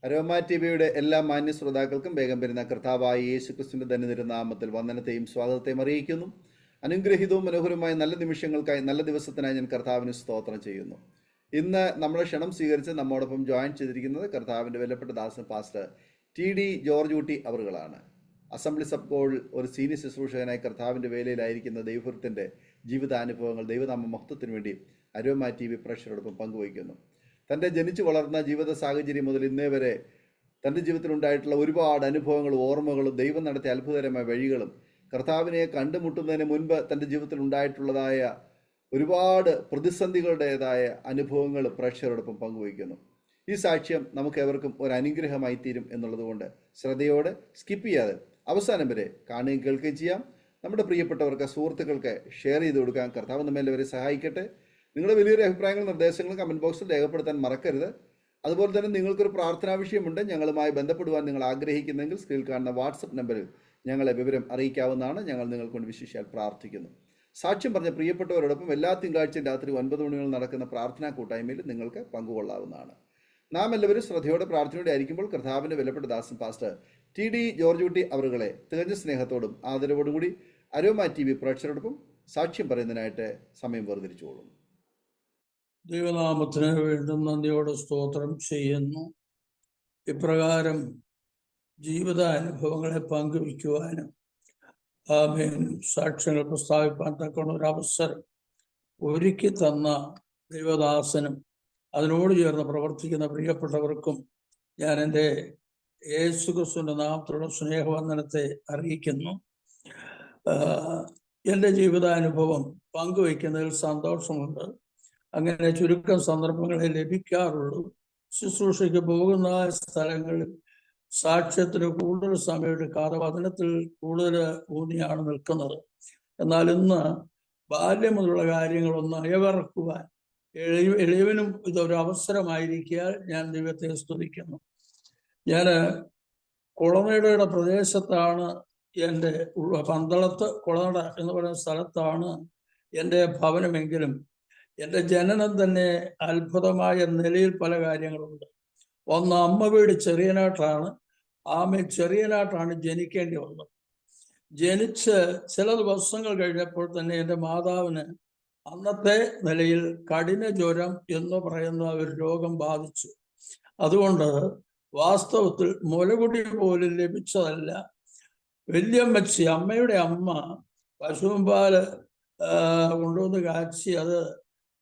Aroma ടിവിയുടെ എല്ലാ മാന്യ ശ്രോതാക്കൾക്കും വേഗം വരുന്ന കർത്താവായ യേശുക്രിസ്തുവിന്റെ ധന്യനിര നാമത്തിൽ വന്ദനത്തെയും സ്വാഗതത്തെയും അറിയിക്കുന്നു. അനുഗ്രഹീതവും മനോഹരമായ നല്ല നിമിഷങ്ങൾക്കായി, നല്ല ദിവസത്തിനായി ഞാൻ കർത്താവിന് സ്തോത്രം ചെയ്യുന്നു. ഇന്ന് നമ്മുടെ ക്ഷണം സ്വീകരിച്ച് നമ്മോടൊപ്പം ജോയിൻ ചെയ്തിരിക്കുന്നത് കർത്താവിൻ്റെ വിലപ്പെട്ട ദാസൻ പാസ്റ്റർ TD ജോർജ് കുട്ടി അവറുകളാണ്. അസംബ്ലി സബ്കോൾ ഒരു സീനിയർ ശുശ്രൂഷകനായി കർത്താവിൻ്റെ വേലയിലായിരിക്കുന്ന ദൈവത്തിൻ്റെ ജീവിതാനുഭവങ്ങൾ ദൈവനാമ മഹത്വത്തിന് വേണ്ടി അരോമ TV പ്രേക്ഷകരോടൊപ്പം പങ്കുവയ്ക്കുന്നു. തൻ്റെ ജനിച്ചു വളർന്ന ജീവിത സാഹചര്യം മുതൽ ഇന്നേ വരെ തൻ്റെ ജീവിതത്തിലുണ്ടായിട്ടുള്ള ഒരുപാട് അനുഭവങ്ങളും ഓർമ്മകളും ദൈവം നടത്തിയ അത്ഭുതകരമായ വഴികളും കർത്താവിനെ കണ്ടുമുട്ടുന്നതിന് മുൻപ് തൻ്റെ ജീവിതത്തിൽ ഉണ്ടായിട്ടുള്ളതായ ഒരുപാട് പ്രതിസന്ധികളുടേതായ അനുഭവങ്ങൾ പ്രേക്ഷകരോടൊപ്പം പങ്കുവയ്ക്കുന്നു. ഈ സാക്ഷ്യം നമുക്ക് എവർക്കും ഒരു അനുഗ്രഹമായി തീരും എന്നുള്ളതുകൊണ്ട് ശ്രദ്ധയോടെ സ്കിപ്പ് ചെയ്യാതെ അവസാനം വരെ കാണുകയും കേൾക്കുകയും ചെയ്യാം. നമ്മുടെ പ്രിയപ്പെട്ടവർക്ക്, സുഹൃത്തുക്കൾക്ക് ഷെയർ ചെയ്ത് കൊടുക്കാൻ കർത്താവ് നമ്മെല്ലാവരെ സഹായിക്കട്ടെ. നിങ്ങളുടെ വലിയൊരു അഭിപ്രായങ്ങളും നിർദ്ദേശങ്ങളും കമൻറ്റ് ബോക്സിൽ രേഖപ്പെടുത്താൻ മറക്കരുത്. അതുപോലെ തന്നെ നിങ്ങൾക്കൊരു പ്രാർത്ഥനാ വിഷയമുണ്ട്, ഞങ്ങളുമായി ബന്ധപ്പെടുവാൻ നിങ്ങൾ ആഗ്രഹിക്കുന്നെങ്കിൽ സ്ക്രീനിൽ കാണുന്ന വാട്സപ്പ് നമ്പറിൽ ഞങ്ങളെ വിവരം അറിയിക്കാവുന്നതാണ്. ഞങ്ങൾ നിങ്ങൾക്ക് കൊണ്ട് വിശേഷിച്ചാൽ പ്രാർത്ഥിക്കുന്നു. സാക്ഷ്യം പറഞ്ഞ പ്രിയപ്പെട്ടവരോടൊപ്പം എല്ലാ തിങ്കളാഴ്ചയും രാത്രി 9 മണികൾ നടക്കുന്ന പ്രാർത്ഥനാ കൂട്ടായ്മയിൽ നിങ്ങൾക്ക് പങ്കുകൊള്ളാവുന്നതാണ്. നാം എല്ലാവരും ശ്രദ്ധയോടെ പ്രാർത്ഥനയോടെ ആയിരിക്കുമ്പോൾ കർത്താവിൻ്റെ വിലപ്പെട്ട ദാസൻ പാസ്റ്റർ TD ജോർജ് കുട്ടി അവറുകളെ തികഞ്ഞ സ്നേഹത്തോടും ആദരവോടും കൂടി അരോമ TV പ്രേക്ഷകരോടൊപ്പം സാക്ഷ്യം പറയുന്നതിനായിട്ട് സമയം വേർതിരിച്ചുകൊള്ളും. ദൈവനാമത്തിന് വീണ്ടും നന്ദിയോടെ സ്തോത്രം ചെയ്യുന്നു. ഇപ്രകാരം ജീവിതാനുഭവങ്ങളെ പങ്കുവയ്ക്കുവാനും സാക്ഷ്യങ്ങൾ പ്രസ്താവിപ്പാൻ തക്കവണ്ണം ഒരു അവസരം ഒരുക്കി തന്ന ദൈവദാസനും അതിനോട് ചേർന്ന് പ്രവർത്തിക്കുന്ന പ്രിയപ്പെട്ടവർക്കും ഞാൻ എൻ്റെ യേശുക്രിസ്തുവിൻ്റെ നാമത്തിലുള്ള സ്നേഹവന്ദനത്തെ അറിയിക്കുന്നു. എൻ്റെ ജീവിതാനുഭവം പങ്കുവയ്ക്കുന്നതിൽ സന്തോഷമുണ്ട്. അങ്ങനെ ചുരുക്കം സന്ദർഭങ്ങളെ ലഭിക്കാറുള്ളൂ. ശുശ്രൂഷയ്ക്ക് പോകുന്ന സ്ഥലങ്ങളിൽ സാക്ഷ്യത്തിന് കൂടുതൽ സമയം എടുക്കാതെ വചനത്തിൽ കൂടുതൽ ഊന്നിയാണ് നിൽക്കുന്നത്. എന്നാൽ ഇന്ന് ബാല്യം മുതലുള്ള കാര്യങ്ങളൊന്ന് അയവിറക്കുവാൻ എളിയവനും ഇതൊരു അവസരമായിരിക്കാൻ ഞാൻ ദൈവത്തെ സ്തുതിക്കുന്നു. ഞാൻ കുളനടയുടെ പ്രദേശത്താണ് എൻ്റെ പന്തളത്ത് കുളനട എന്ന് പറയുന്ന സ്ഥലത്താണ് എൻ്റെ ഭവനമെങ്കിലും എൻ്റെ ജനനം തന്നെ അത്ഭുതമായ നിലയിൽ പല കാര്യങ്ങളുണ്ട്. ഒന്ന്, അമ്മ വീട് ചെറിയനാട്ടാണ്. ചെറിയനാട്ടാണ് ജനിക്കേണ്ടി വന്നത്. ജനിച്ച് ചില ദിവസങ്ങൾ കഴിഞ്ഞപ്പോൾ തന്നെ എൻ്റെ മാതാവിന് അന്നത്തെ നിലയിൽ കഠിന ജ്വരം എന്ന് പറയുന്ന ഒരു രോഗം ബാധിച്ചു. അതുകൊണ്ട് വാസ്തവത്തിൽ മുലകുടി പോലും ലഭിച്ചതല്ല. വല്യമ്മച്ചി, അമ്മയുടെ അമ്മ, പശുവും പാല് കൊണ്ടുവന്ന് കാച്ചി അത്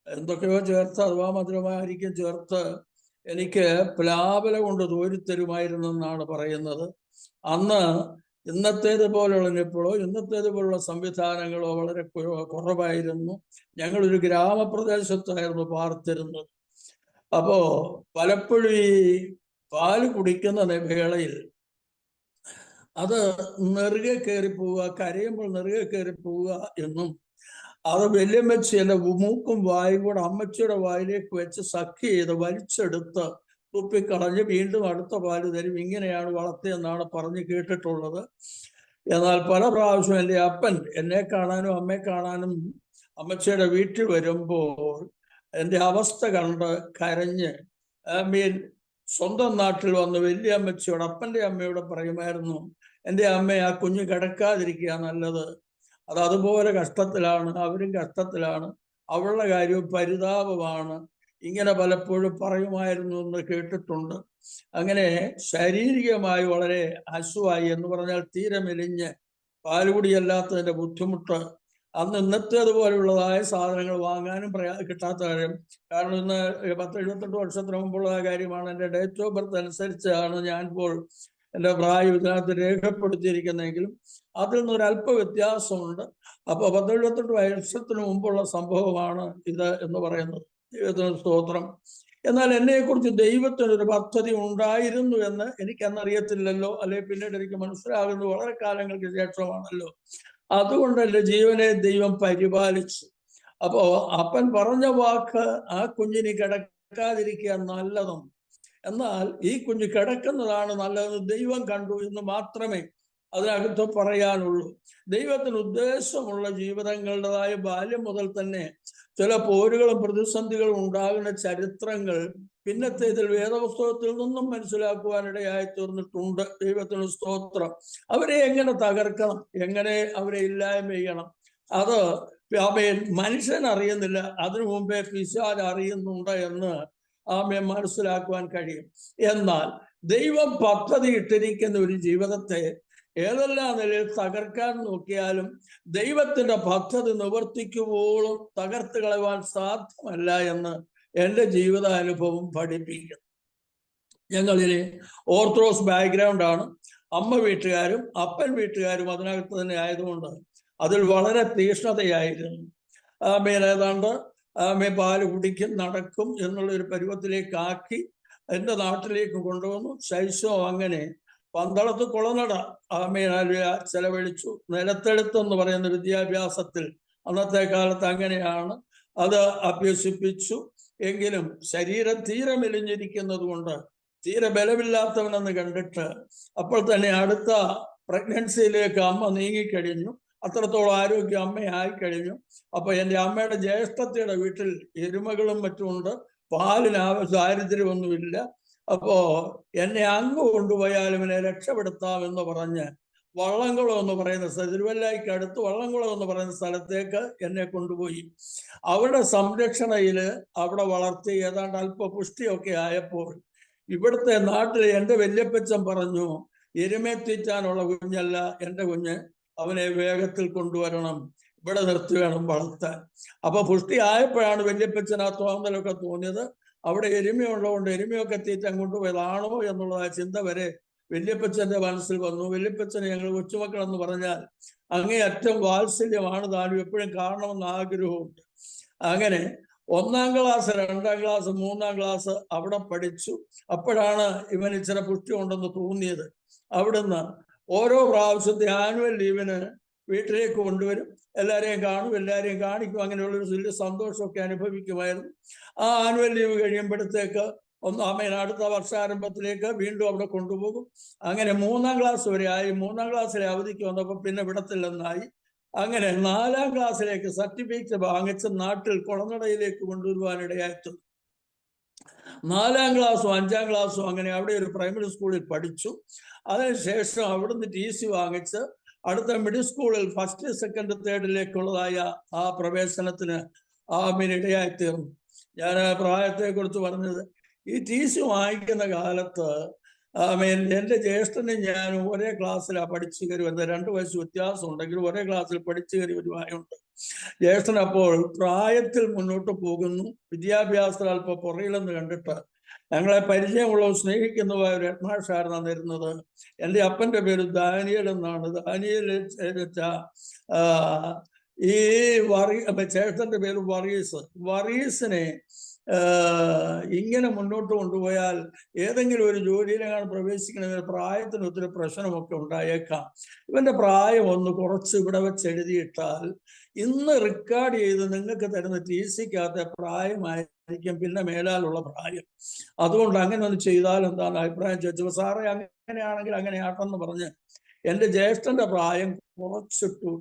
എന്തൊക്കെയോ ചേർത്ത് അഥവാ മധുരമായിരിക്കും ചേർത്ത് എനിക്ക് പ്ലാവല കൊണ്ട് തോരിത്തരുമായിരുന്നെന്നാണ് പറയുന്നത്. അന്ന് ഇന്നത്തേത് പോലുള്ള സംവിധാനങ്ങളോ വളരെ കുറവായിരുന്നു. ഞങ്ങളൊരു ഗ്രാമപ്രദേശത്തായിരുന്നു പാർത്തിരുന്നത്. അപ്പോ പലപ്പോഴും ഈ പാല് കുടിക്കുന്ന വേളയിൽ അത് നെറുകെ കയറി പോവുക, കരയുമ്പോൾ നെറുകെ കയറി പോവുക എന്നും അത് വല്യമ്മച്ചി എൻ്റെ മൂക്കും വായും കൂടെ അമ്മച്ചിയുടെ വായിലേക്ക് വെച്ച് സഖ്യ ചെയ്ത് വലിച്ചെടുത്ത് തുപ്പിക്കളഞ്ഞ് വീണ്ടും അടുത്ത പാല് തരും. ഇങ്ങനെയാണ് വളർത്തിയെന്നാണ് പറഞ്ഞ് കേട്ടിട്ടുള്ളത്. എന്നാൽ പല പ്രാവശ്യം എൻ്റെ അപ്പൻ എന്നെ കാണാനും അമ്മയെ കാണാനും അമ്മച്ചിയുടെ വീട്ടിൽ വരുമ്പോൾ എൻ്റെ അവസ്ഥ കണ്ട് കരഞ്ഞ് സ്വന്തം നാട്ടിൽ വന്ന് വലിയ അമ്മച്ചിയോട്, അപ്പൻ്റെ അമ്മയോട് പറയുമായിരുന്നു, എൻ്റെ അമ്മ, ആ കുഞ്ഞ് കിടക്കാതിരിക്കുക നല്ലത്, അത് അതുപോലെ കഷ്ടത്തിലാണ്, അവരും കഷ്ടത്തിലാണ്, അവളുടെ കാര്യവും പരിതാപമാണ്, ഇങ്ങനെ പലപ്പോഴും പറയുമായിരുന്നു എന്ന് കേട്ടിട്ടുണ്ട്. അങ്ങനെ ശാരീരികമായി വളരെ അസുവായി, എന്ന് പറഞ്ഞാൽ തീരെ മെലിഞ്ഞ്, പാലുകുടിയല്ലാത്തതിൻ്റെ ബുദ്ധിമുട്ട്, അന്ന് ഇന്നത്തേതുപോലെയുള്ളതായ സാധനങ്ങൾ വാങ്ങാനും കിട്ടാത്ത കാര്യം. കാരണം ഇന്ന് 10-78 വർഷത്തിന് മുമ്പുള്ള കാര്യമാണ്. എൻ്റെ ഡേറ്റ് ഓഫ് ബർത്ത് അനുസരിച്ചാണ് ഞാനിപ്പോൾ എൻ്റെ പ്രായം ഇതിനകത്ത് രേഖപ്പെടുത്തിയിരിക്കുന്നതെങ്കിലും അതിൽ നിന്നൊരല്പ വ്യത്യാസമുണ്ട്. അപ്പോൾ 10-78 വർഷത്തിന് മുമ്പുള്ള സംഭവമാണ് ഇത് എന്ന് പറയുന്നത്. ദൈവത്തിന് സ്തോത്രം. എന്നാൽ എന്നെക്കുറിച്ച് ദൈവത്തിനൊരു പദ്ധതി ഉണ്ടായിരുന്നു എന്ന് എനിക്കന്നറിയത്തില്ലല്ലോ, അല്ലെങ്കിൽ പിന്നീട് എനിക്ക് മനസ്സിലാകുന്നത് വളരെ കാലങ്ങൾക്ക് ശേഷമാണല്ലോ. അതുകൊണ്ട് എൻ്റെ ജീവനെ ദൈവം പരിപാലിച്ചു. അപ്പോ അപ്പൻ പറഞ്ഞ വാക്ക്, ആ കുഞ്ഞിന് കിടക്കാതിരിക്കുക നല്ലതും, എന്നാൽ ഈ കുഞ്ഞ് കിടക്കുന്നതാണ് നല്ലതെന്ന് ദൈവം കണ്ടു എന്ന് മാത്രമേ അതിനകത്ത് പറയാനുള്ളൂ. ദൈവത്തിന് ഉദ്ദേശമുള്ള ജീവിതങ്ങളുടേതായ ബാല്യം മുതൽ തന്നെ ചില പോരുകളും പ്രതിസന്ധികളും ഉണ്ടാകുന്ന ചരിത്രങ്ങൾ പിന്നത്തേതിൽ വേദപുസ്തകത്തിൽ നിന്നും മനസ്സിലാക്കുവാനിടയായി തീർന്നിട്ടുണ്ട്. ദൈവത്തിന് സ്തോത്രം. അവരെ എങ്ങനെ തകർക്കണം, എങ്ങനെ അവരെ ഇല്ലായ്മ ചെയ്യണം, അത് മനുഷ്യൻ അറിയുന്നില്ല, അതിനു മുമ്പേ പിശാച് അറിയുന്നുണ്ട് എന്ന് മനസ്സിലാക്കുവാൻ കഴിയും. എന്നാൽ ദൈവം പദ്ധതി ഇട്ടിരിക്കുന്ന ഒരു ജീവിതത്തെ ഏതെല്ലാം നിലയിൽ തകർക്കാൻ നോക്കിയാലും ദൈവത്തിന്റെ പദ്ധതി നിവർത്തിക്കുമ്പോഴും തകർത്ത് കളയുവാൻ സാധ്യമല്ല എന്ന് എൻ്റെ ജീവിതാനുഭവം പഠിപ്പിക്കുന്നു. ഞങ്ങളിലെ ഓർത്തഡോക്സ് ബാക്ക്ഗ്രൗണ്ടാണ്. അമ്മ വീട്ടുകാരും അപ്പൻ വീട്ടുകാരും അതിനകത്ത് തന്നെ ആയതുകൊണ്ട് അതിൽ വളരെ തീക്ഷ്ണതയായിരുന്നു. ഏതാണ്ട് പാല് കുടിക്കും നടക്കും എന്നുള്ളൊരു പരുവത്തിലേക്ക് ആക്കി എൻ്റെ നാട്ടിലേക്ക് കൊണ്ടുവന്നു. ശൈശവം അങ്ങനെ പന്തളത്ത് കുളനട ചെലവഴിച്ചു. നിലത്തെഴുത്തെന്ന് പറയുന്ന വിദ്യാഭ്യാസത്തിൽ അന്നത്തെ കാലത്ത് അങ്ങനെയാണ് അത് അഭ്യസിപ്പിച്ചു. എങ്കിലും ശരീരം തീരെ മെലിഞ്ഞിരിക്കുന്നത് കൊണ്ട് തീരെ ബലമില്ലാത്തവനെന്ന് കണ്ടിട്ട് അപ്പോൾ തന്നെ അടുത്ത പ്രഗ്നൻസിയിലേക്ക് അമ്മ നീങ്ങിക്കഴിഞ്ഞു. അത്രത്തോളം ആരോഗ്യം അമ്മയായിക്കഴിഞ്ഞു. അപ്പൊ എൻ്റെ അമ്മയുടെ ജ്യേഷ്ഠത്തിയുടെ വീട്ടിൽ എരുമകളും മറ്റുമുണ്ട്. പാലിന് ദാരിദ്ര്യമൊന്നുമില്ല. അപ്പോ എന്നെ അങ്ങ് കൊണ്ടുപോയാലും എന്നെ രക്ഷപ്പെടുത്താമെന്ന് പറഞ്ഞ് വള്ളംകുളം എന്ന് പറയുന്ന തിരുവല്ലയ്ക്ക് അടുത്ത് വള്ളംകുളം എന്ന് പറയുന്ന സ്ഥലത്തേക്ക് എന്നെ കൊണ്ടുപോയി. അവരുടെ സംരക്ഷണയില് അവിടെ വളർത്തി ഏതാണ്ട് അല്പ പുഷ്ടിയൊക്കെ ആയപ്പോൾ ഇവിടുത്തെ നാട്ടിൽ എൻ്റെ വല്യപ്പച്ചൻ പറഞ്ഞു, എരുമയെ തീറ്റാനുള്ള കുഞ്ഞല്ല എൻ്റെ കുഞ്ഞ്, അവനെ വേഗത്തിൽ കൊണ്ടുവരണം, ഇവിടെ നിർത്തി വേണം വളർത്താൻ. അപ്പൊ പുഷ്ടി ആയപ്പോഴാണ് വല്യപ്പച്ചൻ ആ തോന്നലൊക്കെ തോന്നിയത്. അവിടെ എരുമയുള്ളതുകൊണ്ട് എരുമയൊക്കെ തീറ്റാൻ കൊണ്ടുപോയതാണോ എന്നുള്ള ചിന്ത വരെ വല്യപ്പച്ചന്റെ മനസ്സിൽ വന്നു. വല്യപ്പച്ചനെ ഞങ്ങൾ കൊച്ചുമക്കളെന്ന് പറഞ്ഞാൽ അങ്ങേയറ്റം വാത്സല്യമാണ്, താനും എപ്പോഴും കാണണമെന്ന് ആഗ്രഹമുണ്ട്. അങ്ങനെ 1-ാം ക്ലാസ് 2-ാം ക്ലാസ് 3-ാം ക്ലാസ് അവിടെ പഠിച്ചു. അപ്പോഴാണ് ഇവന് ഇച്ചിരി പുഷ്ടി ഉണ്ടെന്ന് തോന്നിയത്. അവിടുന്ന് ഓരോ പ്രാവശ്യത്തെ ആനുവൽ ലീവിന് വീട്ടിലേക്ക് കൊണ്ടുവരും, എല്ലാവരെയും കാണും, എല്ലാവരെയും കാണിക്കും. അങ്ങനെയുള്ളൊരു വലിയ സന്തോഷമൊക്കെ അനുഭവിക്കുമായിരുന്നു. ആ ആനുവൽ ലീവ് കഴിയുമ്പോഴത്തേക്ക് അടുത്ത വർഷാരംഭത്തിലേക്ക് വീണ്ടും അവിടെ കൊണ്ടുപോകും. അങ്ങനെ 3-ാം ക്ലാസ് വരെ ആയി. 3-ാം ക്ലാസ്സിലെ അവധിക്ക് വന്നപ്പോൾ പിന്നെ വിടത്തില്ലെന്നായി. അങ്ങനെ 4-ാം ക്ലാസ്സിലേക്ക് സർട്ടിഫിക്കറ്റ് വാങ്ങിച്ച് നാട്ടിൽ കുളനടയിലേക്ക് കൊണ്ടുവരുവാനിടയായിട്ടു. 4-ാം ക്ലാസ്സും 5-ാം ക്ലാസ്സും അങ്ങനെ അവിടെ ഒരു പ്രൈമറി സ്കൂളിൽ പഠിച്ചു. അതിനുശേഷം അവിടുന്ന് TC വാങ്ങിച്ച് അടുത്ത മിഡിൽ സ്കൂളിൽ 1st, 2nd, 3rdiലേക്കുള്ളതായ ആ പ്രവേശനത്തിന് ഇടയായി തീർന്നു. ഞാൻ പ്രായത്തെക്കുറിച്ച് പറഞ്ഞത്, ഈ TC വാങ്ങിക്കുന്ന കാലത്ത് എൻ്റെ ജ്യേഷ്ഠനും ഞാനും ഒരേ ക്ലാസ്സിലാണ് പഠിച്ചു കയറി വരുന്നത്. 2 വയസ്സ് വ്യത്യാസം ഉണ്ടെങ്കിലും ഒരേ ക്ലാസ്സിൽ പഠിച്ചു കയറി വരുവാനുണ്ട്. ജ്യേഷ്ഠൻ അപ്പോൾ പ്രായത്തിൽ മുന്നോട്ട് പോകുന്നു, വിദ്യാഭ്യാസത്തിൽ അല്പം പുറയിലെന്ന് കണ്ടിട്ട് ഞങ്ങളെ പരിചയമുള്ളവർ സ്നേഹിക്കുന്നതായ ഒരു ഹെഡ്മാഷായിരുന്നു തരുന്നത്. എൻ്റെ അപ്പൻ്റെ പേര് ദാനിയേൽ എന്നാണ്. ദാനിയേൽ ഈ ചേട്ടൻ്റെ പേര് വറീസിനെ ഇങ്ങനെ മുന്നോട്ട് കൊണ്ടുപോയാൽ ഏതെങ്കിലും ഒരു ജോലിയിലാണ് പ്രവേശിക്കണമെങ്കിൽ പ്രായത്തിന് ഒത്തിരി പ്രശ്നമൊക്കെ ഉണ്ടായേക്കാം. ഇവന്റെ പ്രായം ഒന്ന് കുറച്ച് ഇവിടെ വെച്ച് എഴുതിയിട്ടാൽ ഇന്ന് റെക്കോർഡ് ചെയ്ത് നിങ്ങൾക്ക് തരുന്ന TCക്കകത്തെ പ്രായമായിരിക്കും പിന്നെ മേലാലുള്ള പ്രായം. അതുകൊണ്ട് അങ്ങനെ ഒന്ന് ചെയ്താൽ എന്താണ് അഭിപ്രായം ചോദിച്ചപ്പോൾ സാറേ അങ്ങനെയാണെങ്കിൽ അങ്ങനെ ആട്ടെന്ന് പറഞ്ഞ് എൻ്റെ ജ്യേഷ്ഠന്റെ പ്രായം കുറച്ചിട്ടു.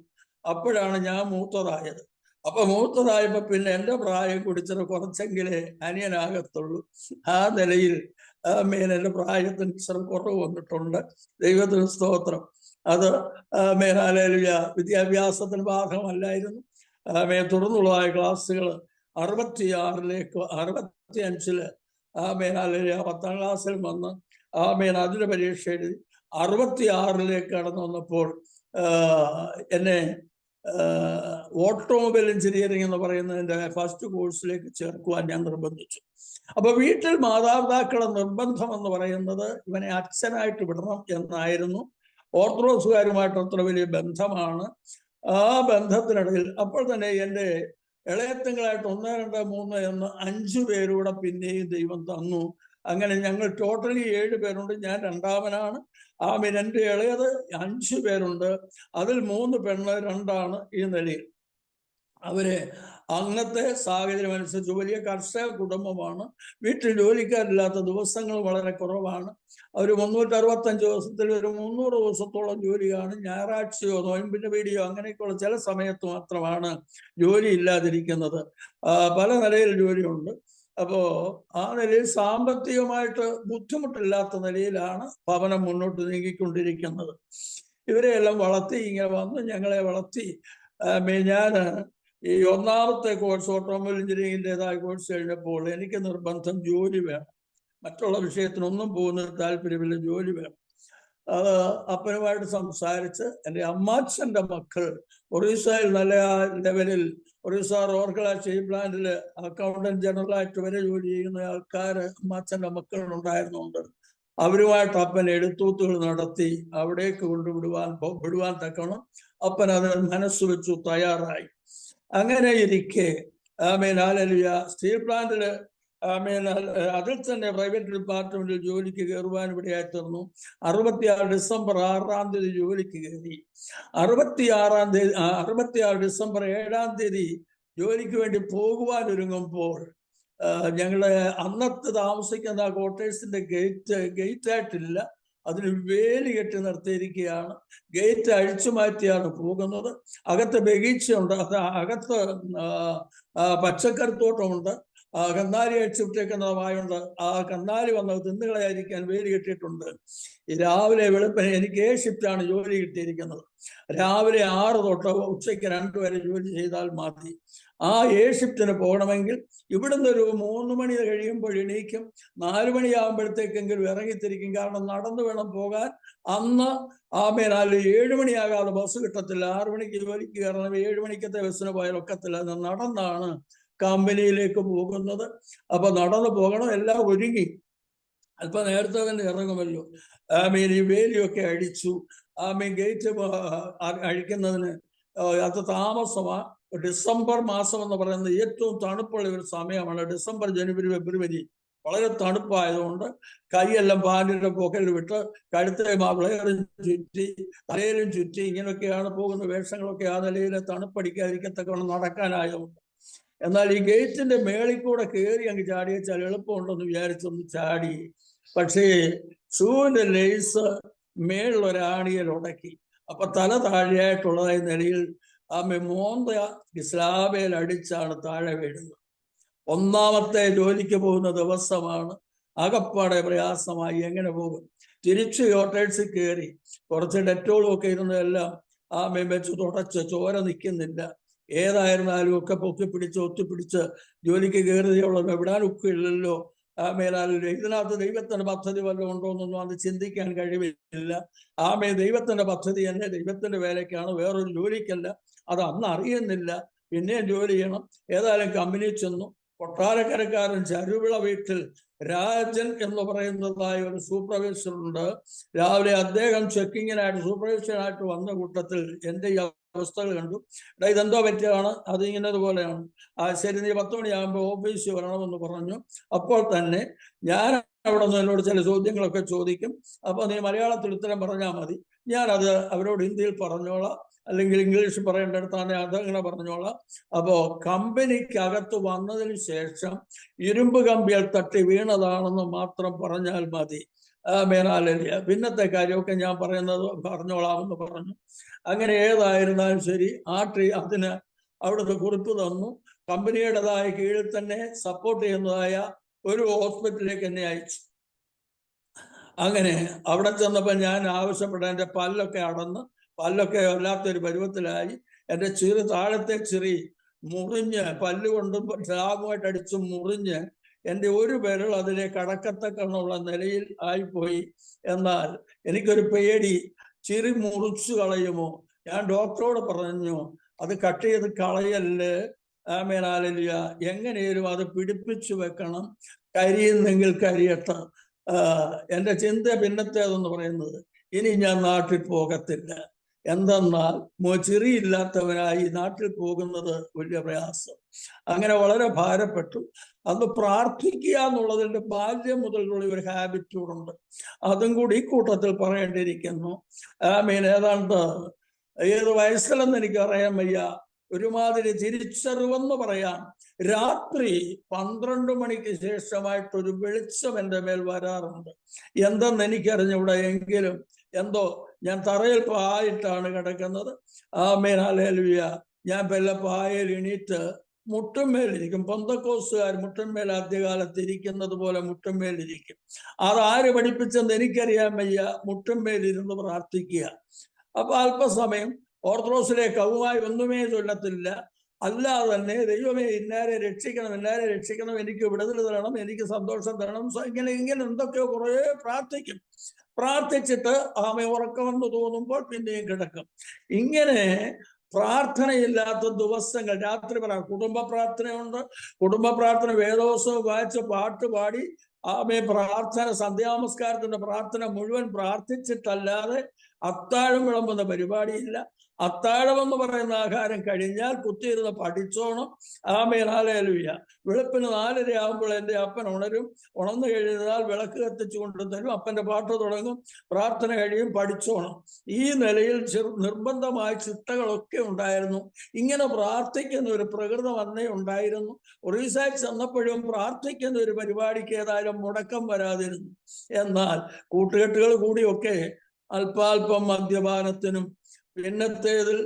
അപ്പോഴാണ് ഞാൻ മൂത്തതായത്. അപ്പൊ മൂത്തതായപ്പോ പിന്നെ എൻ്റെ പ്രായം കുടിച്ചിട്ട് കുറച്ചെങ്കിലേ അനിയനാകത്തുള്ളൂ. ആ നിലയിൽ എൻ്റെ പ്രായത്തിന് ഇച്ചിരി കുറവ് വന്നിട്ടുണ്ട്. ദൈവത്തിന് സ്തോത്രം. അത് ഹല്ലേലൂയ വിദ്യാഭ്യാസത്തിന് ബാധകമല്ലായിരുന്നു. തുടർന്നുള്ളതായ ക്ലാസ്സുകൾ 66-ലേക്ക് 65-ല് ഹല്ലേലൂയ 10-ാം ക്ലാസ്സിൽ വന്ന് അതിന് പരീക്ഷ എഴുതി 66-ലേക്ക് കടന്നു വന്നപ്പോൾ എന്നെ ഓട്ടോമൊബൈൽ എഞ്ചിനീയറിംഗ് എന്ന് പറയുന്നതിൻ്റെ 1st കോഴ്സിലേക്ക് ചേർക്കുവാൻ ഞാൻ നിർബന്ധിച്ചു. അപ്പൊ വീട്ടിൽ മാതാപിതാക്കളുടെ നിർബന്ധം എന്ന് പറയുന്നത് ഇവനെ അച്ഛനായിട്ട് വിടണം എന്നായിരുന്നു. ഓർത്തഡോക്സുകാരുമായിട്ട് അത്ര വലിയ ബന്ധമാണ്. ആ ബന്ധത്തിനിടയിൽ അപ്പോൾ തന്നെ എൻ്റെ ഇളയത്തിങ്ങളായിട്ട് 1, 2, 3 എന്ന് 5 പേരൂടെ പിന്നെയും ദൈവം തന്നു. അങ്ങനെ ഞങ്ങൾ ടോട്ടലി 7 പേരുണ്ട്. ഞാൻ രണ്ടാമനാണ്. എൻ്റെ ഇളയത് 5 പേരുണ്ട്. അതിൽ 3 പെണ്ണ്, 2 ആണ്. ഈ നിലയിൽ അവരെ അന്നത്തെ സാഹചര്യം അനുസരിച്ച് വലിയ കർഷക കുടുംബമാണ്. വീട്ടിൽ ജോലിക്കാരില്ലാത്ത ദിവസങ്ങൾ വളരെ കുറവാണ്. ഒരു 365 ദിവസത്തിൽ ഒരു 300 ദിവസത്തോളം ജോലിയാണ്. ഞായറാഴ്ചയോ നോയമ്പിന്റെ വീഡിയോ അങ്ങനെയൊക്കെയുള്ള ചില സമയത്ത് മാത്രമാണ് ജോലി ഇല്ലാതിരിക്കുന്നത്. പല നിലയിൽ ജോലിയുണ്ട്. അപ്പോ ആ നിലയിൽ സാമ്പത്തികമായിട്ട് ബുദ്ധിമുട്ടില്ലാത്ത നിലയിലാണ് ഭവനം മുന്നോട്ട് നീങ്ങിക്കൊണ്ടിരിക്കുന്നത്. ഇവരെയെല്ലാം വളർത്തി ഇങ്ങനെ വന്ന് ഞങ്ങളെ വളർത്തി ഞാൻ ഈ 1ാമത്തെ കോഴ്സ് ഓട്ടോമൊബൈൽ എഞ്ചിനീയറിംഗിൻ്റെതായ കോഴ്സ് കഴിഞ്ഞപ്പോൾ എനിക്ക് നിർബന്ധം ജോലി വേണം. മറ്റുള്ള വിഷയത്തിനൊന്നും പോകുന്നതിന് താല്പര്യമില്ല, ജോലി വേണം. അത് അപ്പനുമായിട്ട് സംസാരിച്ച് എൻ്റെ അമ്മാച്ചൻ്റെ മക്കൾ ഒറീസയിൽ നല്ല ലെവലിൽ ഒറീസ റോർക്കല സ്റ്റീൽ പ്ലാന്റിൽ അക്കൗണ്ടന്റ് ജനറലായിട്ട് വരെ ജോലി ചെയ്യുന്ന ആൾക്കാർ അമ്മാച്ചൻ്റെ മക്കളുണ്ടായിരുന്നുണ്ട്. അവരുമായിട്ട് അപ്പൻ എഴുത്തൂത്തുകൾ നടത്തി അവിടേക്ക് വിടുവാൻ തക്കണം അപ്പൻ അത് മനസ്സ് വെച്ചു, തയ്യാറായി. അങ്ങനെ ഇരിക്കെ ഹല്ലേലൂയ സ്റ്റീൽ പ്ലാന്റില് അതിൽ തന്നെ പ്രൈവറ്റ് ഡിപ്പാർട്ട്മെന്റിൽ ജോലിക്ക് കയറുവാൻ ഇവിടെയായി തീർന്നു. 66 ഡിസംബർ 6-ാം തീയതി ജോലിക്ക് കയറി. 66 ഡിസംബർ 7-ാം തീയതി ജോലിക്ക് വേണ്ടി പോകുവാൻ ഒരുങ്ങുമ്പോൾ ഞങ്ങള് അന്നത്തെ താമസിക്കുന്ന ക്വാർട്ടേഴ്സിന്റെ ഗേറ്റ് ആയിട്ടില്ല, അതിന് വേലി കെട്ടി നിർത്തിയിരിക്കുകയാണ്. ഗേറ്റ് അഴിച്ചു മാറ്റിയാണ് പോകുന്നത്. അകത്ത് ബഗീച്ചയുണ്ട്, അകത്ത് പച്ചക്കറിത്തോട്ടമുണ്ട്. കന്നാലി അഴിച്ചു വിട്ടേക്കുന്നതുമായുണ്ട്. ആ കന്നാലി വന്നത് തിന്നുകളയായിരിക്കാൻ വേലി കെട്ടിയിട്ടുണ്ട്. രാവിലെ വെളുപ്പിന് എനിക്ക് ഷിഫ്റ്റാണ് ജോലി കിട്ടിയിരിക്കുന്നത്. രാവിലെ 6 തൊട്ട് ഉച്ചയ്ക്ക് 2 വരെ ജോലി ചെയ്താൽ മതി. ആ ഷിഫ്റ്റിന് പോകണമെങ്കിൽ ഇവിടുന്ന് ഒരു 3 മണി കഴിയുമ്പോൾ എണീക്കും. 4 മണിയാകുമ്പോഴത്തേക്കെങ്കിലും ഇറങ്ങിത്തിരിക്കും. കാരണം നടന്നു വേണം പോകാൻ. അന്ന് 7 മണിയാകാതെ ബസ് കിട്ടത്തില്ല. 6 മണിക്ക് ജോലിക്ക് കയറണം. 7 മണിക്കത്തെ ബസ്സിന് പോയാൽ ഒക്കത്തില്ല. നടന്നാണ് കമ്പനിയിലേക്ക് പോകുന്നത്. അപ്പൊ നടന്നു പോകണം. എല്ലാം ഒരുങ്ങി അല്പം നേരത്തെ തന്നെ ഇറങ്ങുമല്ലോ. ഈ വേലിയൊക്കെ അടിച്ചു. ഗേറ്റ് അഴിക്കുന്നതിന് അത് താമസമാണ്. ഡിസംബർ മാസം എന്ന് പറയുന്നത് ഏറ്റവും തണുപ്പുള്ള ഒരു സമയമാണ്. ഡിസംബർ, ജനുവരി, ഫെബ്രുവരി വളരെ തണുപ്പായതുകൊണ്ട് കൈയെല്ലാം പാൻറിന്റെ പോക്കറ്റിൽ വിട്ട് കഴുത്തെ മാപ്പിളയും ചുറ്റി തലയിലും ചുറ്റി ഇങ്ങനെയൊക്കെയാണ് പോകുന്ന വേഷങ്ങളൊക്കെ ആ നിലയിൽ തണുപ്പടിക്കാതിരിക്കത്തക്കവണ്ണം നടക്കാനായതുകൊണ്ട്. എന്നാൽ ഈ ഗേറ്റിന്റെ മേളിൽ കൂടെ കയറി അങ്ങ് ചാടിയച്ചാൽ എളുപ്പമുണ്ടെന്ന് വിചാരിച്ചൊന്ന് ചാടി. പക്ഷേ ഷൂവിന്റെ ലേസ് മേളിലൊരാണിയിൽ ഉടക്കി. അപ്പൊ തല താഴെയായിട്ടുള്ളതായ നിലയിൽ മോന്ത സ്ലാബയിൽ അടിച്ചാണ് താഴെ വീഴുന്നത്. 1ാമത്തെ ജോലിക്ക് പോകുന്ന ദിവസമാണ്. അകപ്പാടെ പ്രയാസമായി. എങ്ങനെ പോകും? തിരിച്ച് ക്വാർട്ടേഴ്സിൽ കയറി കുറച്ച് ഡെറ്റോളും ഒക്കെ ഇരുന്നതെല്ലാം വെച്ച് തുടച്ച് ചോര നിൽക്കുന്നില്ല. ഏതായിരുന്നാലും ഒക്കെ പൊക്കിപ്പിടിച്ച് ഒത്തിപ്പിടിച്ച് ജോലിക്ക് കയറിയുള്ളത് വിടാനൊക്കില്ലല്ലോ. ഇതിനകത്ത് ദൈവത്തിന്റെ പദ്ധതി വല്ലതും ഉണ്ടോ എന്നൊന്നും അത് ചിന്തിക്കാൻ കഴിവില്ല. ദൈവത്തിന്റെ പദ്ധതി തന്നെ ദൈവത്തിന്റെ വേലയ്ക്കാണ്, വേറൊരു ജോലിക്കല്ല. അത് അന്ന് അറിയുന്നില്ല. പിന്നെയും ജോലി ചെയ്യണം. ഏതായാലും കമ്പനി ചെന്നു. കൊട്ടാരക്കരക്കാരൻ ചരുവിള വീട്ടിൽ രാജൻ എന്ന് പറയുന്നതായ ഒരു സൂപ്പർവൈസറുണ്ട്. രാവിലെ അദ്ദേഹം ചെക്കിങ്ങിനായിട്ട് സൂപ്പർവൈസറായിട്ട് വന്ന കൂട്ടത്തിൽ എൻ്റെ ഈ അവസ്ഥകൾ കണ്ടു. ഇതെന്തോ പറ്റിയാണ്, അത് ഇങ്ങനതുപോലെയാണ്. ശരി, നീ 10 മണിയാകുമ്പോൾ ഓഫീസിൽ വരണമെന്ന് പറഞ്ഞു. അപ്പോൾ തന്നെ ഞാൻ അവിടെ നിന്ന് എന്നോട് ചില ചോദ്യങ്ങളൊക്കെ ചോദിക്കും. അപ്പോൾ നീ മലയാളത്തിൽ ഉത്തരം പറഞ്ഞാൽ മതി. ഞാനത് അവരോട് ഹിന്ദിയിൽ പറഞ്ഞോളാം, അല്ലെങ്കിൽ ഇംഗ്ലീഷ് പറയേണ്ടടുത്താണ് അതങ്ങനെ പറഞ്ഞോളാം. അപ്പോ കമ്പനിക്കകത്ത് വന്നതിന് ശേഷം ഇരുമ്പ് കമ്പിയിൽ തട്ടി വീണതാണെന്ന് മാത്രം പറഞ്ഞാൽ മതി. പിന്നത്തെ കാര്യമൊക്കെ ഞാൻ പറഞ്ഞോളാമെന്ന് പറഞ്ഞു. അങ്ങനെ ഏതായിരുന്നാലും ശരി, അതിന് അവിടുത്തെ കുറിപ്പ് തന്നു. കമ്പനിയുടേതായ കീഴിൽ തന്നെ സപ്പോർട്ട് ചെയ്യുന്നതായ ഒരു ഹോസ്പിറ്റലിലേക്ക് എന്നെ അയച്ചു. അങ്ങനെ അവിടെ ചെന്നപ്പോൾ ഞാൻ ആവശ്യപ്പെട്ട എൻ്റെ പല്ലൊക്കെ അടന്ന്, പല്ലൊക്കെ വല്ലാത്തൊരു പരുവത്തിലായി. എൻ്റെ താഴത്തെ ചിറി മുറിഞ്ഞ്, പല്ലുകൊണ്ടും ഷാമുമായിട്ട് അടിച്ച് മുറിഞ്ഞ് എൻ്റെ ഒരു വിരൽ അതിലേക്ക് കടക്കത്തക്കണ്ണുള്ള നിലയിൽ ആയിപ്പോയി. എന്നാൽ എനിക്കൊരു പേടി, ചിറി മുറിച്ചു കളയുമോ? ഞാൻ ഡോക്ടറോട് പറഞ്ഞു, അത് കട്ട് ചെയ്ത് കളയല്ലേ, എങ്ങനെയും അത് പിടിപ്പിച്ചു വെക്കണം, കരിയുന്നെങ്കിൽ കരിയട്ട. എൻ്റെ ചിന്ത പിന്നത്തേതെന്ന് പറയുന്നത്, ഇനി ഞാൻ നാട്ടിൽ പോകത്തില്ല. എന്തെന്നാൽ ചിറിയില്ലാത്തവനായി നാട്ടിൽ പോകുന്നത് വലിയ പ്രയാസം. അങ്ങനെ വളരെ ഭാരപ്പെട്ടു. അന്ന് പ്രാർത്ഥിക്കുക എന്നുള്ളതിൻ്റെ ബാല്യം മുതലുള്ള ഒരു ഹാബിറ്റ്യൂഡുണ്ട്. അതും കൂടി ഈ കൂട്ടത്തിൽ പറയേണ്ടിയിരിക്കുന്നു. ഏതാണ്ട് ഏത് വയസ്സിലെന്ന് എനിക്ക് അറിയാൻ വയ്യ. ഒരുമാതിരി തിരിച്ചറിവെന്ന് പറയാം. രാത്രി 12 മണിക്ക് ശേഷമായിട്ടൊരു വെളിച്ചം എൻ്റെ മേൽ വരാറുണ്ട്. എന്തെന്ന് എനിക്കറിഞ്ഞൂടാ, എങ്കിലും എന്തോ ഞാൻ തറയിൽ പായിട്ടാണ് കിടക്കുന്നത്. ആമേൻ, ഹല്ലേലൂയ. ഞാൻ വല്ല പായയിൽ എണീറ്റ് മുട്ടുമേലിരിക്കും. പെന്തക്കോസ്തുകാർ മുട്ടുമേൽ ആദ്യകാലത്ത് ഇരിക്കുന്നത് പോലെ മുട്ടുമേലിരിക്കും. അതാര് പഠിപ്പിച്ചെന്ന് എനിക്കറിയാൻ വയ്യ. മുട്ടുമേലിരുന്ന് പ്രാർത്ഥിക്കുക. അപ്പൊ അല്പസമയം ഓർത്തഡോക്സിലെ കവുമായി ഒന്നുമേ ചൊല്ലത്തില്ല. അല്ലാതെ തന്നെ ദൈവമേ ഇന്നാരെ രക്ഷിക്കണം, ഇന്നാരെ രക്ഷിക്കണം, എനിക്ക് വിടുതൽ തരണം, എനിക്ക് സന്തോഷം തരണം, ഇങ്ങനെ എന്തൊക്കെയോ കുറേ പ്രാർത്ഥിക്കും. പ്രാർത്ഥിച്ചിട്ട് ഉറക്കമെന്ന് തോന്നുമ്പോൾ പിന്നെയും കിടക്കും. ഇങ്ങനെ പ്രാർത്ഥനയില്ലാത്ത ദിവസങ്ങൾ രാത്രി കുടുംബ പ്രാർത്ഥനയുണ്ട്. കുടുംബ പ്രാർത്ഥന വേദോത്സവം വായിച്ച് പാട്ട് പാടി പ്രാർത്ഥന, സന്ധ്യാനമസ്കാരത്തിന്റെ പ്രാർത്ഥന മുഴുവൻ പ്രാർത്ഥിച്ചിട്ടല്ലാതെ അത്താഴം വിളമ്പുന്ന പരിപാടിയില്ല. അത്താഴം എന്ന് പറയുന്ന ആഹാരം കഴിഞ്ഞാൽ കുത്തിയിരുന്ന് പഠിച്ചോണം. ഹല്ലേലൂയ. വെളുപ്പിന് 4:30 ആകുമ്പോൾ എൻ്റെ അപ്പൻ ഉണരും. ഉണർന്നു കഴിഞ്ഞാൽ വിളക്ക് കത്തിച്ചു കൊണ്ടുതരും. അപ്പൻ്റെ പാട്ട് തുടങ്ങും. പ്രാർത്ഥന കഴിയും. പഠിച്ചോണം. ഈ നിലയിൽ നിർബന്ധമായ ചിട്ടകളൊക്കെ ഉണ്ടായിരുന്നു. ഇങ്ങനെ പ്രാർത്ഥിക്കുന്ന ഒരു പ്രകൃതം അന്നേ ഉണ്ടായിരുന്നു. ഒറീസയിൽ ചെന്നപ്പോഴും പ്രാർത്ഥിക്കുന്ന ഒരു പരിപാടിക്ക് ഏതായാലും മുടക്കം വരാതിരുന്നു. എന്നാൽ കൂട്ടുകെട്ടുകൾ കൂടിയൊക്കെ അല്പാൽപ്പം മദ്യപാനത്തിനും പിന്നത്തേതിൽ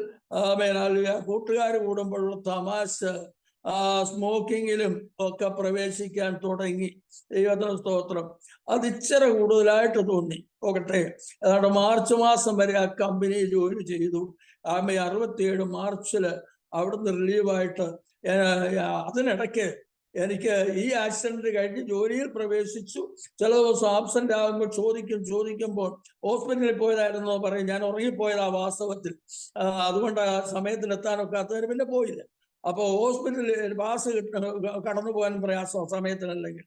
കൂട്ടുകാർ കൂടുമ്പോഴുള്ള തമാശ, സ്മോക്കിങ്ങിലും ഒക്കെ പ്രവേശിക്കാൻ തുടങ്ങി. ദൈവത്തിന് സ്തോത്രം. അത് ഇച്ചിരി കൂടുതലായിട്ട് തോന്നി. പോകട്ടെ, ഏതാണ്ട് മാർച്ച് മാസം വരെ ആ കമ്പനി ജോലി ചെയ്തു. 67 മാർച്ചില് അവിടുന്ന് റിലീവായിട്ട് അതിനിടയ്ക്ക് എനിക്ക് ഈ ആക്സിഡന്റ് കഴിഞ്ഞ് ജോലിയിൽ പ്രവേശിച്ചു. ചില ദിവസം ആബ്സെന്റ് ആകുമ്പോൾ ചോദിക്കുമ്പോൾ ഹോസ്പിറ്റലിൽ പോയതായിരുന്നോ പറയും. ഞാൻ ഉറങ്ങിപ്പോയതാ വാസ്തവത്തിൽ. അതുകൊണ്ട് ആ സമയത്തിലെത്താനൊക്കാത്തതിന് പിന്നെ പോയില്ല. അപ്പോൾ ഹോസ്പിറ്റലിൽ ബാസ് കടന്നു പോകാൻ പ്രയാസം സമയത്തിനല്ലെങ്കിൽ.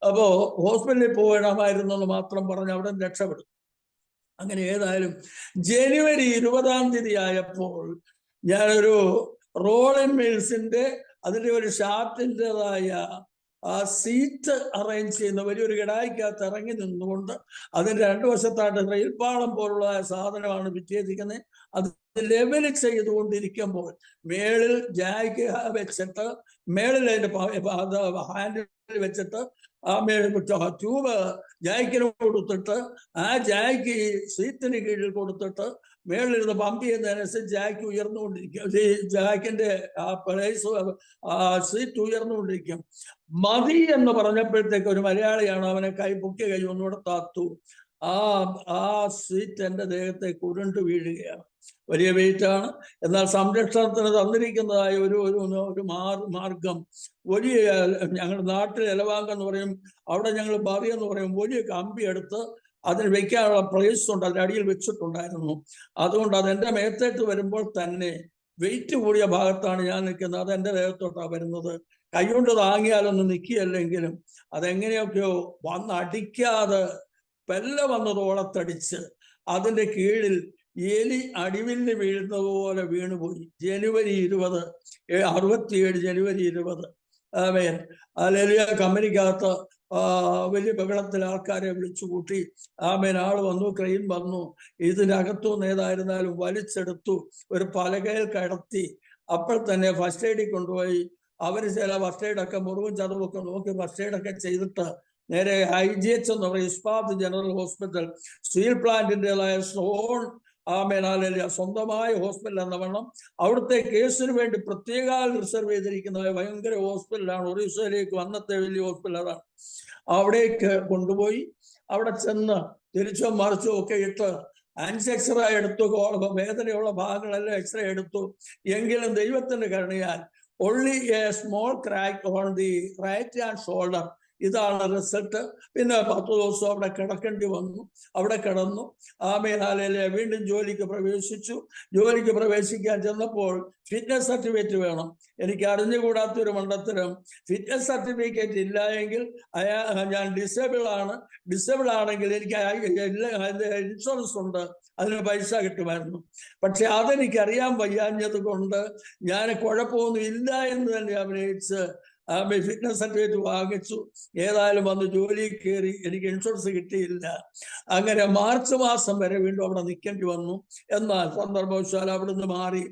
അപ്പോൾ ഹോസ്പിറ്റലിൽ പോകണമായിരുന്നു എന്ന് മാത്രം പറഞ്ഞ് അവിടെ രക്ഷപ്പെടും. അങ്ങനെ ഏതായാലും ജനുവരി 20-ാം തീയതി ആയപ്പോൾ ഞാനൊരു റോളിംഗ് മിൽസിന്റെ അതിൻ്റെ ഒരു ഷാർട്ടിൻ്റെതായ സീറ്റ് അറേഞ്ച് ചെയ്യുന്ന വലിയൊരു ഗടായിക്കകത്ത് ഇറങ്ങി നിന്നുകൊണ്ട് അതിൻ്റെ 2 വശത്തായിട്ട് റെയിൽപാളം പോലുള്ള സാധനമാണ് വിറ്റേജിക്കുന്നത്. അത് ലെവൽ ചെയ്തുകൊണ്ടിരിക്കുമ്പോൾ മേളിൽ ജാക്ക് വെച്ചിട്ട് മേളിൽ അതിൻ്റെ ഹാൻഡിൽ വെച്ചിട്ട് ട്യൂബ് ജാക്കിന് കൊടുത്തിട്ട് ആ ജാക്ക് സീറ്റിന് കീഴിൽ കൊടുത്തിട്ട് മേളിലിരുന്ന് പമ്പ് ചെയ്യുന്നതിനനുസരിച്ച് ജാക്ക് ഉയർന്നുകൊണ്ടിരിക്കും. ജാക്കിന്റെ പ്ലേസ് സീറ്റ് ഉയർന്നുകൊണ്ടിരിക്കും. മതി എന്ന് പറഞ്ഞപ്പോഴത്തേക്ക് ഒരു മലയാളിയാണ് അവനെ പൊക്കിയ കൈ ഒന്നുകൂടെ താത്തു. ആ സീറ്റ് എൻ്റെ ദേഹത്തേക്ക് ഉരുണ്ട് വീഴുകയാണ്. വലിയ വെയിറ്റാണ്. എന്നാൽ സംരക്ഷണത്തിന് തന്നിരിക്കുന്നതായ ഒരു മാർഗം വലിയ, ഞങ്ങളുടെ നാട്ടിൽ എലവാങ്ക എന്ന് പറയും, അവിടെ ഞങ്ങൾ ബറി എന്ന് പറയും, വലിയ കമ്പി എടുത്ത് അതിന് വെക്കാനുള്ള പ്ലേസ് ഉണ്ട്, അതിൻ്റെ അടിയിൽ വെച്ചിട്ടുണ്ടായിരുന്നു. അതുകൊണ്ട് അതെൻ്റെ മേത്തേട്ട് വരുമ്പോൾ തന്നെ വെയിറ്റ് കൂടിയ ഭാഗത്താണ് ഞാൻ നിൽക്കുന്നത്. അതെൻ്റെ ദേഹത്തോട്ടാണ് വരുന്നത്. കൈകൊണ്ട് താങ്ങിയാലൊന്നും നിൽക്കുകയല്ലെങ്കിലും അതെങ്ങനെയൊക്കെയോ അടിക്കാതെ പെല്ല വന്ന് തോളത്തടിച്ച് അതിൻ്റെ കീഴിൽ എലി അടിവിന് വീഴുന്നത് പോലെ വീണുപോയി. ജനുവരി 20, 67 ജനുവരി 20. അല്ലെങ്കിൽ കമ്പനിക്കകത്ത് വലിയ ബഹളത്തിൽ ആൾക്കാരെ വിളിച്ചു കൂട്ടി. ആള് വന്നു, ക്രെയിൻ വന്നു. ഇതിനകത്തുനിന്ന് ഏതായിരുന്നാലും വലിച്ചെടുത്തു, ഒരു പലകയിൽ കിടത്തി. അപ്പോൾ തന്നെ ഫസ്റ്റ് എയ്ഡിൽ കൊണ്ടുപോയി. അവർ ചില ഫസ്റ്റ് എയ്ഡൊക്കെ മുറിവും ചതവൊക്കെ നോക്കി ഫസ്റ്റ് എയ്ഡൊക്കെ ചെയ്തിട്ട് നേരെ IGH എന്ന് പറയും, ഇസ്പാത്ത് ജനറൽ ഹോസ്പിറ്റൽ, സ്റ്റീൽ പ്ലാന്റിൻ്റെതായ സോൺ സ്വന്തമായ ഹോസ്പിറ്റൽ എന്ന വണ്ണം അവിടുത്തെ കേസിന് വേണ്ടി പ്രത്യേക റിസർവ് ചെയ്തിരിക്കുന്ന ഭയങ്കര ഹോസ്പിറ്റലാണ്. ഒറീസയിലേക്ക് അന്നത്തെ വലിയ ഹോസ്പിറ്റൽ അതാണ്. അവിടേക്ക് കൊണ്ടുപോയി. അവിടെ ചെന്ന് തിരിച്ചോ മറിച്ചോ ഒക്കെ ഇട്ട് എക്സ്റേ എടുത്തു. വേദനയുള്ള ഭാഗങ്ങളെല്ലാം എക്സ്റേ എടുത്തു. എങ്കിലും ദൈവത്തിന്റെ കരുണയാൽ only a small crack on the right hand shoulder. ഇതാണ് റിസൾട്ട്. പിന്നെ 10 ദിവസം അവിടെ കിടക്കേണ്ടി വന്നു. അവിടെ കിടന്നു. വീണ്ടും ജോലിക്ക് പ്രവേശിച്ചു. ജോലിക്ക് പ്രവേശിക്കാൻ ചെന്നപ്പോൾ ഫിറ്റ്നസ് സർട്ടിഫിക്കറ്റ് വേണം. എനിക്ക് അറിഞ്ഞുകൂടാത്തൊരു മണ്ടത്തരം. ഫിറ്റ്നസ് സർട്ടിഫിക്കറ്റ് ഇല്ല എങ്കിൽ ഞാൻ ഡിസേബിൾ ആണെങ്കിൽ എനിക്ക് ഇൻഷുറൻസ് ഉണ്ട്, അതിന് പൈസ കിട്ടുമായിരുന്നു. പക്ഷെ അതെനിക്കറിയാൻ വയ്യാഞ്ഞത് കൊണ്ട് ഞാൻ കുഴപ്പമൊന്നും ഇല്ല എന്ന് തന്നെ അഭിനയിച്ച് ഫിറ്റ്നസ് സർട്ടിഫിക്കറ്റ് വാങ്ങിച്ചു. ഏതായാലും വന്ന് ജോലി കയറി. എനിക്ക് ഇൻഷുറൻസ് കിട്ടിയില്ല. അങ്ങനെ മാർച്ച് മാസം വരെ വീണ്ടും അവിടെ നിൽക്കേണ്ടി വന്നു. എന്നാൽ സന്ദർഭവശാൽ അവിടുന്ന് മാറി.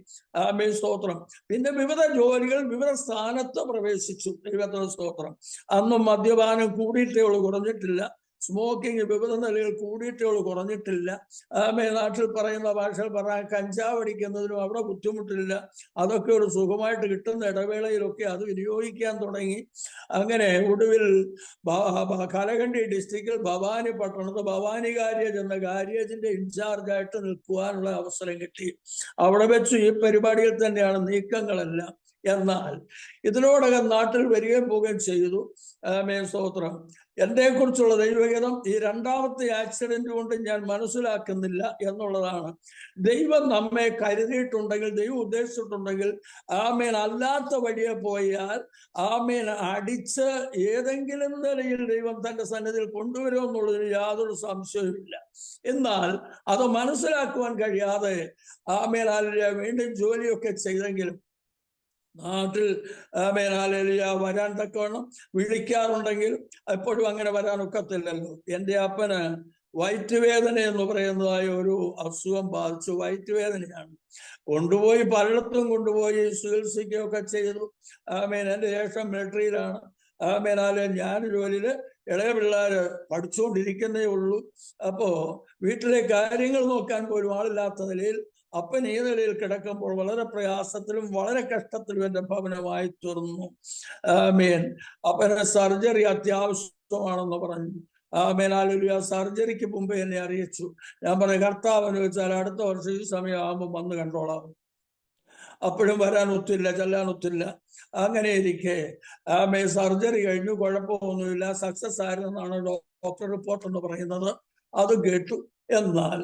സ്തോത്രം. പിന്നെ വിവിധ ജോലികൾ വിവിധ സ്ഥാനത്ത് പ്രവേശിച്ചു. ദൈവത്തിന് സ്തോത്രം. അന്നും മദ്യപാനം കൂടിയിട്ടേ ഉള്ളൂ, കുറഞ്ഞിട്ടില്ല. സ്മോക്കിംഗ് വിവിധ നിലയിൽ കൂടിയിട്ടേ ഉള്ളൂ, കുറഞ്ഞിട്ടില്ല. നാട്ടിൽ പറയുന്ന ഭാഷയിൽ പറയാൻ കഞ്ചാവ് അടിക്കുന്നതിനും അവിടെ ബുദ്ധിമുട്ടില്ല. അതൊക്കെ ഒരു സുഖമായിട്ട് കിട്ടുന്ന ഇടവേളയിലൊക്കെ അത് വിനിയോഗിക്കാൻ തുടങ്ങി. അങ്ങനെ ഒടുവിൽ കലകണ്ടി ഡിസ്ട്രിക്റ്റിൽ ഭവാനി പട്ടണത്ത് ഭവാനി ഗാരേജ് എന്ന ഗാരേജിന്റെ ഇൻചാർജായിട്ട് നിൽക്കുവാനുള്ള അവസരം കിട്ടി. അവിടെ വെച്ച് ഈ പരിപാടിയിൽ തന്നെയാണ് നീക്കങ്ങളെല്ലാം. എന്നാൽ ഇതിനോടകം നാട്ടിൽ വരികയും പോവുകയും ചെയ്തു. സ്തോത്രം. എന്നെ കുറിച്ചുള്ള ദൈവഗീതം ഈ രണ്ടാമത്തെ ആക്സിഡന്റ് കൊണ്ട് ഞാൻ മനസ്സിലാക്കുന്നില്ല എന്നുള്ളതാണ്. ദൈവം നമ്മെ കരുതിയിട്ടുണ്ടെങ്കിൽ, ദൈവം ഉദ്ദേശിച്ചിട്ടുണ്ടെങ്കിൽ, അല്ലാത്ത വഴിയെ പോയാൽ അടിച്ച് ഏതെങ്കിലും നിലയിൽ ദൈവം തന്റെ സന്നിധിയിൽ കൊണ്ടുവരുമെന്നുള്ളതിന് യാതൊരു സംശയവുമില്ല. എന്നാൽ അത് മനസ്സിലാക്കുവാൻ കഴിയാതെ വീണ്ടും ജോലിയൊക്കെ ചെയ്തെങ്കിലും നാട്ടിൽ വരാൻ തക്കവണ്ണം വിളിക്കാറുണ്ടെങ്കിൽ എപ്പോഴും അങ്ങനെ വരാനൊക്കത്തില്ലല്ലോ. എൻ്റെ അപ്പന് വയറ്റുവേദന എന്ന് പറയുന്നതായ ഒരു അസുഖം ബാധിച്ചു. വയറ്റുവേദനയാണ്. കൊണ്ടുപോയി പലയിടത്തും കൊണ്ടുപോയി ചികിത്സിക്കുകയൊക്കെ ചെയ്തു. എൻ്റെ ശേഷം മിലിറ്ററിയിലാണ്. ഞാൻ ജോലിയിൽ ഇളയ പിള്ളേര് പഠിച്ചുകൊണ്ടിരിക്കുന്നേ ഉള്ളൂ. അപ്പോ വീട്ടിലെ കാര്യങ്ങൾ നോക്കാൻ പോലും ആളില്ലാത്ത നിലയിൽ അപ്പൻ ഈ നിലയിൽ കിടക്കുമ്പോൾ വളരെ പ്രയാസത്തിലും വളരെ കഷ്ടത്തിലും എൻ്റെ ഭവനമായി തീർന്നു. അപ്പന് സർജറി അത്യാവശ്യമാണെന്ന് പറഞ്ഞു. സർജറിക്ക് മുമ്പ് എന്നെ അറിയിച്ചു. ഞാൻ പറഞ്ഞു, കർത്താവെന്ന് വെച്ചാൽ അടുത്ത വർഷം ഈ സമയമാകുമ്പോൾ വന്ന് കണ്ടോളാം. അപ്പോഴും വരാൻ ഒത്തില്ല, ചെല്ലാൻ ഒത്തില്ല. അങ്ങനെ ഇരിക്കെ സർജറി കഴിഞ്ഞു, കുഴപ്പമൊന്നുമില്ല, സക്സസ് ആയിരുന്നെന്നാണ് ഡോക്ടർ റിപ്പോർട്ട് എന്ന് പറയുന്നത്. അത് കേട്ടു. എന്നാൽ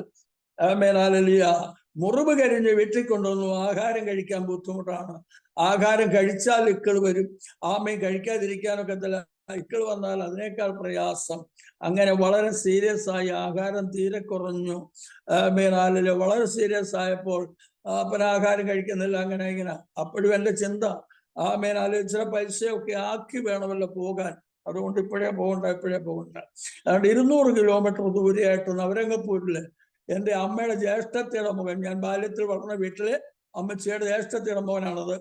മുറിവ് കരിഞ്ഞ് വീട്ടിൽ കൊണ്ടുവന്നു. ആഹാരം കഴിക്കാൻ ബുദ്ധിമുട്ടാണ്. ആഹാരം കഴിച്ചാൽ ഇക്കൾ വരും. കഴിക്കാതിരിക്കാനൊക്കെ ഇക്കൾ വന്നാൽ അതിനേക്കാൾ പ്രയാസം. അങ്ങനെ വളരെ സീരിയസ് ആയി. ആഹാരം തീരെ കുറഞ്ഞു. വളരെ സീരിയസ് ആയപ്പോൾ അപ്പൻ ആഹാരം കഴിക്കുന്നില്ല. അങ്ങനെ ഇങ്ങനെ. അപ്പോഴും എൻ്റെ ചിന്ത ഇച്ചിരി പൈസയൊക്കെ ആക്കി വേണമല്ലോ പോകാൻ. അതുകൊണ്ട് ഇപ്പോഴേ പോകണ്ട. അതുകൊണ്ട് 200 കിലോമീറ്റർ ദൂരെയായിട്ട് നവരംഗപ്പൂരില് എൻ്റെ അമ്മയുടെ ജ്യേഷ്ഠത്തിയുടെ മകൻ, ഞാൻ ബാല്യത്തിൽ വളർന്ന വീട്ടിലെ അമ്മച്ചിയുടെ ജ്യേഷ്ഠത്തിയുടെ മകനാണത്.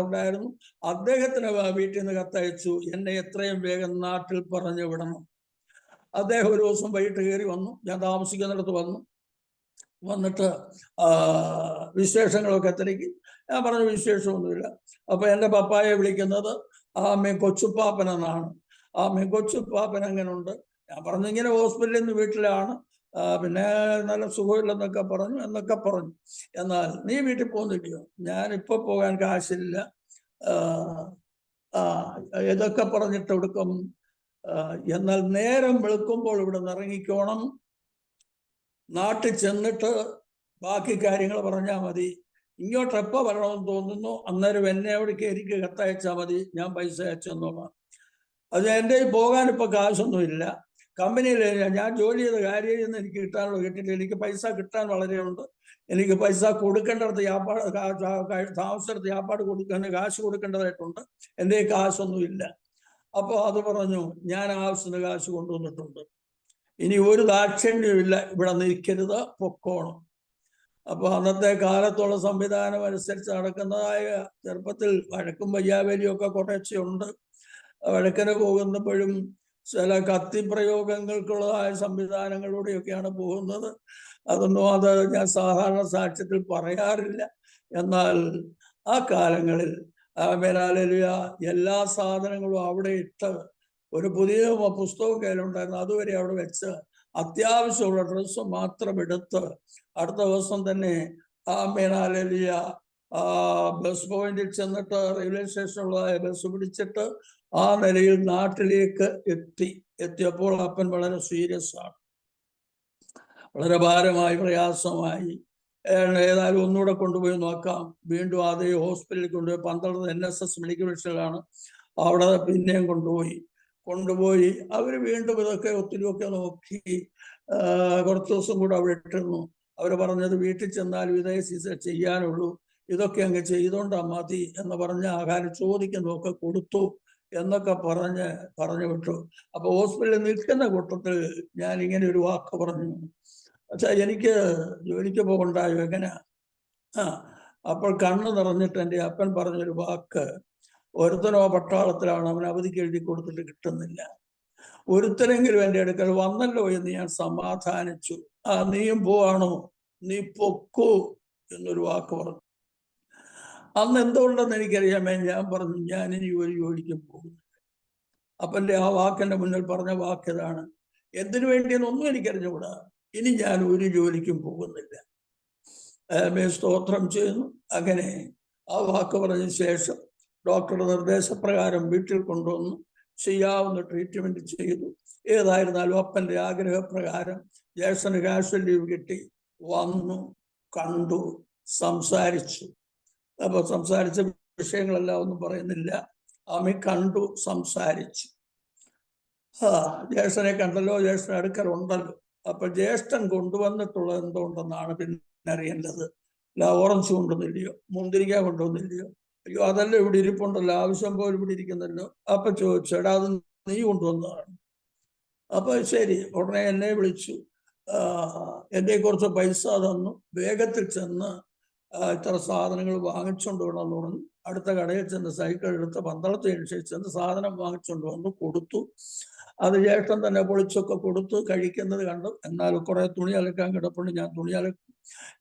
ഉണ്ടായിരുന്നു. അദ്ദേഹത്തിന് വീട്ടിൽ നിന്ന് കത്തയച്ചു, എന്നെ എത്രയും വേഗം നാട്ടിൽ പറഞ്ഞു വിടണം. അദ്ദേഹം ഒരു ദിവസം വൈകിട്ട് കയറി വന്നു. ഞാൻ താമസിക്കുന്നിടത്ത് വന്നിട്ട് വിശേഷങ്ങളൊക്കെ തിരക്കി. ഞാൻ പറഞ്ഞു, വിശേഷമൊന്നുമില്ല. അപ്പൊ എൻ്റെ പപ്പായെ വിളിക്കുന്നത് കൊച്ചുപ്പാപ്പൻ എന്നാണ്. കൊച്ചുപ്പാപ്പൻ എങ്ങനെയുണ്ട്? ഞാൻ പറഞ്ഞു, ഇങ്ങനെ ഹോസ്പിറ്റലിൽ നിന്ന് വീട്ടിലാണ്, പിന്നെ നല്ല സുഖമില്ലെന്നൊക്കെ പറഞ്ഞു. എന്നാൽ നീ വീട്ടിൽ പോകുന്നില്ലയോ? ഞാനിപ്പോൾ പോകാൻ കാശില്ല. ഇതൊക്കെ പറഞ്ഞിട്ട് എടുക്കും. എന്നാൽ നേരം വെളുക്കുമ്പോൾ ഇവിടെ നിന്ന് ഇറങ്ങിക്കോണം. നാട്ടിൽ ചെന്നിട്ട് ബാക്കി കാര്യങ്ങൾ പറഞ്ഞാൽ മതി. ഇങ്ങോട്ട് എപ്പോൾ വരണമെന്ന് തോന്നുന്നു അന്നേരം എന്നെ അവിടേക്ക് എനിക്ക് കത്തയച്ചാൽ മതി, ഞാൻ പൈസ അയച്ചെന്നോളാം. അത് എൻ്റെ പോകാൻ ഇപ്പോൾ കാശൊന്നുമില്ല. കമ്പനിയിൽ ഞാൻ ജോലി ചെയ്ത കാര്യം എനിക്ക് കിട്ടാനുള്ള കിട്ടിയില്ല. എനിക്ക് പൈസ കിട്ടാൻ വളരെ ഉണ്ട്. എനിക്ക് പൈസ കൊടുക്കേണ്ടടുത്ത് താമസിച്ചിടത്ത് വ്യാപാട് കാശ് കൊടുക്കേണ്ടതായിട്ടുണ്ട്. എൻ്റെ കാശൊന്നുമില്ല. അപ്പോൾ അത് പറഞ്ഞു, ഞാൻ ആവശ്യത്തിന് കാശ് കൊണ്ടുവന്നിട്ടുണ്ട്. ഇനി ഒരു ദാക്ഷിണ്യമില്ല, ഇവിടെ നിൽക്കരുത്, പൊക്കോണം. അപ്പോൾ അന്നത്തെ കാലത്തുള്ള സംവിധാനം അനുസരിച്ച് നടക്കുന്നതായ ചെറുപ്പത്തിൽ വഴക്കും വയ്യാവേലിയും ഒക്കെ കുറച്ചുണ്ട്. വഴക്കിന് പോകുന്നപ്പോഴും ചില കത്തിപ്രയോഗങ്ങൾക്കുള്ളതായ സംവിധാനങ്ങളിലൂടെയൊക്കെയാണ് പോകുന്നത്. അത് ഞാൻ സാധാരണ സാക്ഷ്യത്തിൽ പറയാറില്ല. എന്നാൽ ആ കാലങ്ങളിൽ എല്ലാ സാധനങ്ങളും അവിടെ ഇട്ട് ഒരു പുതിയ പുസ്തകം കയ്യിലുണ്ടായിരുന്നു, അതുവരെ അവിടെ വെച്ച് അത്യാവശ്യമുള്ള ഡ്രസ്സ് മാത്രം എടുത്ത് അടുത്ത ദിവസം തന്നെ ബസ് പോയിന്റിൽ ചെന്നിട്ട് റെയിൽവേ സ്റ്റേഷനുള്ള ബസ് പിടിച്ചിട്ട് ആ നിലയിൽ നാട്ടിലേക്ക് എത്തിയപ്പോൾ അപ്പൻ വളരെ സീരിയസ് ആണ്, വളരെ ഭാരമായി, പ്രയാസമായി. ഏതായാലും ഒന്നുകൂടെ കൊണ്ടുപോയി നോക്കാം. വീണ്ടും അതേ ഹോസ്പിറ്റലിൽ കൊണ്ടുപോയി 12 NSS മെഡിക്കൽ മിഷനിലാണ്. അവിടെ പിന്നെയും കൊണ്ടുപോയി അവർ വീണ്ടും ഇതൊക്കെ ഒത്തിരിയൊക്കെ നോക്കി. കുറച്ച് ദിവസം കൂടെ അവിടെ ഇട്ടിരുന്നു. അവർ പറഞ്ഞത് വീട്ടിൽ ചെന്നാൽ ഇതേ ചെയ്യാനുള്ളൂ, ഇതൊക്കെ അങ്ങ് ചെയ്തോണ്ടാ മതി എന്ന് പറഞ്ഞ് ആഹാരം ചോദിക്കുന്നതൊക്കെ കൊടുത്തു എന്നൊക്കെ പറഞ്ഞു വിട്ടു. അപ്പൊ ഹോസ്പിറ്റലിൽ നിൽക്കുന്ന കൂട്ടത്തിൽ ഞാൻ ഇങ്ങനെ ഒരു വാക്ക് പറഞ്ഞു, അച്ഛാ എനിക്ക് ജോലിക്ക് പോകണ്ടായോ എങ്ങനെയാ? അപ്പോൾ കണ്ണ് നിറഞ്ഞിട്ട് എൻ്റെ അപ്പൻ പറഞ്ഞൊരു വാക്ക്, ഒരുത്തനോ പട്ടാളത്തിലാണ്, അവൻ അവധിക്ക് എഴുതി കൊടുത്തിട്ട് കിട്ടുന്നില്ല, ഒരുത്തരെങ്കിലും എൻ്റെ അടുക്കൽ വന്നല്ലോ എന്ന് ഞാൻ സമാധാനിച്ചു. നീയും പോവാണോ? നീ പൊക്കൂ എന്നൊരു വാക്ക് പറഞ്ഞു. അന്ന് എന്തുകൊണ്ടെന്ന് എനിക്കറിയാമേ, ഞാൻ പറഞ്ഞു ഞാൻ ഇനി ഒരു ജോലിക്കും പോകുന്നില്ല. അപ്പൻ്റെ ആ വാക്കിന്റെ മുന്നിൽ പറഞ്ഞ വാക്ക് ഇതാണ്. എന്തിനു വേണ്ടിയെന്നൊന്നും എനിക്കറിഞ്ഞുകൂടാ, ഇനി ഞാൻ ഒരു ജോലിക്കും പോകുന്നില്ല. സ്തോത്രം ചെയ്യുന്നു. അങ്ങനെ ആ വാക്ക് പറഞ്ഞ ശേഷം ഡോക്ടറുടെ നിർദ്ദേശപ്രകാരം വീട്ടിൽ കൊണ്ടുവന്നു ചെയ്യാവുന്ന ട്രീറ്റ്മെന്റ് ചെയ്തു. ഏതായിരുന്നാലും അപ്പൻ്റെ ആഗ്രഹപ്രകാരം ജ്യേഷ്ഠന് കാഷ്വൽ ലീവ് കിട്ടി, വന്നു, കണ്ടു, സംസാരിച്ചു. അപ്പൊ സംസാരിച്ച വിഷയങ്ങളെല്ലാം ഒന്നും പറയുന്നില്ല. അമ്മ കണ്ടു, സംസാരിച്ചു. ജ്യേഷ്ഠനെ കണ്ടല്ലോ, ജ്യേഷ്ഠൻ അടുക്കലുണ്ടല്ലോ. അപ്പൊ ജ്യേഷ്ഠൻ കൊണ്ടുവന്നിട്ടുള്ളത് എന്തുകൊണ്ടെന്നാണ് പിന്നെ അറിയേണ്ടത്. ഓറഞ്ച് കൊണ്ടുവന്നില്ലയോ, മുന്തിരിക്ക കൊണ്ടുവന്നില്ലയോ? അയ്യോ അതെല്ലാം ഇവിടെ ഇരിപ്പുണ്ടല്ലോ, ആവശ്യം പോലെ ഇവിടെ ഇരിക്കുന്നല്ലോ. അപ്പൊ ചോദിച്ചു, എടാ അത് നീ കൊണ്ടുവന്നതാണ്. അപ്പൊ ശരി. ഉടനെ എന്നെ വിളിച്ചു, എൻ്റെ കുറച്ച് പൈസ തന്നു, വേഗത്തിൽ ചെന്ന് ഇത്ര സാധനങ്ങൾ വാങ്ങിച്ചുകൊണ്ട് വരണമെന്ന് പറഞ്ഞു. അടുത്ത കടയിൽ ചെന്ന് സൈക്കിൾ എടുത്ത് പന്തളത്ത് ജംഗ്ഷനിൽ ചെന്ന് സാധനം വാങ്ങിച്ചുകൊണ്ട് വന്നു കൊടുത്തു. അത് ജ്യേഷ്ഠൻ തന്നെ പൊളിച്ചൊക്കെ കൊടുത്തു. കഴിക്കുന്നത് കണ്ടു. എന്നാൽ കുറെ തുണി അലക്കാൻ കിടപ്പുണ്ട്.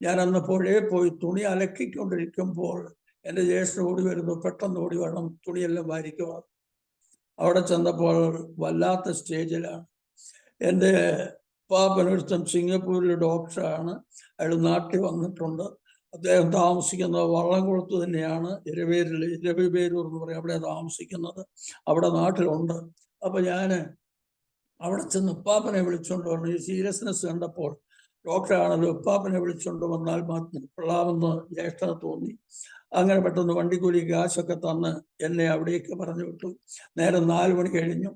ഞാൻ അന്ന് പുഴയെ പോയി തുണി അലക്കിക്കൊണ്ടിരിക്കുമ്പോൾ എൻ്റെ ജ്യേഷ്ഠൻ ഓടി വരുന്നു. പെട്ടെന്ന് ഓടി വേണം തുണിയെല്ലാം വാരിക്കുക. അവിടെ ചെന്നപ്പോൾ വല്ലാത്ത സ്റ്റേജിലാണ്. എൻ്റെ പാപ്പനൊരുത്തൻ സിംഗപ്പൂരിലെ ഡോക്ടറാണ്. അയാൾ നാട്ടിൽ വന്നിട്ടുണ്ട്. അദ്ദേഹം താമസിക്കുന്നത് വള്ളംകുളത്ത് തന്നെയാണ്, ഇരവിപേരൂർ എന്ന് പറയും, അവിടെ താമസിക്കുന്നത്. അവിടെ നാട്ടിലുണ്ട്. അപ്പൊ ഞാൻ അവിടെ ചെന്ന് ഉപ്പാപ്പനെ വിളിച്ചുകൊണ്ട് വന്നു. ഈ സീരിയസ്നെസ് കണ്ടപ്പോൾ ഡോക്ടറാണല്ലോ, ഉപ്പാപ്പനെ വിളിച്ചുകൊണ്ട് വന്നാൽ കൊള്ളാമെന്ന് ജ്യേഷ്ഠന് തോന്നി. അങ്ങനെ പെട്ടെന്ന് വണ്ടിക്കൂലി കാശൊക്കെ തന്ന് എന്നെ അവിടേക്ക് പറഞ്ഞു വിട്ടു. നേരം 4 മണി കഴിഞ്ഞു.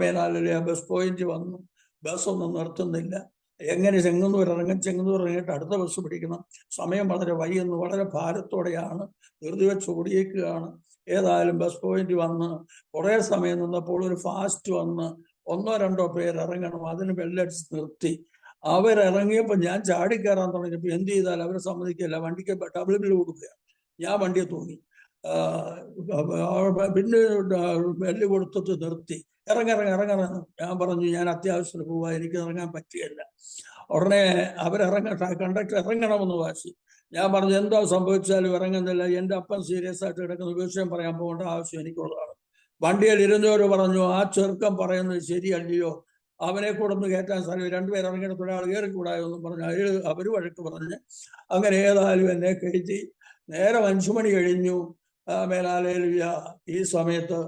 മേനാലിലെ ബസ് പോയിന്റ് വന്നു. ബസ്സൊന്നും നിർത്തുന്നില്ല. എങ്ങനെ ചെങ്ങന്നൂർ ഇറങ്ങിയിട്ട് അടുത്ത ബസ് പിടിക്കണം. സമയം വളരെ വൈകുന്നു. വളരെ ഭാരത്തോടെയാണ്, ധൃതി വെച്ച് ഓടിയേക്കുകയാണ്. ഏതായാലും ബസ് പോയിന്റ് വന്ന് കുറേ സമയം നിന്നപ്പോൾ ഒരു ഫാസ്റ്റ് വന്ന് 1-2 പേര് ഇറങ്ങണം. അതിന് ബെല്ലടിച്ച് നിർത്തി. അവരിറങ്ങിയപ്പോൾ ഞാൻ ചാടിക്കയറാൻ തുടങ്ങിയപ്പോൾ എന്ത് ചെയ്താൽ അവരെ സമ്മതിക്കില്ല. വണ്ടിക്ക് ഡബിൾ ബില്ല് കൊടുക്കുകയാണ്. ഞാൻ വണ്ടിയെ തൂങ്ങി. പിന്നെ ബെല്ല് കൊടുത്തിട്ട് നിർത്തി. ഇറങ്ങണം. ഞാൻ പറഞ്ഞു ഞാൻ അത്യാവശ്യത്തിന് പോവാ, എനിക്ക് ഇറങ്ങാൻ പറ്റുകയില്ല. ഉടനെ കണ്ടക്ടർ ഇറങ്ങണമെന്ന് വാശി. ഞാൻ പറഞ്ഞു എന്താ സംഭവിച്ചാലും ഇറങ്ങുന്നില്ല, എൻ്റെ അപ്പൻ സീരിയസ് ആയിട്ട് കിടക്കുന്ന വിഷയം പറയാൻ പോകേണ്ട ആവശ്യം എനിക്കുള്ളതാണ്. വണ്ടിയിൽ ഇരുന്നവര് പറഞ്ഞു, ആ ചെറുക്കം പറയുന്നത് ശരിയല്ലയോ, അവനെ കൂടെ ഒന്ന് കയറ്റാൻ സ്ഥലം, 2 പേര് ഇറങ്ങിയിട്ട് ഒരാൾ കയറിക്കൂടായോ എന്നും പറഞ്ഞു അവര് വഴക്ക് പറഞ്ഞ് അങ്ങനെ ഏതായാലും എന്നെ കയറ്റി. നേരെ 5 മണി കഴിഞ്ഞു. മേലാലേലുയ. ഈ സമയത്ത്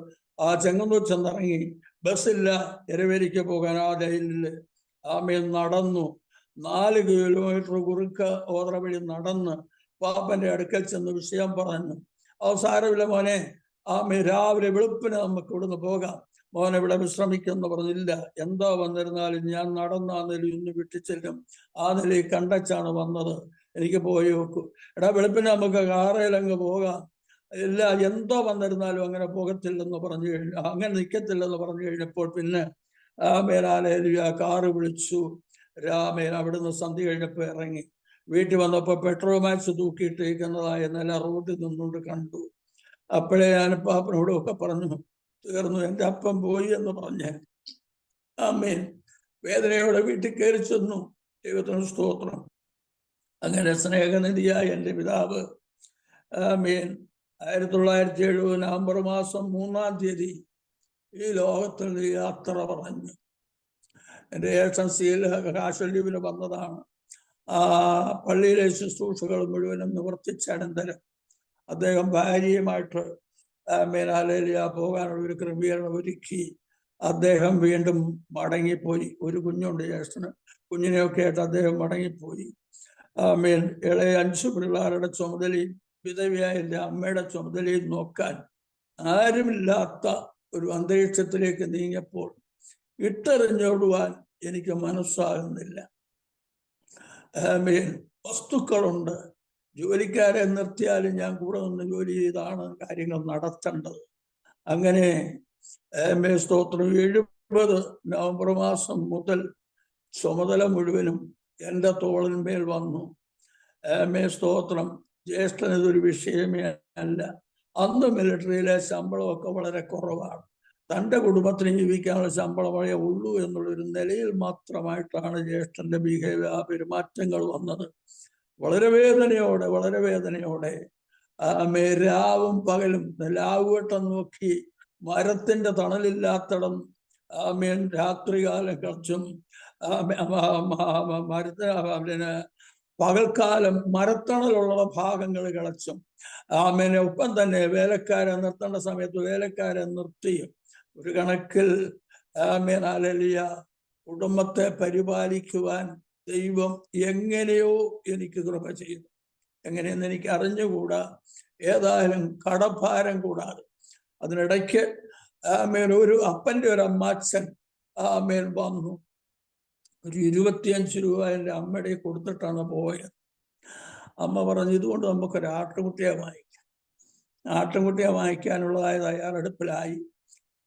ചെങ്ങന്നൂർ ചെന്നിറങ്ങി. ബസ്സില്ല, ഇരവേലിക്ക് പോകാൻ ആ ലൈനില് നടന്നു 4 കിലോമീറ്റർ കുറുക്ക ഓതറ വഴി നടന്ന് പാപ്പന്റെ അടുക്കൽ ചെന്ന് വിഷയം പറഞ്ഞു. സാരമില്ല മോനെ, രാവിലെ വെളുപ്പിന് നമുക്ക് ഇവിടുന്ന് പോകാം, മോനെ ഇവിടെ വിശ്രമിക്കുമെന്ന് പറഞ്ഞില്ല. എന്താ വന്നിരുന്നാലും ഞാൻ നടന്ന ആ നില ഇന്ന് വിട്ടിച്ചെല്ലും. ആ നിലയിൽ കണ്ടച്ചാണ് വന്നത്. എനിക്ക് പോയി നോക്കൂ. എടാ വെളുപ്പിന് നമുക്ക് കാറയിലങ്ങ് പോകാം. ഇല്ല, എന്തോ വന്നിരുന്നാലും അങ്ങനെ പോകത്തില്ലെന്ന് പറഞ്ഞു അങ്ങനെ നിൽക്കത്തില്ലെന്ന് പറഞ്ഞു കഴിഞ്ഞപ്പോൾ പിന്നെ മേലാലേലുയ കാറ് വിളിച്ചു. രാമേൽ അവിടുന്ന് സന്ധ്യ കഴിഞ്ഞപ്പോൾ ഇറങ്ങി. വീട്ടിൽ വന്നപ്പോൾ പെട്രോൾ മാക്സ് തൂക്കിയിട്ടേക്കുന്നതായ നില റോഡിൽ നിന്നുകൊണ്ട് കണ്ടു. അപ്പോഴേ ഞാൻ പാപ്പനോടും ഒക്കെ പറഞ്ഞു, തീർന്നു, എൻ്റെ അപ്പം പോയി എന്ന് പറഞ്ഞ് ആമേൻ വേദനയോടെ വീട്ടിൽ കയറി ചെന്നു. ദൈവത്തിന് സ്തോത്രം. അങ്ങനെ സ്നേഹനിധിയായ എൻ്റെ പിതാവ് ആമേൻ 1970 നവംബർ മാസം 3-ാം തീയതി ഈ ലോകത്തിൽ യാത്ര പറഞ്ഞു. എൻ്റെ ഏജൻസിയിൽ കാഷ്വൽ ലീവിന് വന്നതാണ്. പള്ളിയിലെ ശുശ്രൂഷകൾ മുഴുവനും നിവർത്തിച്ചനന്തരം അദ്ദേഹം ഭാര്യയുമായിട്ട് മേലാലേലിയ പോകാനുള്ള ഒരു ക്രമീകരണം ഒരുക്കി. അദ്ദേഹം വീണ്ടും മടങ്ങിപ്പോയി. ഒരു കുഞ്ഞുണ്ട് ജ്യേഷ്ഠന്. കുഞ്ഞിനെയൊക്കെ ആയിട്ട് അദ്ദേഹം മടങ്ങിപ്പോയി. ഇളയ 5 പിള്ളേരുടെ ചുമതലയും വിധവയായ എൻ്റെ അമ്മയുടെ ചുമതലയും നോക്കാൻ ആരുമില്ലാത്ത ഒരു അന്തരീക്ഷത്തിലേക്ക് നീങ്ങിയപ്പോൾ ഇട്ടെറിഞ്ഞോടുവാൻ എനിക്ക് മനസ്സാകുന്നില്ല. വസ്തുക്കളുണ്ട്, ജോലിക്കാരെ നിർത്തിയാലും ഞാൻ കൂടെ നിന്ന് ജോലി ചെയ്താണ് കാര്യങ്ങൾ നടത്തേണ്ടത്. അങ്ങനെ സ്തോത്രം 70 നവംബർ മാസം മുതൽ ചുമതല മുഴുവനും എൻ്റെ തോളിന്മേൽ വന്നു. സ്തോത്രം. ജ്യേഷ്ഠന് ഇതൊരു വിഷയമേ അല്ല. അന്ന് മിലിറ്ററിയിലെ ശമ്പളമൊക്കെ വളരെ കുറവാണ്. തൻ്റെ കുടുംബത്തിന് ജീവിക്കാനുള്ള ശമ്പളമേ ഉള്ളൂ എന്നുള്ളൊരു നിലയിൽ മാത്രമായിട്ടാണ് ജ്യേഷ്ഠന്റെ പെരുമാറ്റങ്ങൾ വന്നത്. വളരെ വേദനയോടെ രാവും പകലും ലാവുവട്ടം നോക്കി മരത്തിന്റെ തണലില്ലാത്തടം രാത്രികാലം കളിച്ചും മരത്തിന് പകൽക്കാലം മരത്തണലുള്ള ഭാഗങ്ങൾ കളിച്ചും ഒപ്പം തന്നെ വേലക്കാരെ നിർത്തേണ്ട സമയത്ത് വേലക്കാരെ നിർത്തിയും ഒരു കണക്കിൽ ഹല്ലേലൂയ കുടുംബത്തെ പരിപാലിക്കുവാൻ ദൈവം എങ്ങനെയോ എനിക്ക് കൃപ ചെയ്തു. എങ്ങനെയെന്ന് എനിക്ക് അറിഞ്ഞുകൂടാ. ഏതായാലും കടഭാരം കൂടാതെ അതിനിടയ്ക്ക് ഒരു അപ്പൻ്റെ ഒരു അമ്മാച്ചൻ വന്നു. ഒരു 25 രൂപ എൻ്റെ അമ്മയുടെ കൊടുത്തിട്ടാണ് പോയത്. അമ്മ പറഞ്ഞു, ഇതുകൊണ്ട് നമുക്കൊരു ആട്ടുകുട്ടിയെ വാങ്ങിക്കാം. ആട്ടുകുട്ടിയെ വാങ്ങിക്കാനുള്ളതായ തയ്യാറെടുപ്പിലായി.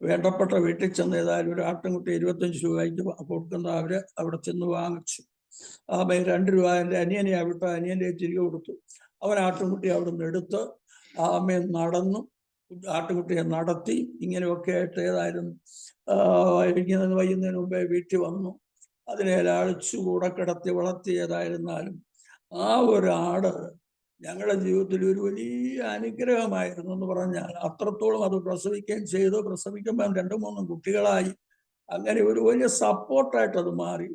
വേണ്ടപ്പെട്ട വീട്ടിൽ ചെന്ന് ഏതായാലും ഒരു ആട്ടുകുട്ടി 25 രൂപയ്ക്ക് കൊടുക്കുന്ന അവിടെ ചെന്ന് വാങ്ങിച്ചു. 2 രൂപ എൻ്റെ അനിയനെ വിട്ട അനിയൻ്റെ തിരികെ കൊടുത്തു. അവൻ ആട്ടുകുട്ടി അവിടെ നിന്ന് എടുത്ത് നടന്നു. ആട്ടുകുട്ടിയെ നടത്തി. ഇങ്ങനെയൊക്കെ ആയിട്ട് ഏതായാലും വൈകുന്നതിന് മുമ്പേ വീട്ടിൽ വന്നു. അതിനെ ലാളിച്ചു കൂടെ കിടത്തി വളർത്തിയതായിരുന്നാലും ആ ഒരു ആട് ഞങ്ങളുടെ ജീവിതത്തിൽ ഒരു വലിയ അനുഗ്രഹമായിരുന്നു എന്ന് പറഞ്ഞാൽ അത്രത്തോളം അത് പ്രസവിക്കുകയും ചെയ്തു. പ്രസവിക്കുമ്പോൾ 2-3 കുട്ടികളായി. അങ്ങനെ ഒരു വലിയ സപ്പോർട്ടായിട്ട് അത് മാറി.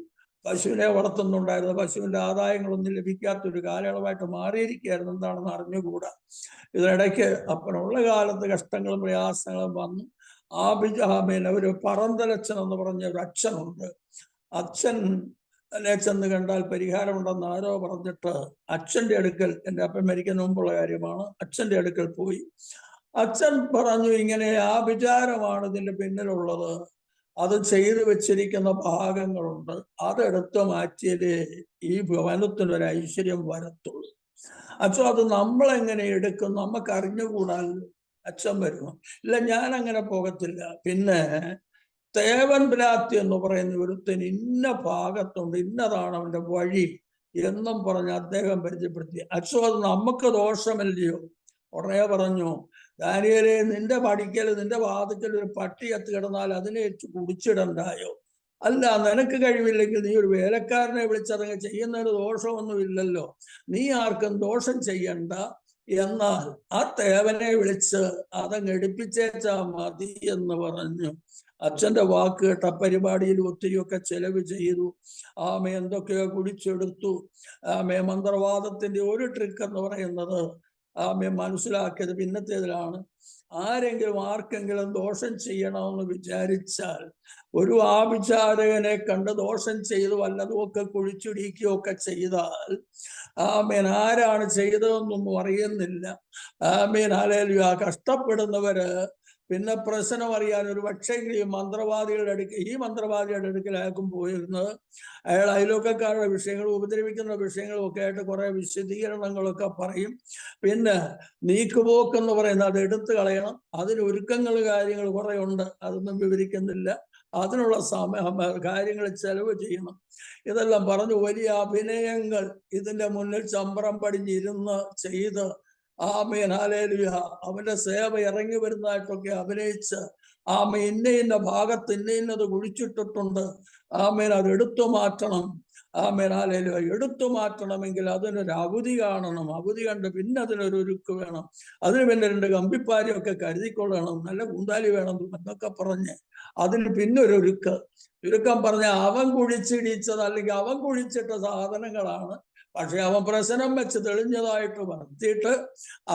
പശുവിനെ വളർത്തുന്നുണ്ടായിരുന്നു. പശുവിൻ്റെ ആദായങ്ങളൊന്നും ലഭിക്കാത്തൊരു കാലയളവായിട്ട് മാറിയിരിക്കുകയായിരുന്നു. എന്താണെന്ന് അറിഞ്ഞുകൂടാ. ഇതിനിടയ്ക്ക് അപ്പനുള്ള കാലത്ത് കഷ്ടങ്ങളും പ്രയാസങ്ങളും വന്നു. ഒരു പറന്തലച്ഛൻ എന്ന് പറഞ്ഞ ഒരു അച്ഛനുണ്ട്. അച്ഛൻ എന്നെ ചെന്ന് കണ്ടാൽ പരിഹാരമുണ്ടെന്ന് ആരോ പറഞ്ഞിട്ട് അച്ഛൻ്റെ അടുക്കൽ, എൻ്റെ അപ്പൻ മരിക്കുന്ന മുമ്പുള്ള കാര്യമാണ്, അച്ഛൻ്റെ അടുക്കൽ പോയി. അച്ഛൻ പറഞ്ഞു, ഇങ്ങനെ വിചാരമാണ് ഇതിൻ്റെ പിന്നിലുള്ളത്. അത് ചെയ്തു വെച്ചിരിക്കുന്ന ഭാഗങ്ങളുണ്ട്. അതെടുത്ത് മാറ്റിയാലേ ഈ ഭവനത്തിനൊരു ഐശ്വര്യം വരത്തുള്ളൂ. അച്ഛൻ അത് നമ്മളെങ്ങനെ എടുക്കും? നമുക്ക് അറിഞ്ഞുകൂടാല്ലോ. അച്ഛൻ വരുമോ? ഇല്ല, ഞാൻ അങ്ങനെ പോകത്തില്ല. പിന്നെ തേവൻ ബ്രാത്തി എന്ന് പറയുന്ന ഒരുത്തൻ ഇന്ന ഭാഗത്തുണ്ട്, ഇന്നതാണ് അവന്റെ വഴി എന്നും പറഞ്ഞ് അദ്ദേഹം പരിചയപ്പെടുത്തി. അച്ഛൻ അത് നമുക്ക് ദോഷമല്ലയോ? ഉടനെ പറഞ്ഞു, ദാനിയേലേ, നിന്റെ നിന്റെ വാതിക്കൽ ഒരു പട്ടി എത്തി കിടന്നാൽ അതിനെ കുടിച്ചിടണ്ടായോ? അല്ല, നിനക്ക് കഴിവില്ലെങ്കിൽ നീ ഒരു വേലക്കാരനെ വിളിച്ചതങ്ങ് ചെയ്യുന്നതിന് ദോഷമൊന്നുമില്ലല്ലോ. നീ ആർക്കും ദോഷം ചെയ്യണ്ട. എന്നാൽ ആ തേവനെ വിളിച്ച് അതങ്ങ് എടുപ്പിച്ചേച്ചാ മതി എന്ന് പറഞ്ഞു. അച്ഛൻ്റെ വാക്ക് കേട്ട പരിപാടിയിൽ ഒത്തിരിയൊക്കെ ചെലവ് ചെയ്തു. എന്തൊക്കെയോ കുടിച്ചെടുത്തു. മന്ത്രവാദത്തിന്റെ ഒരു ട്രിക്ക് എന്ന് പറയുന്നത് മനസ്സിലാക്കിയത് പിന്നത്തേതിലാണ്. ആർക്കെങ്കിലും ദോഷം ചെയ്യണമെന്ന് വിചാരിച്ചാൽ ഒരു ആഭിചാരകനെ കണ്ട് ദോഷം ചെയ്ത് വല്ലതുമൊക്കെ കുഴിച്ചുടിക്കുകയൊക്കെ ചെയ്താൽ ആരാണ് ചെയ്തതെന്നൊന്നും അറിയുന്നില്ല. ഹല്ലേലൂയ. കഷ്ടപ്പെടുന്നവര് പിന്നെ പ്രശ്നം അറിയാൻ ഒരു പക്ഷേ ഈ മന്ത്രവാദികളുടെ അടുക്കൽ അയാൾക്കും പോയിരുന്നത്. അയാൾ അയൽവക്കക്കാരുടെ വിഷയങ്ങളും ഉപദ്രവിക്കുന്ന വിഷയങ്ങളും ഒക്കെ ആയിട്ട് കുറെ വിശദീകരണങ്ങളൊക്കെ പറയും. പിന്നെ നീക്കുപോക്കെന്ന് പറയുന്നത് അത് എടുത്തു കളയണം. അതിന് ഒരുക്കങ്ങൾ കാര്യങ്ങൾ കുറെ ഉണ്ട്, അതൊന്നും വിവരിക്കുന്നില്ല. അതിനുള്ള കാര്യങ്ങൾ ചെലവ് ചെയ്യണം. ഇതെല്ലാം പറഞ്ഞു വലിയ അഭിനയങ്ങൾ ഇതിന്റെ മുന്നിൽ ചമ്പരം പടിഞ്ഞിരുന്ന് ചെയ്ത് ഹല്ലേലൂയ അവന്റെ സേവ ഇറങ്ങി വരുന്നതായിട്ടൊക്കെ അഭിനയിച്ച് ഇന്ന ഭാഗത്ത് ഇന്നത് കുഴിച്ചിട്ടിട്ടുണ്ട്. അത് എടുത്തു മാറ്റണം. ഹല്ലേലൂയ. എടുത്തു മാറ്റണമെങ്കിൽ അതിനൊരു അവധി കാണണം. അവധി കണ്ട് പിന്നെ അതിനൊരു ഒരുക്ക് വേണം. അതിന് പിന്നെ 2 കമ്പിപ്പാരിയൊക്കെ കരുതിക്കൊള്ളണം. നല്ല കൂന്താലി വേണം എന്നൊക്കെ പറഞ്ഞ് അതിന് പിന്നെ ഒരു ചുരുക്കം പറഞ്ഞ അവൻ കുഴിച്ചിടിച്ചത് അല്ലെങ്കിൽ അവൻ കുഴിച്ചിട്ട സാധനങ്ങളാണ്. പക്ഷെ അവൻ പ്രശ്നം വെച്ച് തെളിഞ്ഞതായിട്ട് വരുത്തിയിട്ട്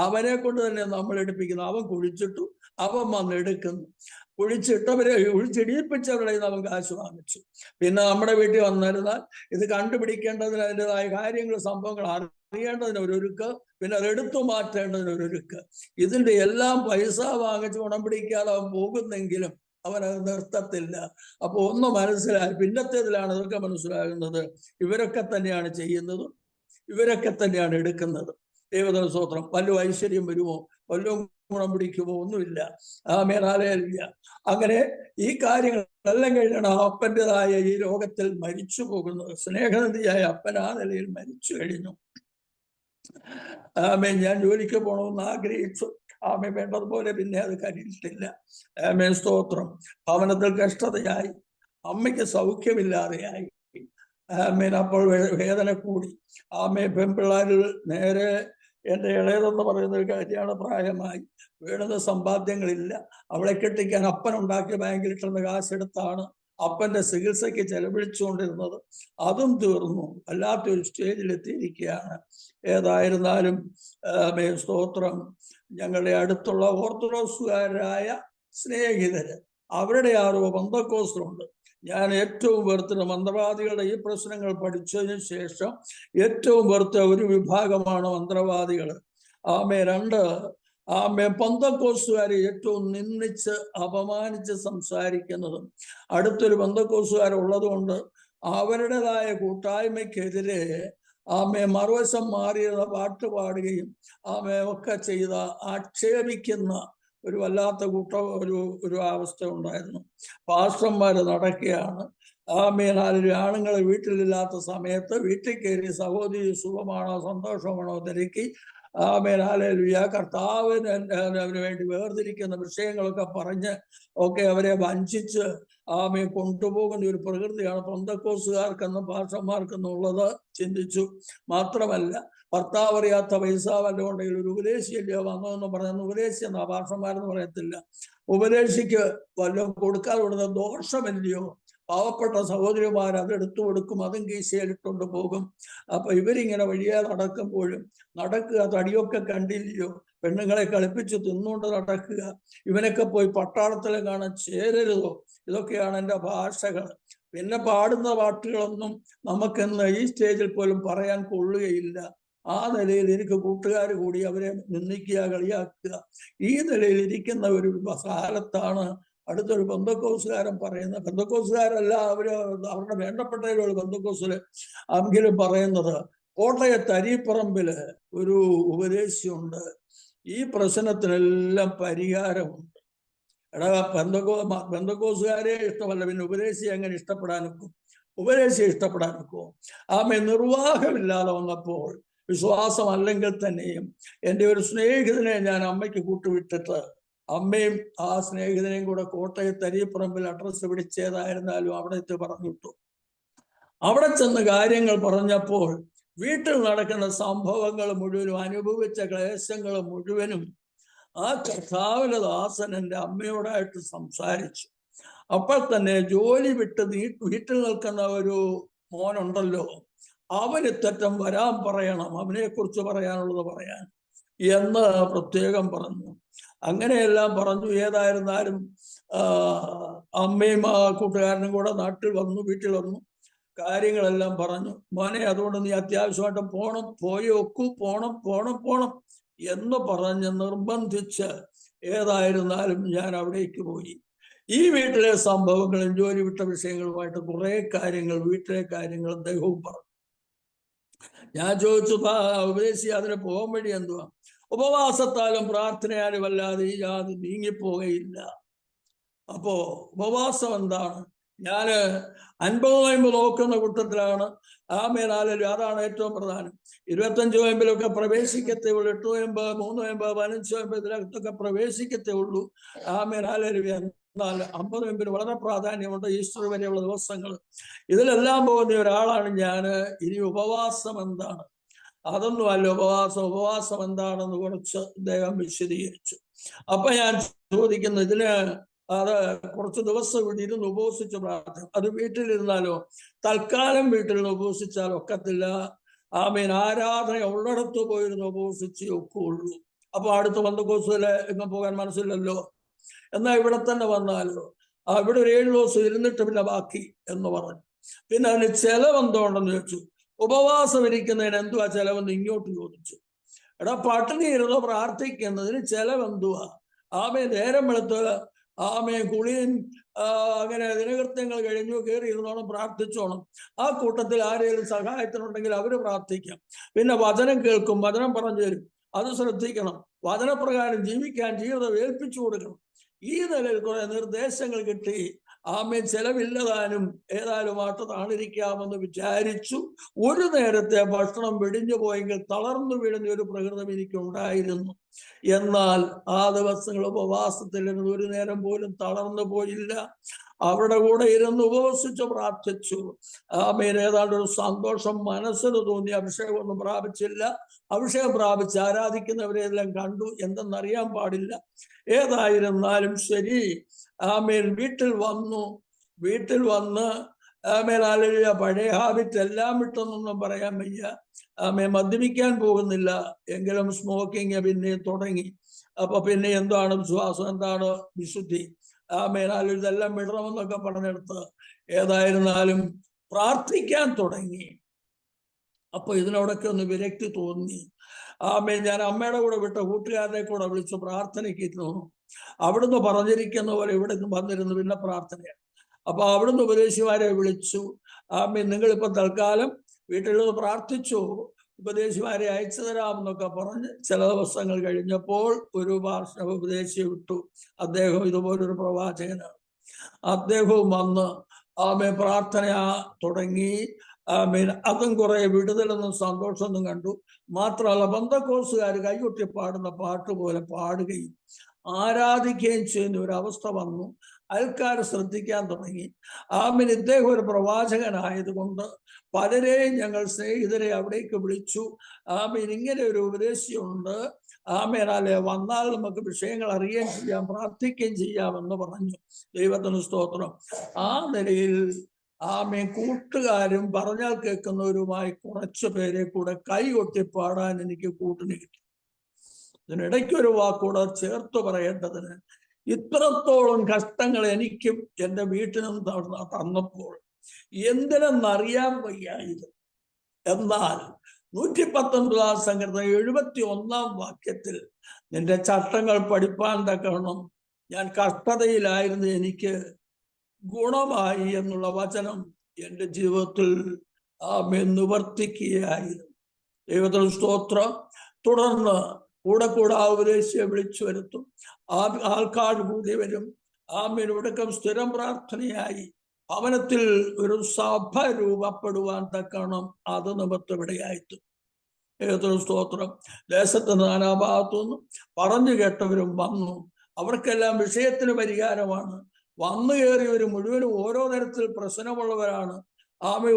അവനെ കൊണ്ട് തന്നെ നമ്മൾ എടുപ്പിക്കുന്നു. അവൻ കുഴിച്ചിട്ടു, അവൻ വന്നെടുക്കുന്നു. കുഴിച്ചിടിയിപ്പിച്ചവരുടെ അവൻ കാശ് വാങ്ങിച്ചു. പിന്നെ നമ്മുടെ വീട്ടിൽ വന്നിരുന്നാൽ ഇത് കണ്ടുപിടിക്കേണ്ടതിന് അതിൻ്റെതായ കാര്യങ്ങൾ സംഭവങ്ങൾ അറിയേണ്ടതിനൊരുക്ക്, പിന്നെ അത് എടുത്തു മാറ്റേണ്ടതിനൊരുക്ക്. ഇതിന്റെ എല്ലാം പൈസ വാങ്ങിച്ച് ഗുണം പിടിക്കാതെ അവൻ പോകുന്നെങ്കിലും അവനത് നിർത്തത്തില്ല. അപ്പൊ ഒന്ന് മനസ്സിലായി. പിന്നത്തേതിലാണ് ഇതൊക്കെ മനസ്സിലാകുന്നത്. ഇവരൊക്കെ തന്നെയാണ് ചെയ്യുന്നതും ഇവരൊക്കെ തന്നെയാണ് എടുക്കുന്നത്. ദൈവത്തിന് സ്തോത്രം. വല്ല ഐശ്വര്യം വരുമോ, വല്ലതും ഗുണം പിടിക്കുമോ, ഒന്നുമില്ല. ആമേൻ, ഹല്ലേലൂയ. അങ്ങനെ ഈ കാര്യങ്ങളെല്ലാം കഴിഞ്ഞാണ് അപ്പൻ്റെതായ ഈ ലോകത്തിൽ മരിച്ചു പോകുന്നത്. സ്നേഹനിധിയായ അപ്പൻ ആ നിലയിൽ മരിച്ചു കഴിഞ്ഞു. ആമേൻ. ഞാൻ ജോലിക്ക് പോകണമെന്ന് ആഗ്രഹിച്ചു. ആമേൻ. വേണ്ടതുപോലെ പിന്നെ അത് കഴിഞ്ഞിട്ടില്ല. ആമേൻ, സ്തോത്രം. ഭവനത്തിൽ കഷ്ടതയായി, അമ്മയ്ക്ക് സൗഖ്യമില്ലാതെയായി. ആമേൻ. അപ്പോൾ വേദന കൂടി. ആമേൻ. പെൺപിള്ളാരിൽ നേരെ എൻ്റെ ഇളയതെന്ന് പറയുന്ന ഒരു കല്യാണ പ്രായമായി. വേണ്ടുന്ന സമ്പാദ്യങ്ങളില്ല. അവളെ കെട്ടിക്കാൻ അപ്പൻ ഉണ്ടാക്കിയ ബാങ്കിലിട്ടുന്ന കാശെടുത്താണ് അപ്പൻ്റെ ചികിത്സയ്ക്ക് ചെലവഴിച്ചുകൊണ്ടിരുന്നത്. അതും തീർന്നു. വല്ലാത്തൊരു സ്റ്റേജിലെത്തിയിരിക്കുകയാണ്. ഏതായിരുന്നാലും സ്തോത്രം, ഞങ്ങളുടെ അടുത്തുള്ള ഓർത്തഡോക്സുകാരായ സ്നേഹിതര്, അവരുടെ ആരോ ബന്ധക്കോസ്തരുണ്ട്. ഞാൻ ഏറ്റവും വെറുത്ത മന്ത്രവാദികളുടെ ഈ പ്രശ്നങ്ങൾ പഠിച്ചതിന് ശേഷം ഏറ്റവും വെറുത്ത ഒരു വിഭാഗമാണ് മന്ത്രവാദികൾ. രണ്ട് പെന്തക്കോസ്തുകാരെ ഏറ്റവും നിന്ദിച്ച് അപമാനിച്ച് സംസാരിക്കുന്നതും. അടുത്തൊരു കൊണ്ട് അവരുടേതായ കൂട്ടായ്മയ്ക്കെതിരെ മറുവശം മാറിയുള്ള പാട്ട് പാടുകയും ഒക്കെ ചെയ്ത ആക്ഷേപിക്കുന്ന ഒരു വല്ലാത്ത ഒരു അവസ്ഥ ഉണ്ടായിരുന്നു. പാസ്റ്റർമാര് നടക്കുകയാണ്. ആണുങ്ങൾ വീട്ടിലില്ലാത്ത സമയത്ത് വീട്ടിൽ കയറി സഹോദരി സുഖമാണോ സന്തോഷമാണോ തിരക്കി ഹല്ലേലൂയ കർത്താവിന് വേണ്ടി വേർതിരിക്കുന്ന വിഷയങ്ങളൊക്കെ പറഞ്ഞ് അവരെ വഞ്ചിച്ച് കൊണ്ടുപോകുന്ന ഒരു പ്രകൃതിയാണ് പെന്തക്കോസ്തുകാർക്കെന്നും പാസ്റ്റർമാർക്കെന്നും ഉള്ളത് ചിന്തിച്ചു. മാത്രമല്ല, ഭർത്താവ് അറിയാത്ത പൈസ വല്ലതും ഉണ്ടെങ്കിൽ ഒരു ഉപദേശിയല്ലയോ വന്നതെന്ന് പറയുന്ന ഉപദേശി എന്നാ പാസ്റ്റർമാരെന്ന് പറയത്തില്ല. ഉപദേശിക്ക് വല്ലതും കൊടുക്കാതെ വിടുന്ന ദോഷമല്ലയോ? പാവപ്പെട്ട സഹോദരിമാർ അതെടുത്തു കൊടുക്കും, അതും കീശയിലിട്ടുണ്ട് പോകും. അപ്പൊ ഇവരിങ്ങനെ വഴിയെ നടക്കുമ്പോഴും നടക്കുക, തടിയൊക്കെ കണ്ടില്ലയോ, പെണ്ണുങ്ങളെ കളിപ്പിച്ച് തിന്നുകൊണ്ട് നടക്കുക, ഇവനൊക്കെ പോയി പട്ടാളത്തിലെ കാണാൻ ചേരരുതോ? ഇതൊക്കെയാണ് എൻ്റെ ഭാഷകൾ. പിന്നെ പാടുന്ന പാട്ടുകളൊന്നും നമുക്കിന്ന് ഈ സ്റ്റേജിൽ പോലും പറയാൻ കൊള്ളുകയില്ല. ആ നിലയിൽ എനിക്ക് കൂട്ടുകാർ കൂടി അവരെ നിന്ദിക്കുക, കളിയാക്കുക. ഈ നിലയിൽ ഇരിക്കുന്ന ഒരു കാലത്താണ് അടുത്തൊരു പെന്തക്കോസ്തുകാരൻ പറയുന്നത്. പെന്തക്കോസ്തുകാരല്ല, അവരുടെ വേണ്ടപ്പെട്ടവരുള്ള പെന്തക്കോസ്തില് എങ്കിലും പറയുന്നത്, കോട്ടയത്ത് അരീപ്പറമ്പില് ഒരു ഉപദേശിയുണ്ട്, ഈ പ്രശ്നത്തിനെല്ലാം പരിഹാരമുണ്ട്. പെന്തക്കോസ്തുകാരെ ഇഷ്ടമല്ല, പിന്നെ ഉപദേശി എങ്ങനെ ഇഷ്ടപ്പെടാനൊക്കും? ഉപദേശിയെ ഇഷ്ടപ്പെടാനൊക്കുമോ? നിർവാഹമില്ലാതെ വന്നപ്പോൾ, വിശ്വാസം അല്ലെങ്കിൽ തന്നെയും എൻ്റെ ഒരു സ്നേഹിതനെ ഞാൻ അമ്മയ്ക്ക് കൂട്ടുവിട്ടിട്ട് അമ്മയും ആ സ്നേഹിതനെയും കൂടെ കോട്ടയത്ത് അരീപ്പറമ്പിൽ അഡ്രസ്സ് പിടിച്ചേതായിരുന്നാലും അവിടെ എത്തി പറഞ്ഞിട്ടു. അവിടെ ചെന്ന് കാര്യങ്ങൾ പറഞ്ഞപ്പോൾ വീട്ടിൽ നടക്കുന്ന സംഭവങ്ങൾ മുഴുവനും, അനുഭവിച്ച ക്ലേശങ്ങൾ മുഴുവനും ആ കർത്താവിന്റെ ദാസൻ എൻ്റെ അമ്മയോടായിട്ട് സംസാരിച്ചു. അപ്പോൾ തന്നെ ജോലി വിട്ട് വീട്ടിൽ നിൽക്കുന്ന ഒരു മോനുണ്ടല്ലോ, അവന് തെറ്റം വരാൻ പറയണം, അവനെ കുറിച്ച് പറയാനുള്ളത് പറയാൻ എന്ന് പ്രത്യേകം പറഞ്ഞു. അങ്ങനെയെല്ലാം പറഞ്ഞു. ഏതായിരുന്നാലും അമ്മയും ആ കൂട്ടുകാരനും കൂടെ വീട്ടിൽ വന്നു, കാര്യങ്ങളെല്ലാം പറഞ്ഞു. മോനെ, അതുകൊണ്ട് നീ അത്യാവശ്യമായിട്ട് പോണം, പോണം എന്ന് പറഞ്ഞ് നിർബന്ധിച്ച് ഏതായിരുന്നാലും ഞാൻ അവിടേക്ക് പോയി. ഈ വീട്ടിലെ സംഭവങ്ങളും ജോലി വിട്ട വിഷയങ്ങളുമായിട്ട് കുറെ കാര്യങ്ങൾ, വീട്ടിലെ കാര്യങ്ങൾ അദ്ദേഹവും പറഞ്ഞു. ഞാൻ ചോദിച്ചു, ഉപദേശി അതിന് പോകാൻ വഴി എന്തുവാ? ഉപവാസത്താലും പ്രാർത്ഥനയാലും അല്ലാതെ ഈ ജാതി നീങ്ങിപ്പോകയില്ല. അപ്പോ ഉപവാസം എന്താണ്? ഞാന് 50 നോക്കുന്ന കൂട്ടത്തിലാണ്. ഹല്ലേലൂയ. അതാണ് ഏറ്റവും പ്രധാനം. 25 നോയമ്പിലൊക്കെ പ്രവേശിക്കത്തേ ഉള്ളൂ. 8 നോയമ്പ്, 3 നോയമ്പ്, 15 നോയമ്പ് ഇതിലൊക്കെ പ്രവേശിക്കത്തേ ഉള്ളൂ. ഹല്ലേലൂയ. എന്നാൽ 50 നോയമ്പിന് വളരെ പ്രാധാന്യമുണ്ട്. ഈസ്റ്റർ വരെയുള്ള ദിവസങ്ങൾ ഇതിലെല്ലാം പോകുന്ന ഒരാളാണ് ഞാൻ. ഇനി ഉപവാസം എന്താണ്? അതൊന്നുമല്ല ഉപവാസം എന്താണെന്ന് കുറച്ച് അദ്ദേഹം വിശദീകരിച്ചു. അപ്പൊ ഞാൻ ചോദിക്കുന്നു, ഇതിന് അത് കുറച്ച് ദിവസം ഇവിടെ ഇരുന്ന് ഉപവസിച്ച് പ്രാർത്ഥന, അത് വീട്ടിലിരുന്നാലോ? തൽക്കാലം വീട്ടിൽ ഉപവസിച്ചാൽ ഒക്കത്തില്ല. ആരാധന ഉള്ളിടത്ത് പോയിരുന്ന് ഉപവസിച്ചേ ഒക്കുള്ളൂ. അപ്പൊ അടുത്ത പെന്തക്കോസ്തില് എങ്ങും പോകാൻ മനസ്സില്ലല്ലോ. എന്നാൽ ഇവിടെ തന്നെ വന്നാലോ? ഇവിടെ ഒരു 7 ദിവസം ഇരുന്നിട്ട് പിന്നെ ബാക്കി എന്ന് പറഞ്ഞു. പിന്നെ അതിന് ചെലവെന്തോണ്ടെന്ന് ചോദിച്ചു. ഉപവാസം ഇരിക്കുന്നതിന് എന്തുവാ ചെലവെന്ന് ഇങ്ങോട്ട് ചോദിച്ചു. പട്ടിണി ഇരുന്ന് പ്രാർത്ഥിക്കുന്നതിന് ചെലവെന്തുവാ? നേരം വെളുത്ത് കുളിയൻ അങ്ങനെ ദിനകൃത്യങ്ങൾ കഴിഞ്ഞു കയറിയിരുന്നോണം പ്രാർത്ഥിച്ചോണം. ആ കൂട്ടത്തിൽ ആരെങ്കിലും സഹായത്തിനുണ്ടെങ്കിൽ അവര് പ്രാർത്ഥിക്കാം. പിന്നെ വചനം കേൾക്കും, വചനം പറഞ്ഞു തരും, അത് ശ്രദ്ധിക്കണം. വചനപ്രകാരം ജീവിക്കാൻ ജീവിതം ഏൽപ്പിച്ചു കൊടുക്കണം. ഈ നിലയിൽ കുറെ നിർദ്ദേശങ്ങൾ കിട്ടി. ചെലവില്ലതാനും ഏതായാലും താണിരിക്കാമെന്ന് വിചാരിച്ചു. ഒരു നേരത്തെ ഭക്ഷണം വെടിഞ്ഞു പോയെങ്കിൽ തളർന്നു വീഴുന്ന ഒരു പ്രകൃതം എനിക്കുണ്ടായിരുന്നു. എന്നാൽ ആ ദിവസങ്ങൾ ഉപവാസത്തിലിരുന്ന് ഒരു നേരം പോലും തളർന്നു പോയില്ല. അവരുടെ കൂടെ ഇരുന്ന് ഉപവസിച്ച് പ്രാർത്ഥിച്ചു. ഏതാണ്ട് ഒരു സന്തോഷം മനസ്സിന് തോന്നി. അഭിഷേകമൊന്നും പ്രാപിച്ചില്ല. അഭിഷേകം പ്രാപിച്ച് ആരാധിക്കുന്നവരെല്ലാം കണ്ടു, എന്തെന്നറിയാൻ പാടില്ല. ഏതായിരുന്നാലും ശരി, വീട്ടിൽ വന്ന് പഴയ ഹാബിറ്റ് എല്ലാം വിട്ടെന്നൊന്നും പറയാൻ വയ്യ. മദ്യപിക്കാൻ പോകുന്നില്ല, എങ്കിലും സ്മോക്കിങ് പിന്നെ തുടങ്ങി. അപ്പൊ പിന്നെ എന്താണ് വിശ്വാസം, എന്താണ് വിശുദ്ധി? ഇതെല്ലാം വിടണമെന്നൊക്കെ പറഞ്ഞെടുത്ത് ഏതായിരുന്നാലും പ്രാർത്ഥിക്കാൻ തുടങ്ങി. അപ്പൊ ഇതിനോടൊക്കെ ഒന്ന് വിരക്തി തോന്നി. ഞാൻ അമ്മയുടെ കൂടെ വിട്ട കൂട്ടുകാരനെ കൂടെ വിളിച്ച് പ്രാർത്ഥനയ്ക്ക് തോന്നും. അവിടുന്ന് പറഞ്ഞിരിക്കുന്ന പോലെ ഇവിടെ വന്നിരുന്നു പിന്നെ പ്രാർത്ഥനയാണ്. അപ്പൊ അവിടുന്ന് ഉപദേശിമാരെ വിളിച്ചു. നിങ്ങളിപ്പോ തൽക്കാലം വീട്ടിൽ പ്രാർത്ഥിച്ചു, ഉപദേശിമാരെ അയച്ചു തരാമെന്നൊക്കെ പറഞ്ഞ് ചില ദിവസങ്ങൾ കഴിഞ്ഞപ്പോൾ ഒരു ഭാഷ ഉപദേശിയെ വിട്ടു. അദ്ദേഹം ഇതുപോലൊരു പ്രവാചകനാണ്. അദ്ദേഹവും വന്ന് പ്രാർത്ഥന തുടങ്ങി. അതും കുറെ വിടുതലൊന്നും സന്തോഷമൊന്നും കണ്ടു. മാത്രമല്ല, പെന്തക്കോസ്തുകാർ കൈകൊട്ടി പാടുന്ന പാട്ട് പോലെ പാടുകയും ആരാധിക്കുകയും ചെയ്യുന്ന ഒരു അവസ്ഥ വന്നു. ആൾക്കാർ ശ്രദ്ധിക്കാൻ തുടങ്ങി. ഇദ്ദേഹം ഒരു പ്രവാചകനായതുകൊണ്ട് പലരെയും ഞങ്ങൾ സ്നേഹിതരെ അവിടേക്ക് വിളിച്ചു. ഇങ്ങനെ ഒരു ഉപദേശിയുണ്ട്, വന്നാൽ നമുക്ക് വിഷയങ്ങൾ അറിയുകയും ചെയ്യാം, പ്രാർത്ഥിക്കുകയും ചെയ്യാമെന്ന് പറഞ്ഞു. ദൈവത്തിന് സ്തോത്രം. ആ നിലയിൽ കൂട്ടുകാരും പറഞ്ഞാൽ കേൾക്കുന്നവരുമായി കുറച്ചു പേരെ കൂടെ കൈകൊട്ടി പാടാൻ എനിക്ക് കൂട്ടിന് കിട്ടി. ഇതിനിടയ്ക്കൊരു വാക്കൂടെ ചേർത്ത് പറയേണ്ടതിന്, ഇത്രത്തോളം കഷ്ടങ്ങൾ എനിക്കും എൻ്റെ വീട്ടിനും തന്നപ്പോൾ എന്തിനെന്നറിയാൻ വയ്യായത്. എന്നാൽ 119 സങ്കീർത്തനം 71 വാക്യത്തിൽ നിന്റെ ചട്ടങ്ങൾ പഠിപ്പാൻ തക്കണം ഞാൻ കഷ്ടതയിലായിരുന്നു, എനിക്ക് ഗുണമായി എന്നുള്ള വചനം എൻ്റെ ജീവിതത്തിൽ നിവർത്തിക്കുകയായിരുന്നു. ദൈവത്തിന് സ്തോത്രം. തുടർന്ന് കൂടെ ആ ഉപദേശിയെ വിളിച്ചു വരുത്തും. ആൾക്കാർ കൂടി വരും. ഒടുക്കം സ്ഥിരം പ്രാർത്ഥനയായി ഭവനത്തിൽ ഒരു സഭ രൂപപ്പെടുവാൻ തക്കണം അത് നിമിത്തം ഇവിടെയായിട്ടു. ദൈവത്തിന് സ്തോത്രം. ദേശത്ത് നാനാഭാഗത്തുനിന്നും പറഞ്ഞു കേട്ടവരും വന്നു. അവർക്കെല്ലാം വിഷയത്തിന് പരിഹാരമാണ്. വന്നു കയറിയവർ മുഴുവനും ഓരോ തരത്തിൽ പ്രശ്നമുള്ളവരാണ്.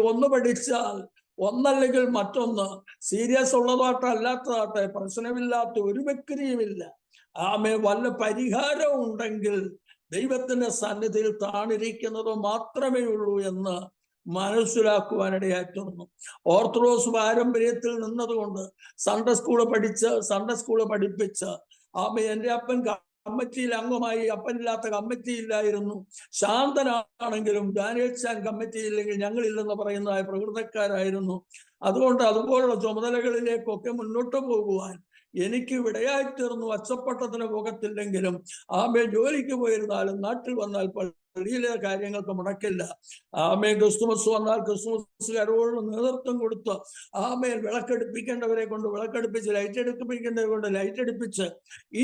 ഒന്ന് പഠിച്ചാൽ ഒന്നല്ലെങ്കിൽ മറ്റൊന്ന്, സീരിയസ് ഉള്ളതാട്ടെ അല്ലാത്തതാട്ടെ, പ്രശ്നമില്ലാത്ത ഒരു വ്യക്തിയുമില്ല. വല്ല പരിഹാരം ഉണ്ടെങ്കിൽ ദൈവത്തിന്റെ സന്നിധിയിൽ താണിരിക്കുന്നത് മാത്രമേ ഉള്ളൂ എന്ന് മനസ്സിലാക്കുവാനിടയായി തീർന്നു. ഓർത്തഡോക്സ് പാരമ്പര്യത്തിൽ നിന്നതുകൊണ്ട് സൺഡേ സ്കൂള് പഠിപ്പിച്ച് എൻ്റെ അപ്പൻ കമ്മിറ്റിയിൽ അംഗമായി. അപ്പനില്ലാത്ത കമ്മിറ്റി ഇല്ലായിരുന്നു. ശാന്തനാണെങ്കിലും ഡാനിയേൽ ചാൻ കമ്മിറ്റിയില്ലെങ്കിൽ ഞങ്ങളില്ലെന്ന് പറയുന്നതായ പ്രകൃതക്കാരായിരുന്നു. അതുകൊണ്ട് അതുപോലുള്ള ചുമതലകളിലേക്കൊക്കെ മുന്നോട്ട് പോകുവാൻ എനിക്ക് ഇവിടെയായിത്തീർന്നു. ഒച്ചപ്പട്ടത്തിന് പോകത്തില്ലെങ്കിലും ജോലിക്ക് പോയിരുന്നാലും നാട്ടിൽ വന്നാൽ പള്ളിയിലെ കാര്യങ്ങൾക്ക് മുടക്കില്ല. ക്രിസ്തുമസ് വന്നാൽ ക്രിസ്തുമസുകാരോട് നേതൃത്വം കൊടുത്ത് വിളക്കെടുപ്പിക്കേണ്ടവരെ കൊണ്ട് വിളക്കെടുപ്പിച്ച്, ലൈറ്റ് എടുപ്പിക്കേണ്ടവരെ കൊണ്ട് ലൈറ്റ് എടുപ്പിച്ച്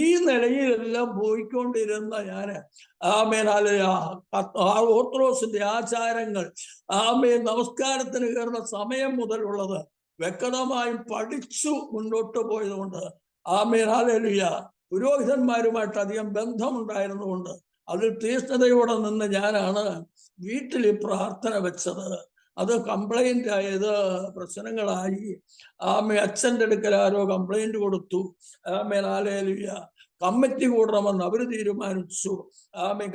ഈ നിലയിലെല്ലാം പോയിക്കൊണ്ടിരുന്ന ഞാന് ഓർത്തഡോക്സിന്റെ ആചാരങ്ങൾ നമസ്കാരത്തിന് കയറുന്ന സമയം മുതലുള്ളത് വ്യക്തമായും പഠിച്ചു മുന്നോട്ട് പോയതുകൊണ്ട് ഹല്ലേലൂയ പുരോഹിതന്മാരുമായിട്ട് അധികം ബന്ധമുണ്ടായിരുന്നുകൊണ്ട് അതിൽ തീഷ്ണതയോടെ നിന്ന് ഞാനാണ് വീട്ടിൽ പ്രാർത്ഥന വെച്ചത്. അത് കംപ്ലൈന്റ് ആയത് പ്രശ്നങ്ങളായി. അച്ഛൻ്റെ അടുക്കൽ ആരോ കംപ്ലൈന്റ് കൊടുത്തു. ഹല്ലേലൂയ കമ്മിറ്റി കൂടണമെന്ന് അവർ തീരുമാനിച്ചു.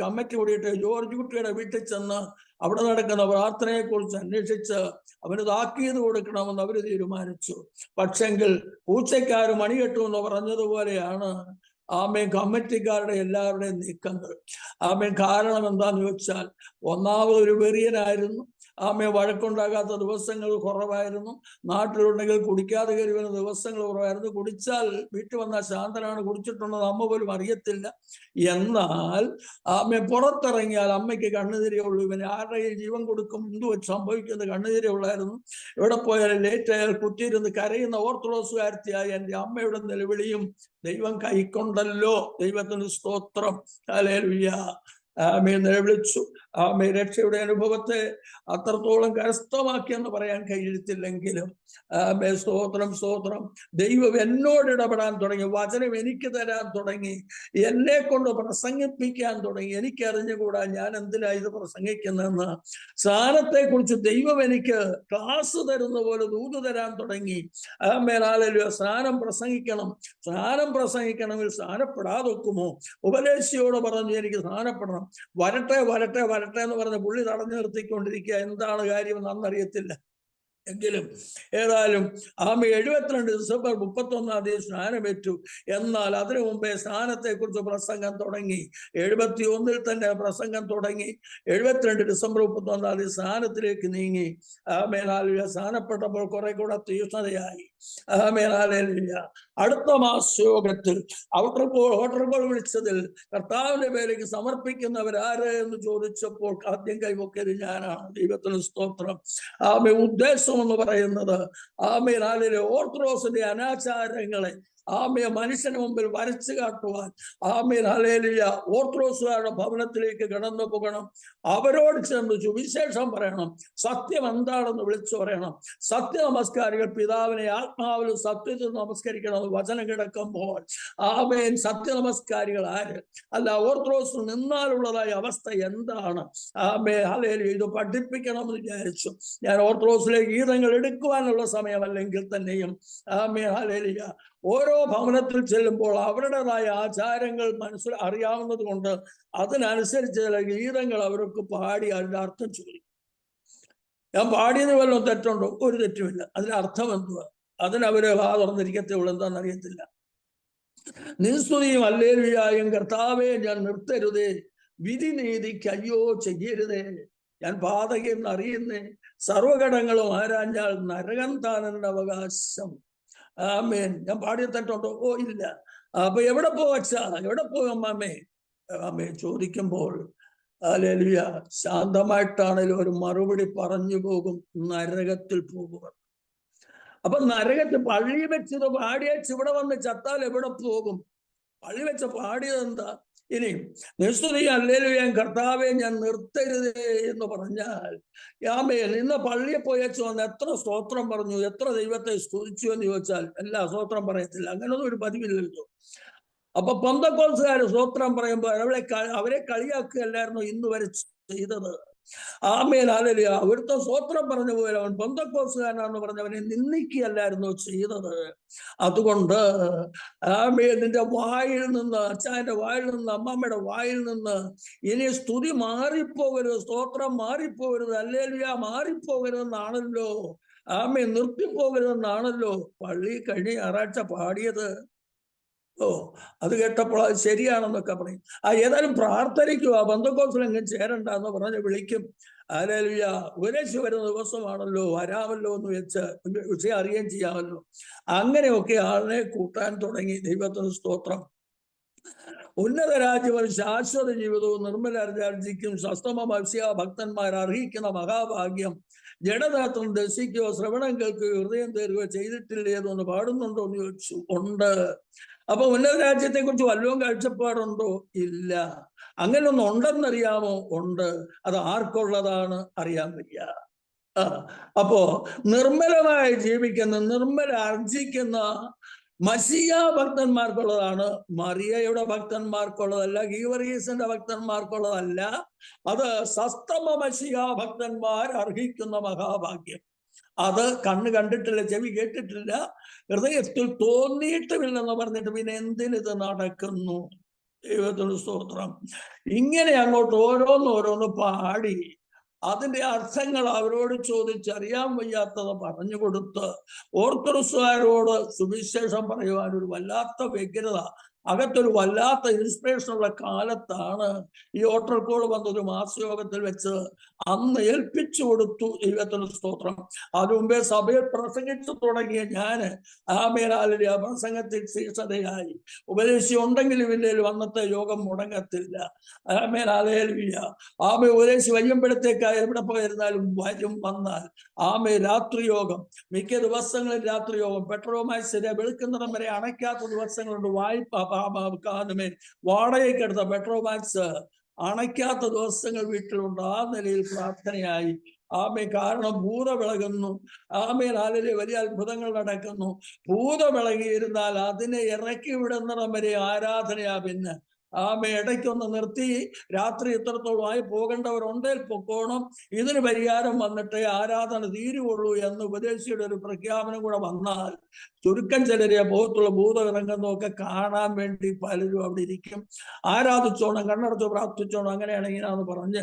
കമ്മിറ്റി കൂടിയിട്ട് ജോർജ് കുട്ടിയുടെ വീട്ടിൽ ചെന്ന് അവിടെ നടക്കുന്ന പ്രാർത്ഥനയെ കുറിച്ച് അന്വേഷിച്ച് അവന് താക്കീത് കൊടുക്കണമെന്ന് അവർ തീരുമാനിച്ചു. പക്ഷെങ്കിൽ പൂച്ചക്കാർ മണികെട്ടുമെന്ന് പറഞ്ഞതുപോലെയാണ് കമ്മിറ്റിക്കാരുടെ എല്ലാവരുടെയും നീക്കങ്ങൾ. കാരണം എന്താന്ന് ചോദിച്ചാൽ, ഒന്നാമതൊരു വെറിയനായിരുന്നു. വഴക്കുണ്ടാകാത്ത ദിവസങ്ങൾ കുറവായിരുന്നു. നാട്ടിലുണ്ടെങ്കിൽ കുടിക്കാതെ കയറി വരുന്ന ദിവസങ്ങൾ കുറവായിരുന്നു. കുടിച്ചാൽ വീട്ടിൽ വന്നാൽ ശാന്തനാണ്, കുടിച്ചിട്ടുണ്ടെന്ന് അമ്മ പോലും അറിയത്തില്ല. എന്നാൽ പുറത്തിറങ്ങിയാൽ അമ്മയ്ക്ക് കണ്ണുതിരേ ഉള്ളൂ. ഇവന് ആരുടെ ജീവൻ കൊടുക്കും, എന്തു സംഭവിക്കുന്നത് കണ്ണുതിരേ ഉള്ളായിരുന്നു. എവിടെ പോയാലും ലേറ്റ് ആയാൽ കുത്തിയിരുന്ന് കരയുന്ന ഓർത്തഡോക്സുകാരത്തിയായ എൻ്റെ അമ്മയുടെ നിലവിളിയും ദൈവം കൈക്കൊണ്ടല്ലോ. ദൈവത്തിന് സ്തോത്രം. ഹല്ലേലൂയ. നിലവിളിച്ചു. രക്ഷയുടെ അനുഭവത്തെ അത്രത്തോളം കരസ്ഥമാക്കിയെന്ന് പറയാൻ കഴിയത്തില്ലെങ്കിലും സ്തോത്രം സ്തോത്രം. ദൈവം എന്നോട് ഇടപെടാൻ തുടങ്ങി, വചനം എനിക്ക് തരാൻ തുടങ്ങി, എന്നെ കൊണ്ട് പ്രസംഗിപ്പിക്കാൻ തുടങ്ങി. എനിക്ക് അറിഞ്ഞുകൂടാ ഞാൻ എന്തിനാ ഇത് പ്രസംഗിക്കുന്നതെന്ന്. സ്ഥാനത്തെ കുറിച്ച് ദൈവം എനിക്ക് ക്ലാസ് തരുന്ന പോലെ ദൂത് തരാൻ തുടങ്ങി. ഹല്ലേലൂയ. സ്നാനം പ്രസംഗിക്കണം, സ്നാനം പ്രസംഗിക്കണമെങ്കിൽ സ്നാനപ്പെടാതൊക്കുമോ? ഉപദേശിയോട് പറഞ്ഞു എനിക്ക് സ്നാനപ്പെടണം. വരട്ടെ വരട്ടെ വരട്ടെ എന്ന് പറഞ്ഞ് പുള്ളി തടഞ്ഞു നിർത്തിക്കൊണ്ടിരിക്കുക. എന്താണ് കാര്യം എന്നറിയത്തില്ല. എങ്കിലും ഏതായാലും 72 ഡിസംബർ 31 സ്നാനമേറ്റു. എന്നാൽ അതിനു മുമ്പേ സ്നാനത്തെക്കുറിച്ച് പ്രസംഗം തുടങ്ങി. 71 തന്നെ പ്രസംഗം തുടങ്ങി. 72 ഡിസംബർ 31 സ്നാനത്തിലേക്ക് നീങ്ങി. സ്നാനപ്പെട്ടപ്പോൾ കുറെ കൂടെ തീഷ്ണതയായി. അടുത്ത മാസയോഗത്തിൽ വോട്ടർ കോൾ വിളിച്ചതിൽ കർത്താവിന്റെ പേരേക്ക് സമർപ്പിക്കുന്നവരാര് എന്ന് ചോദിച്ചപ്പോൾ ആദ്യം കൈവൊക്കത് ഞാനാണ്. ദൈവത്തിന് സ്തോത്രം. ഉദ്ദേശം എന്ന് പറയുന്നത് ഓർത്തഡോക്സിന്റെ അനാചാരങ്ങളെ മനുഷ്യന് മുമ്പിൽ വരച്ചു കാട്ടുവാൻ ഹല്ലേലൂയ ഓർത്തഡോക്സുകാരുടെ ഭവനത്തിലേക്ക് കടന്നു പോകണം. അവരോട് ചെന്ന് സുവിശേഷം പറയണം. സത്യം എന്താണെന്ന് വിളിച്ചു പറയണം. സത്യ നമസ്കാരികൾ പിതാവിനെ ആത്മാവിലും സത്യത്തിൽ നമസ്കരിക്കണം. വചനം കിടക്കുമ്പോൾ സത്യ നമസ്കാരികൾ ആര്? അല്ല, ഓർത്തഡോക്സിൽ നിന്നാലുള്ളതായ അവസ്ഥ എന്താണ്? ഹല്ലേലൂയ. ഇത് പഠിപ്പിക്കണമെന്ന് വിചാരിച്ചു. ഞാൻ ഓർത്തഡോക്സിലേക്ക് ഗീതങ്ങൾ എടുക്കുവാനുള്ള സമയമല്ലെങ്കിൽ തന്നെയും ഹല്ലേലൂയ ഓരോ ഭവനത്തിൽ ചെല്ലുമ്പോൾ അവരുടേതായ ആചാരങ്ങൾ അറിയാവുന്നത് കൊണ്ട് അതിനനുസരിച്ച് ചില ഗീതങ്ങൾ അവർക്ക് പാടി അതിന്റെ അർത്ഥം ചോദിക്കും. ഞാൻ പാടിയത് വല്ലതും തെറ്റുണ്ടോ? ഒരു തെറ്റുമില്ല. അതിന്റെ അർത്ഥം എന്തുവാ? അതിനവര് തുറന്നിരിക്കത്തേ ഉള്ളൂ. എന്താണെന്ന് അറിയത്തില്ല. നിസ്തുതിയും ഹല്ലേലൂയയും കർത്താവേ ഞാൻ നിർത്തരുതേ, വിധി നീതിക്ക് അയ്യോ ചെയ്യരുതേ, ഞാൻ പാതകയെന്ന് അറിയുന്നേ, സർവഘടങ്ങളും ആരാഞ്ഞാൽ നരകം താനെന്റെ അവകാശം. ഞാൻ പാടിയ തെറ്റുണ്ടോ? ഓ ഇല്ല. അപ്പൊ എവിടെ പോവച്ചാ, എവിടെ പോകും അമ്മേ ചോദിക്കുമ്പോൾ ഹല്ലേലൂയ ശാന്തമായിട്ടാണേലും ഒരു മറുപടി പറഞ്ഞു പോകും, നരകത്തിൽ പോകുക. അപ്പൊ നരകത്തിൽ പള്ളി വെച്ചത് പാടിയേച്ച് ഇവിടെ വന്ന് ചത്താൽ എവിടെ പോകും? പള്ളി വെച്ച പാടിയത് എന്താ? ഇനി നിസ്തുതി ഹല്ലേലൂയ കർത്താവെ ഞാൻ നിർത്തരുതേ എന്ന് പറഞ്ഞാൽ ഇന്ന് പള്ളിയെ പോയച്ചു വന്ന് എത്ര സ്തോത്രം പറഞ്ഞു, എത്ര ദൈവത്തെ സ്തുതിച്ചു എന്ന് ചോദിച്ചാൽ എല്ലാ സ്തോത്രം പറയത്തില്ല. അങ്ങനൊന്നും ഒരു പതിവില്ലല്ലോ. അപ്പൊ പെന്തക്കോസ്തുകാര് സ്തോത്രം പറയുമ്പോൾ അവരെ കളിയാക്കുകയല്ലായിരുന്നു ഇന്ന് വരെ ചെയ്തത്. ഹല്ലേലൂയ. അവിടുത്തെ സ്തോത്രം പറഞ്ഞ പോലെ അവൻ പെന്തക്കോസ്തുകാരനാണെന്ന് പറഞ്ഞവനെ നിന്ദിക്കുകയല്ലായിരുന്നു ചെയ്തത്. അതുകൊണ്ട് നിന്റെ വായിൽ നിന്ന്, അച്ഛൻ്റെ വായിൽ നിന്ന്, അമ്മമ്മയുടെ വായിൽ നിന്ന് ഇനി സ്തുതി മാറിപ്പോകരുത്, സ്തോത്രം മാറിപ്പോകരുത്, ഹല്ലേലൂയ മാറിപ്പോകരുതെന്നാണല്ലോ, നിർത്തിപ്പോകരുതെന്നാണല്ലോ പള്ളി കഴിഞ്ഞ ഞായറാഴ്ച പാടിയത്. അത് കേട്ടപ്പോൾ അത് ശരിയാണെന്നൊക്കെ പറയും. ഏതായാലും പ്രാർത്ഥനയ്ക്കുക, പെന്തക്കോസ്തിലെങ്കിലും ചേരണ്ട എന്ന് പറഞ്ഞ് വിളിക്കും. ഹല്ലേലൂയ. ഉപദേശി വരുന്ന ദിവസമാണല്ലോ, വരാമല്ലോ എന്ന് വെച്ച് വിഷയം അറിയുകയും ചെയ്യാമല്ലോ. അങ്ങനെയൊക്കെ ആളിനെ കൂട്ടാൻ തുടങ്ങി. ദൈവത്തിന് സ്തോത്രം. ഉന്നത രാജ്യവും ശാശ്വത ജീവിതവും നിർമ്മല രാജ്യക്കും സ്വസ്തമ മത്സ്യ ഭക്തന്മാർ അർഹിക്കുന്ന മഹാഭാഗ്യം ജഡനാത്രം ദർശിക്കുകയോ ശ്രവണം കേൾക്കുകയോ ഹൃദയം തേറുകയോ ചെയ്തിട്ടില്ലേതൊന്ന് പാടുന്നുണ്ടോ എന്ന് ചോദിച്ചു. ഉണ്ട്. അപ്പൊ ഉന്നത രാജ്യത്തെ കുറിച്ച് വല്ലതും കാഴ്ചപ്പാടുണ്ടോ? ഇല്ല. അങ്ങനെ ഒന്നും ഉണ്ടെന്നറിയാമോ? ഉണ്ട്. അത് ആർക്കുള്ളതാണ്? അറിയാൻ വയ്യ. അപ്പോ നിർമ്മലമായി ജീവിക്കുന്ന, നിർമ്മല അർജിക്കുന്ന മശിയ ഭക്തന്മാർക്കുള്ളതാണ്. മറിയയുടെ ഭക്തന്മാർക്കുള്ളതല്ല, ഗീവർഗീസിന്റെ ഭക്തന്മാർക്കുള്ളതല്ല. അത് സസ്തമ മശിയ ഭക്തന്മാർ അർഹിക്കുന്ന മഹാഭാഗ്യം. അത് കണ്ണ് കണ്ടിട്ടില്ല, ചെവി കേട്ടിട്ടില്ല, ഹൃദയത്തിൽ തോന്നിയിട്ടുമില്ലെന്ന് പറഞ്ഞിട്ട് പിന്നെ എന്തിനിത് നടക്കുന്നു? ദൈവത്തിന് സ്തോത്രം. ഇങ്ങനെ അങ്ങോട്ട് ഓരോന്നോരോന്ന് പാടി അതിന്റെ അർത്ഥങ്ങൾ അവരോട് ചോദിച്ചറിയാൻ വയ്യാത്തത് പറഞ്ഞു കൊടുത്ത് ഓർത്തഡോക്സുകാരോട് സുവിശേഷം പറയുവാൻ ഒരു വല്ലാത്ത വ്യഗ്രത അകത്തൊരു വല്ലാത്ത ഇൻസ്പിറേഷൻ ഉള്ള കാലത്താണ് ഈ ഓട്ടർ കോൾ വന്നൊരു മാസയോഗത്തിൽ വെച്ച് അന്ന് ഏൽപ്പിച്ചു കൊടുത്തു. ദൈവത്തിന് സ്തോത്രം. അത് മുമ്പേ സഭയിൽ പ്രസംഗിച്ചു തുടങ്ങിയ ഞാന് ആമേനാലിയ പ്രസംഗത്തിൽ ശീർഷതയായി. ഉപദേശി ഉണ്ടെങ്കിലും ഇല്ലെങ്കിലും അന്നത്തെ യോഗം മുടങ്ങത്തില്ല. ആമേനാലിയ ഉപദേശി വയ്യുമ്പോഴത്തേക്ക് എവിടെ പോയിരുന്നാലും വരും. വന്നാൽ രാത്രി യോഗം, മിക്ക ദിവസങ്ങളിൽ രാത്രി യോഗം. പെട്രോളുമായി ശരിയാ വെളുക്കുന്നിടം വരെ അണയ്ക്കാത്ത ദിവസങ്ങളുണ്ട്. വാടകയ്ക്ക് എടുത്ത പെട്രോമാക്സ് അണയ്ക്കാത്ത ദിവസങ്ങൾ വീട്ടിലുണ്ട്. ആ നിലയിൽ പ്രാർത്ഥനയായി. കാരണം ഭൂതവിളകുന്നു. ആലയിലെ വലിയ അത്ഭുതങ്ങൾ നടക്കുന്നു. ഭൂതവിളകിയിരുന്നാൽ അതിനെ ഇറക്കി വിടുന്നിടം വരെ ആരാധനയാ. പിന്നെ ഇടയ്ക്കൊന്ന് നിർത്തി രാത്രി ഇത്രത്തോളമായി പോകേണ്ടവരുണ്ടെങ്കിൽ പൊക്കോണം, ഇതിന് പരിഹാരം വന്നിട്ടേ ആരാധന തീരുവുള്ളൂ എന്ന് ഉപദേശിയുടെ ഒരു പ്രഖ്യാപനം കൂടെ വന്നാൽ ചുരുക്കം ചിലരെ ബോധത്തുള്ള ഭൂതവിറങ്ങുന്നതൊക്കെ കാണാൻ വേണ്ടി പലരും അവിടെ ഇരിക്കും. ആരാധിച്ചോണം, കണ്ണടച്ച് പ്രാർത്ഥിച്ചോണം, അങ്ങനെയാണ് ഇങ്ങനെയാന്ന് പറഞ്ഞ്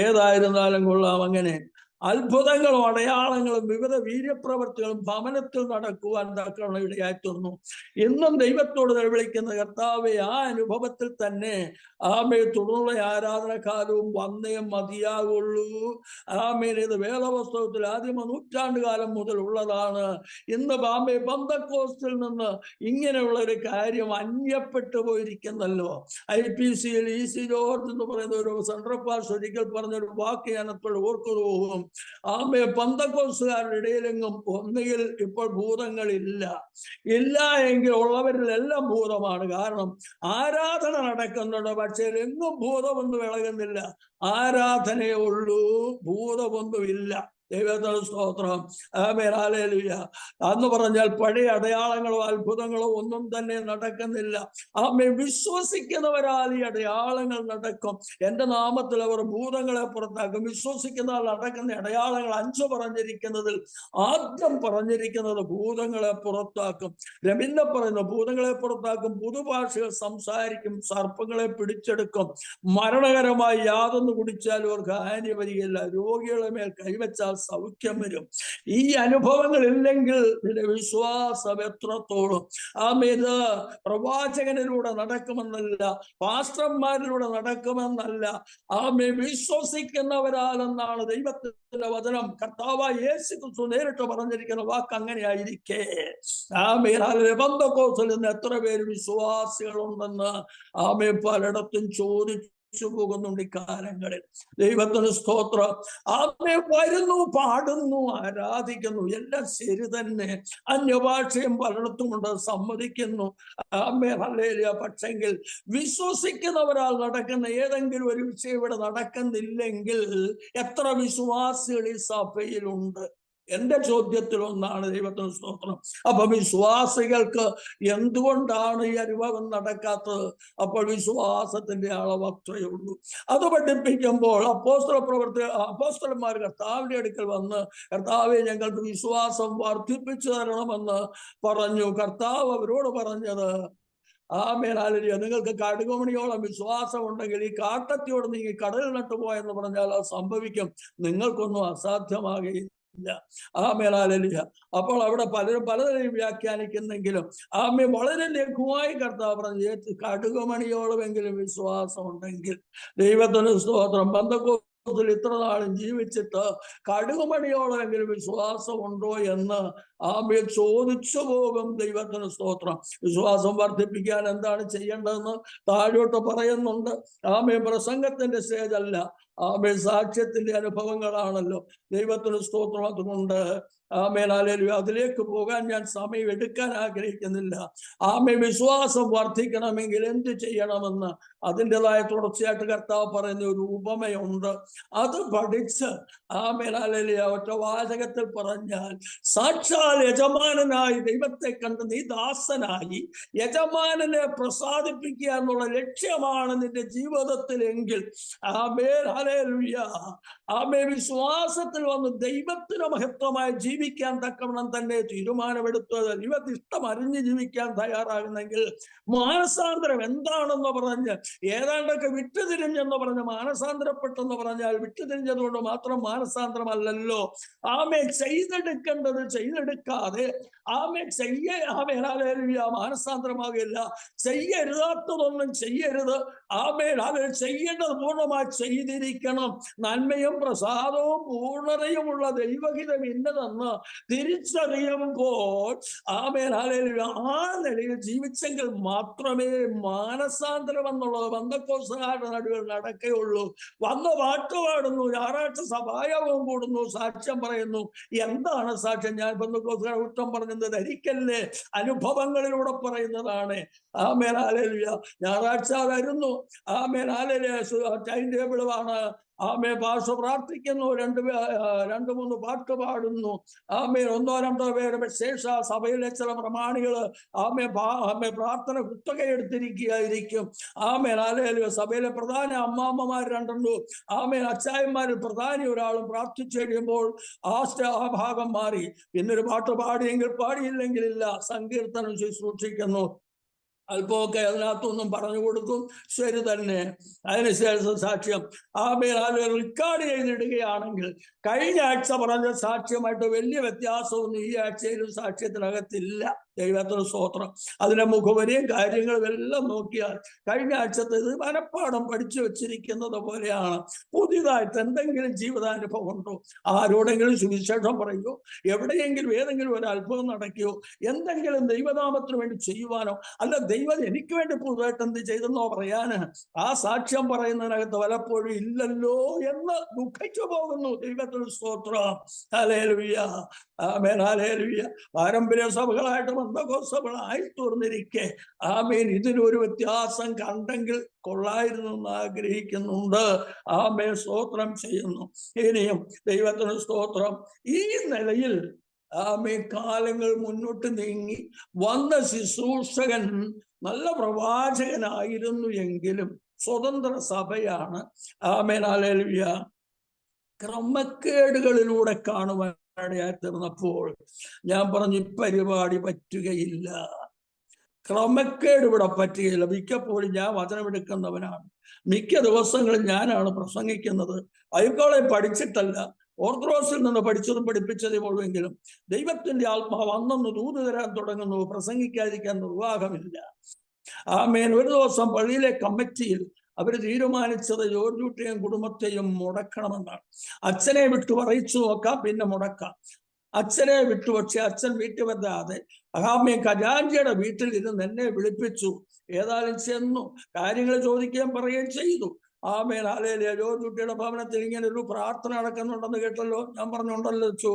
ഏതായിരുന്നാലും കൊള്ളാം. അങ്ങനെ അത്ഭുതങ്ങളും അടയാളങ്ങളും വിവിധ വീര്യപ്രവർത്തികളും ഭവനത്തിൽ നടക്കുവാൻ തക്കമുള്ള ഇടയായിത്തീർന്നു. ഇന്നും ദൈവത്തോട് നിലവിളിക്കുന്ന കർത്താവെ, ആ അനുഭവത്തിൽ തന്നെ തുടർന്നുള്ള ആരാധനക്കാലവും വന്നേ മതിയാകുള്ളൂ. ഇത് വേദപുസ്തകത്തിൽ ആദിമ നൂറ്റാണ്ടുകാലം മുതൽ ഉള്ളതാണ്. ഇന്ന് പെന്തക്കോസ്തിൽ നിന്ന് ഇങ്ങനെയുള്ള ഒരു കാര്യം അന്യപ്പെട്ടു പോയിരിക്കുന്നല്ലോ. IPCയിൽ EC ജോർജ് എന്ന് പറയുന്ന ഒരു സെൻട്രൽ പാസ് ഒരിക്കൽ പറഞ്ഞൊരു വാക്ക് ഞാൻ എപ്പോഴും ഓർക്കുന്നു പോകും. പെന്തക്കോസ്തുകാരുടെ ഇടയിലെങ്ങും ഒന്നുകിൽ ഇപ്പോൾ ഭൂതങ്ങളില്ല, ഇല്ല എങ്കിൽ ഉള്ളവരിലെല്ലാം ഭൂതമാണ്. കാരണം ആരാധന നടക്കുന്നുണ്ട്, പക്ഷേ എങ്ങും ഭൂതമൊന്നും ഇളകുന്നില്ല. ആരാധനയേ ഉള്ളൂ, ഭൂതമൊന്നുമില്ല. ദൈവത്തിന് സ്തോത്രം. ഹല്ലേലൂയ. അന്ന് പറഞ്ഞാൽ പഴയ അടയാളങ്ങളോ അത്ഭുതങ്ങളോ ഒന്നും തന്നെ നടക്കുന്നില്ല. വിശ്വസിക്കുന്നവരാൽ ഈ അടയാളങ്ങൾ നടക്കും. എന്റെ നാമത്തിൽ അവർ ഭൂതങ്ങളെ പുറത്താക്കും. വിശ്വസിക്കുന്നവർ നടക്കുന്ന അടയാളങ്ങൾ 5 പറഞ്ഞിരിക്കുന്നതിൽ ആദ്യം പറഞ്ഞിരിക്കുന്നത് ഭൂതങ്ങളെ പുറത്താക്കും. പിന്നെ പറയുന്നു ഭൂതങ്ങളെ പുറത്താക്കും, പുതുഭാഷകൾ സംസാരിക്കും, സർപ്പങ്ങളെ പിടിച്ചെടുക്കും, മരണകരമായി യാതൊന്ന് കുടിച്ചാലും അവർക്ക് ഹാനി വരികയില്ല, രോഗികളുടെ മേൽ കൈവച്ചാൽ സൗഖ്യം വരും. ഈ അനുഭവങ്ങൾ ഇല്ലെങ്കിൽ നിന്റെ വിശ്വാസം എത്രത്തോളം ഇത് പ്രവാചകനിലൂടെ നടക്കുമെന്നല്ല, പാസ്റ്റർമാരിലൂടെ നടക്കുമെന്നല്ല, വിശ്വസിക്കുന്നവരാലെന്നാണ് ദൈവത്തിന്റെ വചനം. കർത്താവായ യേശു ക്രിസ്തു നേരിട്ട് പറഞ്ഞിരിക്കുന്ന വാക്ക് അങ്ങനെയായിരിക്കെ പെന്തക്കോസ്തിൽ നിന്ന് എത്ര പേര് വിശ്വാസികളുണ്ടെന്ന് പലയിടത്തും ചോദിച്ചു പോകുന്നുണ്ട്. ഇക്കാലങ്ങളിൽ ദൈവത്തിന് സ്തോത്രം. വരുന്നു, പാടുന്നു, ആരാധിക്കുന്നു, എല്ലാം ശരി തന്നെ. അന്യഭാഷയും പലയിടത്തുമുണ്ട്, സമ്മതിക്കുന്നു. ഹല്ലേലൂയ. പക്ഷെങ്കിൽ വിശ്വസിക്കുന്നവരാൽ നടക്കുന്ന ഏതെങ്കിലും ഒരു വിഷയം ഇവിടെ നടക്കുന്നില്ലെങ്കിൽ എത്ര വിശ്വാസികൾ ഈ സഭയിലുണ്ട്? എന്റെ ചോദ്യത്തിൽ ഒന്നാണ്. ദൈവത്തിന് സ്തോത്രം. അപ്പൊ വിശ്വാസികൾക്ക് എന്തുകൊണ്ടാണ് ഈ അനുഭവം നടക്കാത്തത്? അപ്പോൾ വിശ്വാസത്തിന്റെ അളവ് അത്രയേ ഉള്ളൂ. അത് പഠിപ്പിക്കുമ്പോൾ അപ്പോസ്തലന്മാർ കർത്താവിന്റെ അടുക്കൽ വന്ന്, കർത്താവെ, ഞങ്ങൾക്ക് വിശ്വാസം വർദ്ധിപ്പിച്ചു തരണമെന്ന് പറഞ്ഞു. കർത്താവ് അവരോട് പറഞ്ഞത്, നിങ്ങൾക്ക് കടുകുമണിയോളം വിശ്വാസം ഉണ്ടെങ്കിൽ ഈ കാട്ടത്തിയോട് നീങ്ങി കടലിൽ നട്ടുപോയെന്ന് പറഞ്ഞാൽ അത് സംഭവിക്കും, നിങ്ങൾക്കൊന്നും അസാധ്യമാകുകയില്ല. അപ്പോൾ അവിടെ പലരും പലതരം വ്യാഖ്യാനിക്കുന്നെങ്കിലും വളരെ ലഘുവായി കർത്താവ് പറഞ്ഞു, കടുകുമണിയോളമെങ്കിലും വിശ്വാസം ഉണ്ടെങ്കിൽ. ദൈവത്തിന് സ്തോത്രം. പെന്തക്കോസ്തിൽ ഇത്ര നാളും ജീവിച്ചിട്ട് കടുകുമണിയോളമെങ്കിലും വിശ്വാസം ഉണ്ടോ എന്ന് ചോദിച്ചു പോകും. ദൈവത്തിന് സ്തോത്രം. വിശ്വാസം വർദ്ധിപ്പിക്കാൻ എന്താണ് ചെയ്യേണ്ടതെന്ന് താഴോട്ട് പറയുന്നുണ്ട്. പ്രസംഗത്തിന്റെ സ്റ്റേജ് അല്ല, സാക്ഷ്യത്തിന്റെ അനുഭവങ്ങളാണല്ലോ. ദൈവത്തിന് സ്തോത്രം. അതുകൊണ്ട് അതിലേക്ക് പോകാൻ ഞാൻ സമയം എടുക്കാൻ ആഗ്രഹിക്കുന്നില്ല. വിശ്വാസം വർദ്ധിക്കണമെങ്കിൽ എന്ത് ചെയ്യണമെന്ന് അതിൻ്റെതായ തുടർച്ചയായിട്ട് കർത്താവ് പറയുന്ന ഒരു ഉപമയുണ്ട്. അത് പഠിച്ച് ഒറ്റ വാചകത്തിൽ പറഞ്ഞാൽ, സാക്ഷാൽ യജമാനനായി ദൈവത്തെ കണ്ട് നീ ദാസനായി യജമാനനെ പ്രസാദിപ്പിക്കുക എന്നുള്ള ലക്ഷ്യമാണ് നിന്റെ ജീവിതത്തിലെങ്കിൽ ഹല്ലേലൂയ. ആമേൻ. വിശ്വാസത്തിൽ വന്ന് ദൈവത്തിന് മഹത്വമായി ജീവിക്കാൻ തക്കവണ്ണം തന്നെ തീരുമാനമെടുത്തത് ദൈവത്തിഷ്ടം അറിഞ്ഞ് ജീവിക്കാൻ തയ്യാറാകുന്നെങ്കിൽ മാനസാന്തരം എന്താണെന്ന് പറഞ്ഞ് ഏതാണ്ടൊക്കെ വിട്ടുതിരിഞ്ഞെന്ന് പറഞ്ഞ് മാനസാന്തരപ്പെട്ടെന്ന് പറഞ്ഞാൽ വിട്ടുതിരിഞ്ഞതുകൊണ്ട് മാത്രം മാനസാന്തരമല്ലല്ലോ. ആമേൻ. ചെയ്തെടുക്കേണ്ടത് ചെയ്തെടുക്കാതെ മാനസാന്തരമാകില്ല. ചെയ്യരുതാത്തതൊന്നും ചെയ്യരുത്. അത് ചെയ്യേണ്ടത് പൂർണ്ണമായി ചെയ്തിരിക്കണം. നന്മയും പ്രസാദവും പൂർണ്ണതയുമുള്ള ദൈവഹിതം ഇന്നതെന്ന് തിരിച്ചറിയുമ്പോൾ ആ നിലയിൽ ജീവിച്ചെങ്കിൽ മാത്രമേ മാനസാന്തരം എന്നുള്ളത് ബന്ധക്കോസ്തുകാരുടെ നടുവിൽ നടക്കുകയുള്ളൂ. വന്ന് പാട്ടുപാടുന്നു, ഞായറാഴ്ച സഭായോഗം കൂടുന്നു, സാക്ഷ്യം പറയുന്നു. എന്താണ് സാക്ഷ്യം? ഞാൻ ബന്ധക്കോസ്തുകാരെ കുറ്റം പറഞ്ഞത് ധരിക്കല്ലേ, അനുഭവങ്ങളിലൂടെ പറയുന്നതാണ്. ആമേൻ. ഹല്ലേലൂയ. ഞായറാഴ്ച വരുന്നു. ആമേൻ. ഹല്ലേലൂയ. ടൈം ടേബിളാണ്. ആമേൻ. ഭാഷ പ്രാർത്ഥിക്കുന്നു, 2-3 പാട്ട് പാടുന്നു. ആമേൻ. 1-2 പേരുടെ ശേഷ സഭയിലെ ചില പ്രമാണികള് ആമേൻ പ്രാർത്ഥന കുത്തകയെടുത്തിരിക്കുകയായിരിക്കും. ആമേൻ. ഹല്ലേലൂയ. സഭയിലെ പ്രധാന അമ്മാമ്മമാർ 2 ആമേൻ അച്ചായന്മാരിൽ പ്രധാനി ഒരാളും പ്രാർത്ഥിച്ചു കഴിയുമ്പോൾ ആ ഭാഗം മാറി. പിന്നൊരു പാട്ട് പാടിയെങ്കിൽ പാടിയില്ലെങ്കിൽ ഇല്ല, സങ്കീർത്തനം ശുശ്രൂഷിക്കുന്നു. അല്പമൊക്കെ അതിനകത്തൊന്നും പറഞ്ഞു കൊടുക്കും. ശരി തന്നെ. അതിനുശേഷം സാക്ഷ്യം ആമേൻ. റെക്കോർഡ് ചെയ്തിടുകയാണെങ്കിൽ കഴിഞ്ഞ ആഴ്ച പറഞ്ഞ സാക്ഷ്യമായിട്ട് വലിയ വ്യത്യാസമൊന്നും ഈ ആഴ്ചയിലും സാക്ഷ്യത്തിനകത്തില്ല. ദൈവത്തിന് സ്തോത്രം. അതിന്റെ മുഖവരിയും കാര്യങ്ങളും എല്ലാം നോക്കിയാൽ കഴിഞ്ഞ ആഴ്ചത്തെ ഇത് മനപ്പാഠം പഠിച്ചു വെച്ചിരിക്കുന്നത് പോലെയാണ്. പുതിയതായിട്ട് എന്തെങ്കിലും ജീവിതാനുഭവം ഉണ്ടോ? ആരോടെങ്കിലും സുവിശേഷം പറയുകയോ, എവിടെയെങ്കിലും ഏതെങ്കിലും ഒരു അത്ഭുതം നടക്കുകയോ, എന്തെങ്കിലും ദൈവനാമത്തിന് വേണ്ടി ചെയ്യുവാനോ, അല്ല ദൈവം എനിക്ക് വേണ്ടി പുതുതായിട്ട് എന്ത് ചെയ്തെന്നോ പറയാന് ആ സാക്ഷ്യം പറയുന്നതിനകത്ത് പലപ്പോഴും ഇല്ലല്ലോ എന്ന് ദുഃഖിച്ചു പോകുന്നു. ദൈവത്തിന് സ്തോത്രം. ഹല്ലേലൂയ. ആമേൻ. ഹല്ലേലൂയ. പാരമ്പര്യ സഭകളായിട്ട് ബന്ധകോസഭകളായി തീർന്നിരിക്കെ ആമേൻ ഇതിനൊരു വ്യത്യാസം കണ്ടെങ്കിൽ കൊള്ളായിരുന്നു എന്ന് ആഗ്രഹിക്കുന്നുണ്ട്. ആമേൻ. സ്തോത്രം ചെയ്യുന്നു. ഇനിയും ദൈവത്തിന് സ്തോത്രം. ഈ നിലയിൽ ആമേൻ കാലങ്ങൾ മുന്നോട്ട് നീങ്ങി വന്ന ശുശ്രൂഷകൻ നല്ല പ്രവാചകനായിരുന്നു എങ്കിലും സ്വതന്ത്ര സഭയാണ്. ആമേൻ. ഹല്ലേലൂയ. ക്രമക്കേടുകളിലൂടെ കാണുവാനിടയായി തീർന്നപ്പോൾ ഞാൻ പറഞ്ഞു പരിപാടി പറ്റുകയില്ല. ക്രമക്കേട് ഇവിടെ പറ്റുകയില്ല. മിക്കപ്പോഴും ഞാൻ വചനമെടുക്കുന്നവനാണ്. മിക്ക ദിവസങ്ങളിൽ ഞാനാണ് പ്രസംഗിക്കുന്നത്. ബൈബിളെ പഠിച്ചിട്ടല്ല, ഓർത്തഡോക്സിൽ നിന്ന് പഠിച്ചതും പഠിപ്പിച്ചതും ഉള്ളെങ്കിലും ദൈവത്തിന്റെ ആത്മാവ് അന്നൊന്ന് ദൂത് തരാൻ തുടങ്ങുന്നു. പ്രസംഗിക്കാതിരിക്കാൻ നിർവാഹമില്ല. ആമേൻ. ഒരു ദിവസം പള്ളിയിലെ കമ്മിറ്റിയിൽ അവർ തീരുമാനിച്ചത് ജോർജ് കുട്ടിയെയും കുടുംബത്തെയും മുടക്കണമെന്നാണ്. അച്ഛനെ വിട്ടു പറയിച്ചു നോക്കാം, പിന്നെ മുടക്കാം. അച്ഛനെ വിട്ടു. പക്ഷെ അച്ഛൻ വീട്ടിൽ വരാതെ ആമേൻ ഖജാൻജിയുടെ വീട്ടിൽ ഇരുന്ന് എന്നെ വിളിപ്പിച്ചു. ഏതായാലും ചെന്നു കാര്യങ്ങൾ ചോദിക്കുകയും പറയുകയും ചെയ്തു. ആമേൻ. ഹല്ലേലൂയ. ജോർജ് കുട്ടിയുടെ ഭവനത്തിൽ ഇങ്ങനെ ഒരു പ്രാർത്ഥന നടക്കുന്നുണ്ടെന്ന് കേട്ടല്ലോ. ഞാൻ പറഞ്ഞുണ്ടല്ലോ വെച്ചു.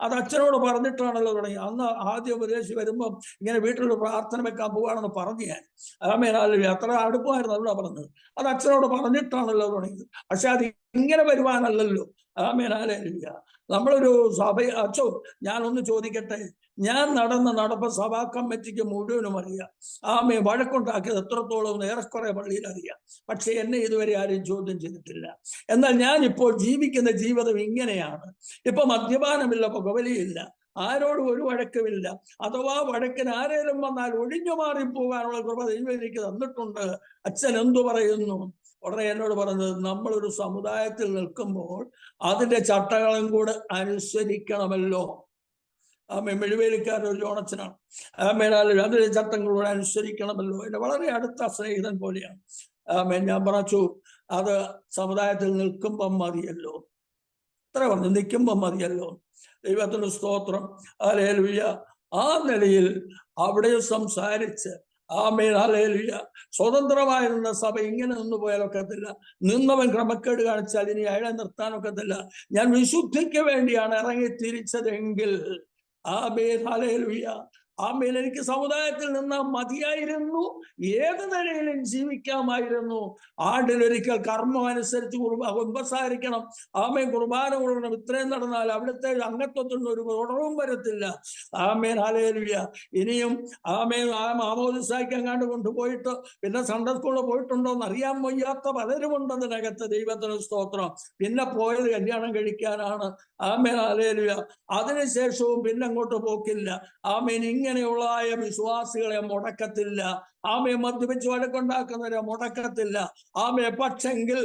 അത് അച്ഛനോട് പറഞ്ഞിട്ടാണല്ലോ തുടങ്ങി. അന്ന് ആദ്യം ഉപദേശി വരുമ്പം ഇങ്ങനെ വീട്ടിലൊരു പ്രാർത്ഥന വെക്കാൻ പോവുകയാണെന്ന് പറഞ്ഞു ഞാൻ. ആമേൻ. ഹല്ലേലൂയ. അത്ര അടുപ്പമായിരുന്നു അവിടെ പറഞ്ഞത്. അത് അച്ഛനോട് പറഞ്ഞിട്ടാണല്ലോ തുടങ്ങിയത്. പക്ഷെ അത് ഇങ്ങനെ വരുവാനല്ലല്ലോ. ആമേൻ. ഹല്ലേലൂയ. നമ്മളൊരു സഭ അച്ഛോ ഞാനൊന്ന് ചോദിക്കട്ടെ, ഞാൻ നടന്ന നടപ്പ് സഭാ കമ്മിറ്റിക്ക് മുഴുവനും അറിയാം. ആമേ വഴക്കുണ്ടാക്കിയത് എത്രത്തോളം ഏറെക്കുറെ പള്ളിയിൽ അറിയാം. പക്ഷെ എന്നെ ഇതുവരെ ആരും ചോദ്യം ചെയ്തിട്ടില്ല. എന്നാൽ ഞാൻ ഇപ്പോൾ ജീവിക്കുന്ന ജീവിതം ഇങ്ങനെയാണ്. ഇപ്പൊ മദ്യപാനമില്ല, പുകവലിയില്ല, ആരോടും ഒരു വഴക്കുമില്ല. അഥവാ വഴക്കിന് ആരേലും വന്നാൽ ഒഴിഞ്ഞു മാറിപ്പോകാനുള്ള കൃപ ദൈവം എനിക്ക് തന്നിട്ടുണ്ട്. അച്ഛൻ എന്തു പറയുന്നു? ഉടനെ എന്നോട് പറഞ്ഞത്, നമ്മളൊരു സമുദായത്തിൽ നിൽക്കുമ്പോൾ അതിന്റെ ചട്ടങ്ങളും കൂടെ അനുസരിക്കണമല്ലോ. ആമേ. മെഴുവേലിക്കാരൊരു ജോണച്ചനാണ്. ആമേൻ. അതിന്റെ ചട്ടങ്ങളോട് അനുസരിക്കണമല്ലോ. എന്റെ വളരെ അടുത്ത സ്നേഹിതൻ പോലെയാണ്. ആമേൻ. ഞാൻ പറഞ്ഞു അത് സമുദായത്തിൽ നിൽക്കുമ്പം മതിയല്ലോ. അത്ര പറഞ്ഞു, നിൽക്കുമ്പം മതിയല്ലോ. ദൈവത്തിന് സ്തോത്രം. ഹല്ലേലൂയ. ആ നിലയിൽ അവിടെ സംസാരിച്ച് ആമേൻ. ഹല്ലേലൂയ. സ്വതന്ത്രമായി നിന്ന സഭ ഇങ്ങനെ നിന്ന് പോയാലൊക്കത്തില്ല. നിന്നവൻ ക്രമക്കേട് കാണിച്ചാൽ ഇനി അയാളെ നിർത്താനൊക്കത്തില്ല. ഞാൻ വിശുദ്ധിക്ക് വേണ്ടിയാണ് ഇറങ്ങി തിരിച്ചതെങ്കിൽ ആമേൻ. ഹല്ലേലൂയ. ആമേൻ, എനിക്ക് സമുദായത്തിൽ നിന്ന് മതിയായിരുന്നു, ഏത് നിലയിലും ജീവിക്കാമായിരുന്നു. ആണ്ടിലൊരിക്കൽ കർമ്മം അനുസരിച്ച് കുമ്പസാരിക്കണം, ആമേൻ, കുർബാന കൊടുക്കണം. ഇത്രയും നടന്നാൽ അവിടുത്തെ അംഗത്വത്തിൽ ഒരു കുറവും വരത്തില്ല. ആമേൻ, ഹല്ലേലൂയ. ഇനിയും ആമേൻ, മാമോദിസായ്ക്ക് എങ്ങാണ്ട് കൊണ്ടുപോയിട്ട് പിന്നെ സൺഡേ സ്കൂളിൽ പോയിട്ടുണ്ടോ എന്ന് അറിയാൻ വയ്യാത്ത പലരും ഉണ്ടതിനകത്ത്. ദൈവത്തിന് സ്തോത്രം. പിന്നെ പോയത് കല്യാണം കഴിക്കാനാണ്. ആമേൻ, ഹല്ലേലൂയ. അതിനുശേഷവും പിന്നെ അങ്ങോട്ട് പോക്കില്ല. ആമേൻ, ഇങ്ങനെയുള്ള വിശ്വാസികളെ മുടക്കത്തില്ല. ആമയെ മദ്യപിച്ച് വഴക്കുണ്ടാക്കുന്നവരെ മുടക്കത്തില്ല. ആമയെ പക്ഷെങ്കിൽ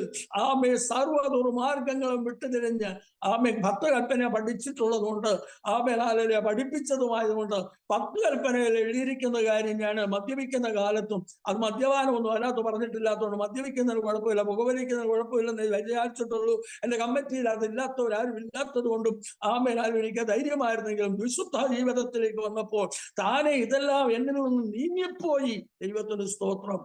ആമയെ സർവ്വ ദുർമാർഗങ്ങളും വിട്ടുതിരിഞ്ഞ് ആമേ 10 കൽപ്പന പഠിച്ചിട്ടുള്ളത് കൊണ്ട്, ആമേൻ, ഹല്ലേലൂയ, പഠിപ്പിച്ചതുമായതുകൊണ്ട് 10 കൽപ്പനയിൽ എഴുതിയിരിക്കുന്ന കാര്യം ഞാൻ മദ്യപിക്കുന്ന കാലത്തും, അത് മദ്യപാനമൊന്നും അതിനകത്ത് പറഞ്ഞിട്ടില്ലാത്തതുകൊണ്ട് മദ്യപിക്കുന്നതിന് കുഴപ്പമില്ല, പുകവലിക്കുന്നതിന് കുഴപ്പമില്ലെന്ന് വിചാരിച്ചിട്ടുള്ളൂ. എന്റെ കമ്മിറ്റിയിൽ അതില്ലാത്തവരാരും ഇല്ലാത്തത് കൊണ്ടും ആമേൻ, ഹല്ലേലൂയ, എനിക്ക് ധൈര്യമായിരുന്നെങ്കിലും വിശുദ്ധ ജീവിതത്തിലേക്ക് വന്നപ്പോൾ താനെ ഇതെല്ലാം എന്നിൽ നിന്ന് നീങ്ങിപ്പോയി. ദൈവത്തിന് സ്തോത്രം.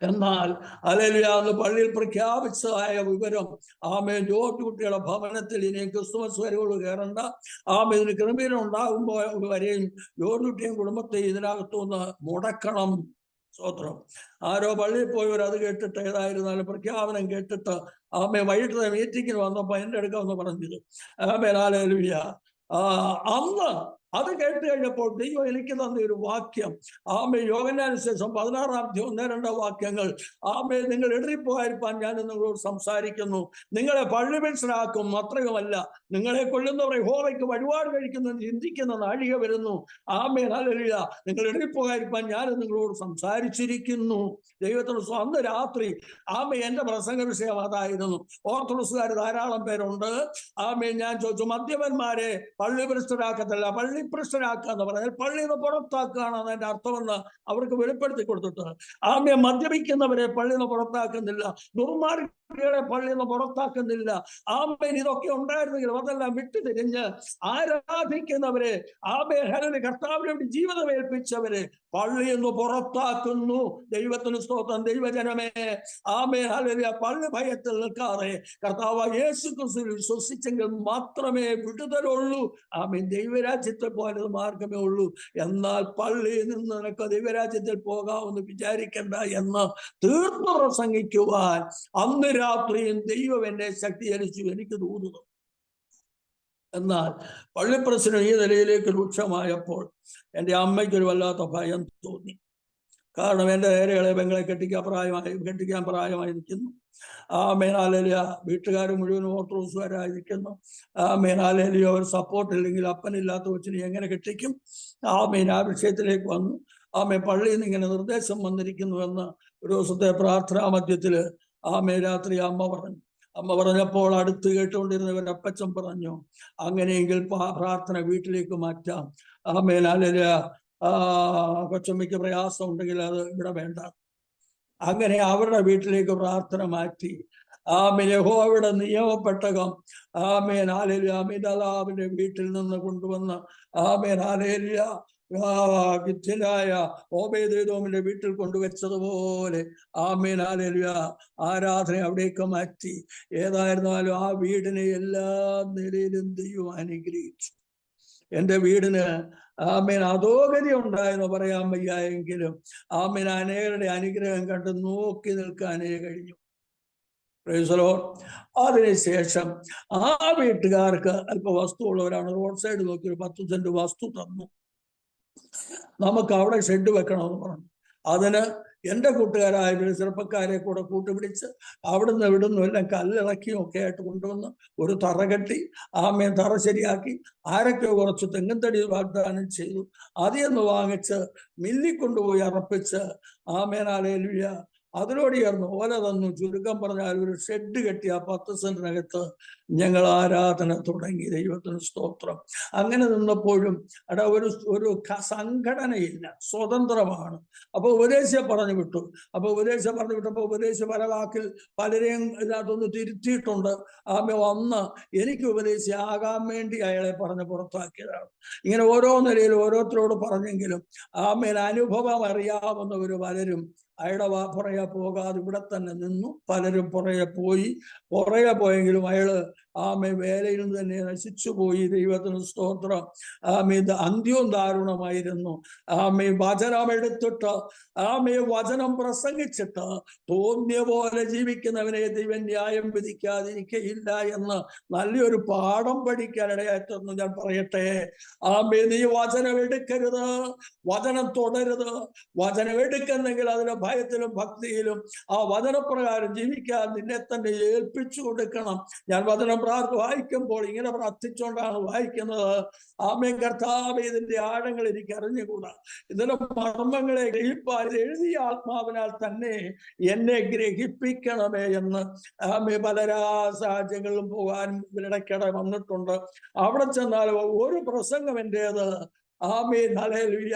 എന്നാൽ ഹല്ലേലൂയ, അന്ന് പള്ളിയിൽ പ്രഖ്യാപിച്ചതായ വിവരം, ആമേൻ, ജോർജ് കുട്ടിയുടെ ഭവനത്തിൽ ഇനി ക്രിസ്തുമസ് വരെയുള്ളൂ കയറണ്ട, ആമേൻ, ഇതിന് ക്രമീകരണം ഉണ്ടാകുമ്പോൾ വരെയും ജോർജ് കുട്ടിയും കുടുംബത്തെ ഇതിനകത്തുനിന്ന് മുടക്കണം. സ്തോത്രം. ആരോ പള്ളിയിൽ പോയവർ അത് കേട്ടിട്ട്, ഏതായിരുന്നാലും പ്രഖ്യാപനം കേട്ടിട്ട് ആമേൻ വൈകിട്ട് മീറ്റിങ്ങിന് വന്നപ്പോ എൻ്റെ അടുക്കാമെന്ന് പറഞ്ഞത്. ആമേൻ, ഹല്ലേലൂയ. അന്ന് അത് കേട്ട് കഴിഞ്ഞപ്പോൾ ദൈവം എനിക്ക് തന്ന ഒരു വാക്യം, ആമേൻ, യോഹന്നാന് ശേഷം 16-ാം അധ്യായം 1-2 വാക്യങ്ങൾ, ആമേൻ, നിങ്ങൾ ഇടറിപ്പോയിരിക്കാൻ ഞാൻ നിങ്ങളോട് സംസാരിക്കുന്നു. നിങ്ങളെ പള്ളിമനുഷ്യരാക്കും, അത്രയുമല്ല, നിങ്ങളെ കൊല്ലുന്നവർ യഹോവയ്ക്ക് വഴിപാട് കഴിക്കുന്ന ചിന്തിക്കുന്ന നാഴിക വരുന്നു. ആമേൻ, ഹല്ലേലൂയ. നിങ്ങൾ ഇടറിപ്പോയിരിക്കാൻ ഞാൻ നിങ്ങളോട് സംസാരിച്ചിരിക്കുന്നു. ദൈവത്തിന് അന്ന് രാത്രി ആമേൻ, എന്റെ പ്രസംഗ വിഷയം അതായിരുന്നു. ഓർത്തഡോക്സുകാർ ധാരാളം പേരുണ്ട്. ആമേൻ, ഞാൻ ചോദിച്ചു, മദ്യപന്മാരെ പള്ളിഭ്രഷ്ടരാക്കത്തില്ല, പള്ളിഭ്രഷ്ടരാക്കുക എന്ന് പറഞ്ഞാൽ പള്ളിയിൽ നിന്ന് പുറത്താക്കുകയാണ് അതിന്റെ അർത്ഥമെന്ന് അവർക്ക് വെളിപ്പെടുത്തി കൊടുത്തിട്ട്, ആമേൻ, മദ്യപിക്കുന്നവരെ പള്ളിയിൽ നിന്ന് പുറത്താക്കുന്നില്ല, ദുർമാർഗികളെ പള്ളിയിൽ നിന്ന് പുറത്താക്കുന്നില്ല. ആമേൻ, ഇതൊക്കെ ഉണ്ടായിരുന്നെങ്കിലും അതെല്ലാം വിട്ടുതിരിഞ്ഞ് ആരാധിക്കുന്നവരെ, ആമേൻ, ഹല്ലേലൂയ, കർത്താവിന് വേണ്ടി ജീവിതം ഏൽപ്പിച്ചവരെ പള്ളിയിൽ നിന്ന് പുറത്താക്കുന്നു. ദൈവത്തിന് സ്തോത്രം. ദൈവജനമേ, ആമേൻ, ഹല്ലേലൂയ, പള്ളി ഭയത്തിൽ നിൽക്കാതെ കർത്താവ് യേശു ക്രിസ്തുവിൽ വിശ്വസിച്ചെങ്കിൽ മാത്രമേ വിടുതലുള്ളൂ. ആമേൻ, ദൈവരാജ്യത്തിൽ പോകാൻ മാർഗമേ ഉള്ളൂ. എന്നാൽ പള്ളിയിൽ നിന്ന് നിനക്ക് ദൈവരാജ്യത്തിൽ പോകാമെന്ന് വിചാരിക്കണ്ട എന്ന് തീർന്നു പ്രസംഗിക്കുവാൻ അന്ന് രാത്രിയും ദൈവം എന്നെ ശക്തീകരിച്ചു, എനിക്ക് തോന്നുന്നു. എന്നാൽ പള്ളിപ്രശ്നം ഈ നിലയിലേക്ക് രൂക്ഷമായപ്പോൾ എൻ്റെ അമ്മയ്ക്കൊരു വല്ലാത്ത ഭയം തോന്നി. കാരണം എൻ്റെ നേരെകളെ പെങ്ങളെ കെട്ടിക്കാൻ പ്രായമായി നിൽക്കുന്നു. ആമേൻ, ഹല്ലേലൂയ. വീട്ടുകാർ മുഴുവനും ഓർത്തഡോക്സുകാരായിരിക്കുന്നു. ആമേൻ, ഹല്ലേലൂയ. ഒരു സപ്പോർട്ട് ഇല്ലെങ്കിൽ അപ്പനില്ലാത്ത കൊച്ചിനെ എങ്ങനെ കെട്ടിക്കും? ആമേൻ, ആ വിഷയത്തിലേക്ക് വന്നു. ആമേൻ, പള്ളിയിൽ നിന്ന് ഇങ്ങനെ നിർദ്ദേശം വന്നിരിക്കുന്നുവെന്ന് ഒരു ദിവസത്തെ പ്രാർത്ഥനാ മധ്യത്തില് ആമേൻ രാത്രി അമ്മ പറഞ്ഞപ്പോൾ അടുത്ത് കേട്ടുകൊണ്ടിരുന്നവർ അപ്പച്ചൻ പറഞ്ഞു, അങ്ങനെയെങ്കിൽ പ്രാർത്ഥന വീട്ടിലേക്ക് മാറ്റാം. ആമേൻ, ഹല്ലേലൂയ. കൊച്ചമ്മയ്ക്ക് പ്രയാസം ഉണ്ടെങ്കിൽ അത് ഇവിടെ വേണ്ട. അങ്ങനെ അവരുടെ വീട്ടിലേക്ക് പ്രാർത്ഥന മാറ്റി. ആമേൻ, യഹോവയുടെ നിയമപ്പെട്ടകം ആമേൻ, ഹല്ലേലൂയ, അമിതാവിന്റെ വീട്ടിൽ നിന്ന് കൊണ്ടുവന്ന് ആമേൻ, ഹല്ലേലൂയ, ഗിത്യനായ ഓബേദ്ഏദോമിന്റെ വീട്ടിൽ കൊണ്ടുവച്ചതുപോലെ ആമേൻ, ഹല്ലേലൂയ, ആരാധന അവിടേക്ക് മാറ്റി. ഏതായിരുന്നാലും ആ വീടിനെ എല്ലാ നിലയിലും ദൈവം അനുഗ്രഹിച്ചു. എൻ്റെ വീടിന് ആമേൻ അധോഗതി ഉണ്ടായെന്ന് പറയാൻ വയ്യ എങ്കിലും ആമേൻ അനേകരുടെ അനുഗ്രഹം കണ്ട് നോക്കി നിൽക്കാനേ കഴിഞ്ഞു. Praise the Lord. അതിനുശേഷം ആ വീട്ടുകാർക്ക് അല്പ വസ്തുവുള്ളവരാണ്. റോഡ് സൈഡ് നോക്കി ഒരു 10 സെന്റ് വസ്തു തന്നു. നമുക്ക് അവിടെ ഷെഡ് വെക്കണമെന്ന് പറഞ്ഞു. അതിന് എൻ്റെ കൂട്ടുകാരായ ചെറുപ്പക്കാരെ കൂടെ കൂട്ടുപിടിച്ച് അവിടുന്ന് ഇവിടുന്ന് എല്ലാം കല്ലിറക്കിയും ഒക്കെ ആയിട്ട് കൊണ്ടുവന്ന് ഒരു തറ കെട്ടി ആമേൻ തറ ശരിയാക്കി. ആരൊക്കെയോ കുറച്ച് തെങ്ങുംതടി വാഗ്ദാനം ചെയ്തു. അതിന്ന് വാങ്ങിച്ച് മില്ലിൽ കൊണ്ടുപോയി അർപ്പിച്ച് ആമേൻ, ഹല്ലേലൂയ, അതിനോട് ചേർന്ന് ഓല തന്നു. ചുരുക്കം പറഞ്ഞാൽ ഒരു ഷെഡ് കെട്ടിയ 10 സെന്റിനകത്ത് ഞങ്ങൾ ആരാധന തുടങ്ങി. ദൈവത്തിന് സ്തോത്രം. അങ്ങനെ നിന്നപ്പോഴും അവിടെ ഒരു സംഘടനയില്ല, സ്വതന്ത്രമാണ്. അപ്പൊ ഉപദേശിയെ പറഞ്ഞു വിട്ടു. വിട്ടപ്പോൾ ഉപദേശി പല വാക്കിൽ പലരെയും ഇതിനകത്തൊന്ന് തിരുത്തിയിട്ടുണ്ട്. ഒന്ന് എനിക്ക് ഉപദേശിയാകാൻ വേണ്ടി അയാളെ പറഞ്ഞ് പുറത്താക്കിയതാണ്. ഇങ്ങനെ ഓരോ നിലയിൽ ഓരോരുത്തരോട് പറഞ്ഞെങ്കിലും ആമേൻ അനുഭവം അറിയാവുന്നവർ പലരും അയാളുടെ പുറകെ പോകാതെ ഇവിടെ തന്നെ നിന്നു. പലരും പുറകെ പോയെങ്കിലും അയാള് ആമേ വേലയിൽ നിന്ന് തന്നെ നശിച്ചുപോയി. ദൈവത്തിന് സ്തോത്രം. ആമേ ഇത് അന്ത്യവും ദാരുണമായിരുന്നു. ആമേ വചനം എടുത്തിട്ട് വചനം പ്രസംഗിച്ചിട്ട് തോന്നിയ പോലെ ജീവിക്കുന്നവനെ ദൈവം ന്യായം വിധിക്കാതിരിക്കയില്ല എന്ന് നല്ലൊരു പാഠം പഠിക്കാനിടയായിട്ടെന്ന് ഞാൻ പറയട്ടെ. ആമേ നീ വചനം എടുക്കരുത്, വചനം തുടരുത്. വചനം എടുക്കുന്നെങ്കിൽ അതിന്റെ ഭയത്തിലും ഭക്തിയിലും ആ വചനപ്രകാരം ജീവിക്കാൻ നിന്നെ തന്നെ ഏൽപ്പിച്ചു കൊടുക്കണം. ഞാൻ വചനം വായിക്കുമ്പോൾ ഇങ്ങനെ പ്രാർത്ഥിച്ചുകൊണ്ടാണ് വായിക്കുന്നത്. ആമേൻ കർത്താവേ, ഇതിന്റെ ആഴങ്ങൾ എനിക്ക് അറിഞ്ഞുകൂടാ, ഇതിന്റെ മർമ്മങ്ങളെ ഗ്രഹിപ്പാൻ എഴുതിയ ആത്മാവിനാൽ തന്നെ എന്നെ ഗ്രഹിപ്പിക്കണമേ എന്ന് പല സാഹചര്യങ്ങളിലും പോകാൻ ഇടയ്ക്കിടെ വന്നിട്ടുണ്ട്. അവിടെ ചെന്നാൽ ഒരു പ്രസംഗം എന്റേത് ആമേൻ ഹല്ലേലൂയ,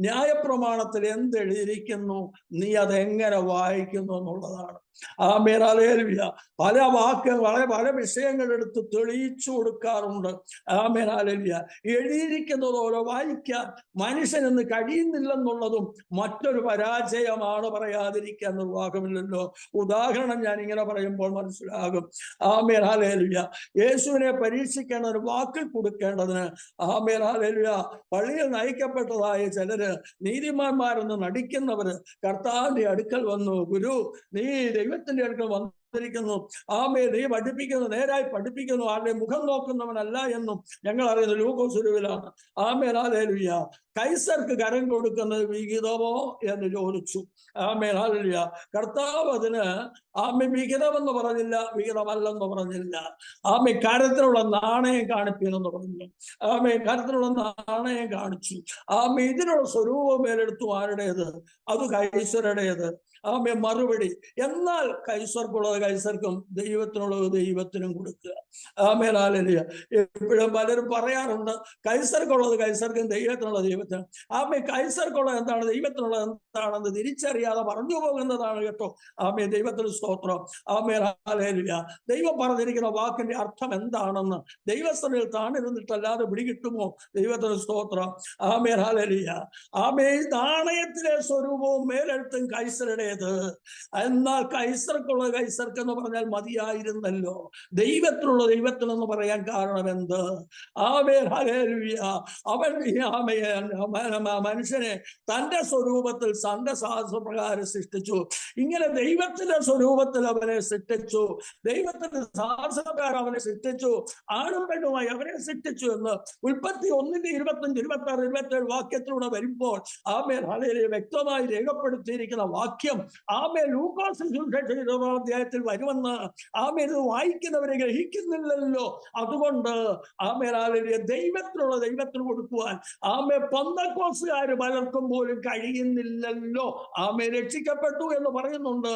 ന്യായപ്രമാണത്തിൽ എന്തെഴുതിയിരിക്കുന്നു, നീ അതെങ്ങനെ വായിക്കുന്നു എന്നുള്ളതാണ്. Amen hallelujah. പല വാക്കുകൾ പല വിഷയങ്ങൾ എടുത്ത് തെളിയിച്ചു കൊടുക്കാറുണ്ട്. Amen hallelujah. എഴുതിയിരിക്കുന്നത് പോലെ വായിക്കാൻ മനുഷ്യനെന്ന് കഴിയുന്നില്ലെന്നുള്ളതും മറ്റൊരു പരാജയമാണ്. പറയാതിരിക്കാൻ നിർവാഹമില്ലല്ലോ. ഉദാഹരണം ഞാൻ ഇങ്ങനെ പറയുമ്പോൾ മനസ്സിലാകും. Amen hallelujah. യേശുവിനെ പരീക്ഷിക്കേണ്ട ഒരു വാക്കിൽ കൊടുക്കേണ്ടതിന് ആമേൻ ഹല്ലേലൂയ പള്ളിയിൽ നയിക്കപ്പെട്ടതായ ചിലര് നീതിമാന്മാരെന്ന് നടിക്കുന്നവര് കർത്താവിന്റെ അടുക്കൽ വന്നു, ഗുരു നീ ദൈവത്തിന്റെ അടുക്കൽ വന്നിരിക്കുന്നു, ആമേ നീ പഠിപ്പിക്കുന്നു, നേരായി പഠിപ്പിക്കുന്നു, ആരുടെ മുഖം നോക്കുന്നവനല്ല എന്നും ഞങ്ങൾ അറിയുന്നത് ലൂക്കോസ് ഒരുവിലാണ്. Amen hallelujah. കൈസർക്ക് കരം കൊടുക്കുന്നത് വിഹിതമോ എന്ന് ചോദിച്ചു. Amen hallelujah. കർത്താവ് അതിന് വിഹിതമെന്ന് പറഞ്ഞില്ല, വിഹിതമല്ലെന്ന് പറഞ്ഞില്ല. കരത്തിലുള്ള നാണയം കാണിപ്പിനെന്ന് പറഞ്ഞു. കരത്തിലുള്ള നാണയം കാണിച്ചു. ഇതിനുള്ള സ്വരൂപം മേലെടുത്തു. ആരുടേത്? അത് കൈസരുടേത്. മറുപടി, എന്നാൽ കൈസർക്കുള്ളത് കൈസർക്കും, ദൈവത്തിനുള്ളത് ദൈവത്തിനും കൊടുക്കുക. Amen hallelujah. എപ്പോഴും പലരും പറയാറുണ്ട് കൈസർക്കുള്ളത് കൈസർക്കും, ദൈവത്തിനുള്ളത് ദൈവത്തിനും. കൈസർക്കുള്ളത് എന്താണ്, ദൈവത്തിനുള്ളത് എന്താണെന്ന് തിരിച്ചറിയാതെ പറഞ്ഞു പോകുന്നതാണ് കേട്ടോ. ദൈവത്തിന് സ്തോത്രം. ആമേൻ ഹല്ലേലൂയ. ദൈവം പറഞ്ഞിരിക്കുന്ന വാക്കിന്റെ അർത്ഥം എന്താണെന്ന് ദൈവസ്ഥനിൽ താണിരുന്നിട്ടല്ലാതെ പിടികിട്ടുമോ? ദൈവത്തിന് സ്തോത്രം. ആമേൻ ഹല്ലേലൂയ. നാണയത്തിലെ സ്വരൂപവും മേലെഴുത്തും കൈസരുടേത്. എന്നാൽ കൈസർക്കുള്ളത് കൈസർക്ക് എന്ന് പറഞ്ഞാൽ മതിയായിരുന്നല്ലോ. ദൈവത്തിനുള്ള ദൈവത്തിനെന്ന് പറയാൻ കാരണം എന്ത്? Amen hallelujah. അവൻ മനുഷ്യനെ തന്റെ സ്വരൂപത്തിൽ തന്റെ സാഹസപ്രകാരം സൃഷ്ടിച്ചു. ഇങ്ങനെ ദൈവത്തിന്റെ സ്വരൂപത്തിൽ അവനെ സൃഷ്ടിച്ചു, ദൈവത്തിന്റെ സാഹസപ്രകാരം അവനെ സൃഷ്ടിച്ചു, ആണും പെണ്ണുമായി അവനെ സൃഷ്ടിച്ചു എന്ന് ഉൽപ്പത്തി 1:25, 26, 27 വാക്യത്തിലൂടെ വരുമ്പോൾ ആമേൻ ഹല്ലേലൂയ വ്യക്തമായി രേഖപ്പെടുത്തിയിരിക്കുന്ന വാക്യം ലൂക്കോസ് അധ്യായത്തിൽ വരുമെന്ന് ഇത് വായിക്കുന്നവരെ ഗ്രഹിക്കുന്നില്ലല്ലോ. അതുകൊണ്ട് ഹല്ലേലൂയ ദൈവത്തിനുള്ള ദൈവത്തിന് കൊടുക്കുവാൻ പെന്തക്കോസ്തുകാര് പലർക്കും പോലും കഴിയുന്നില്ലല്ലോ. രക്ഷിക്കപ്പെട്ടു എന്ന് പറയുന്നുണ്ട്.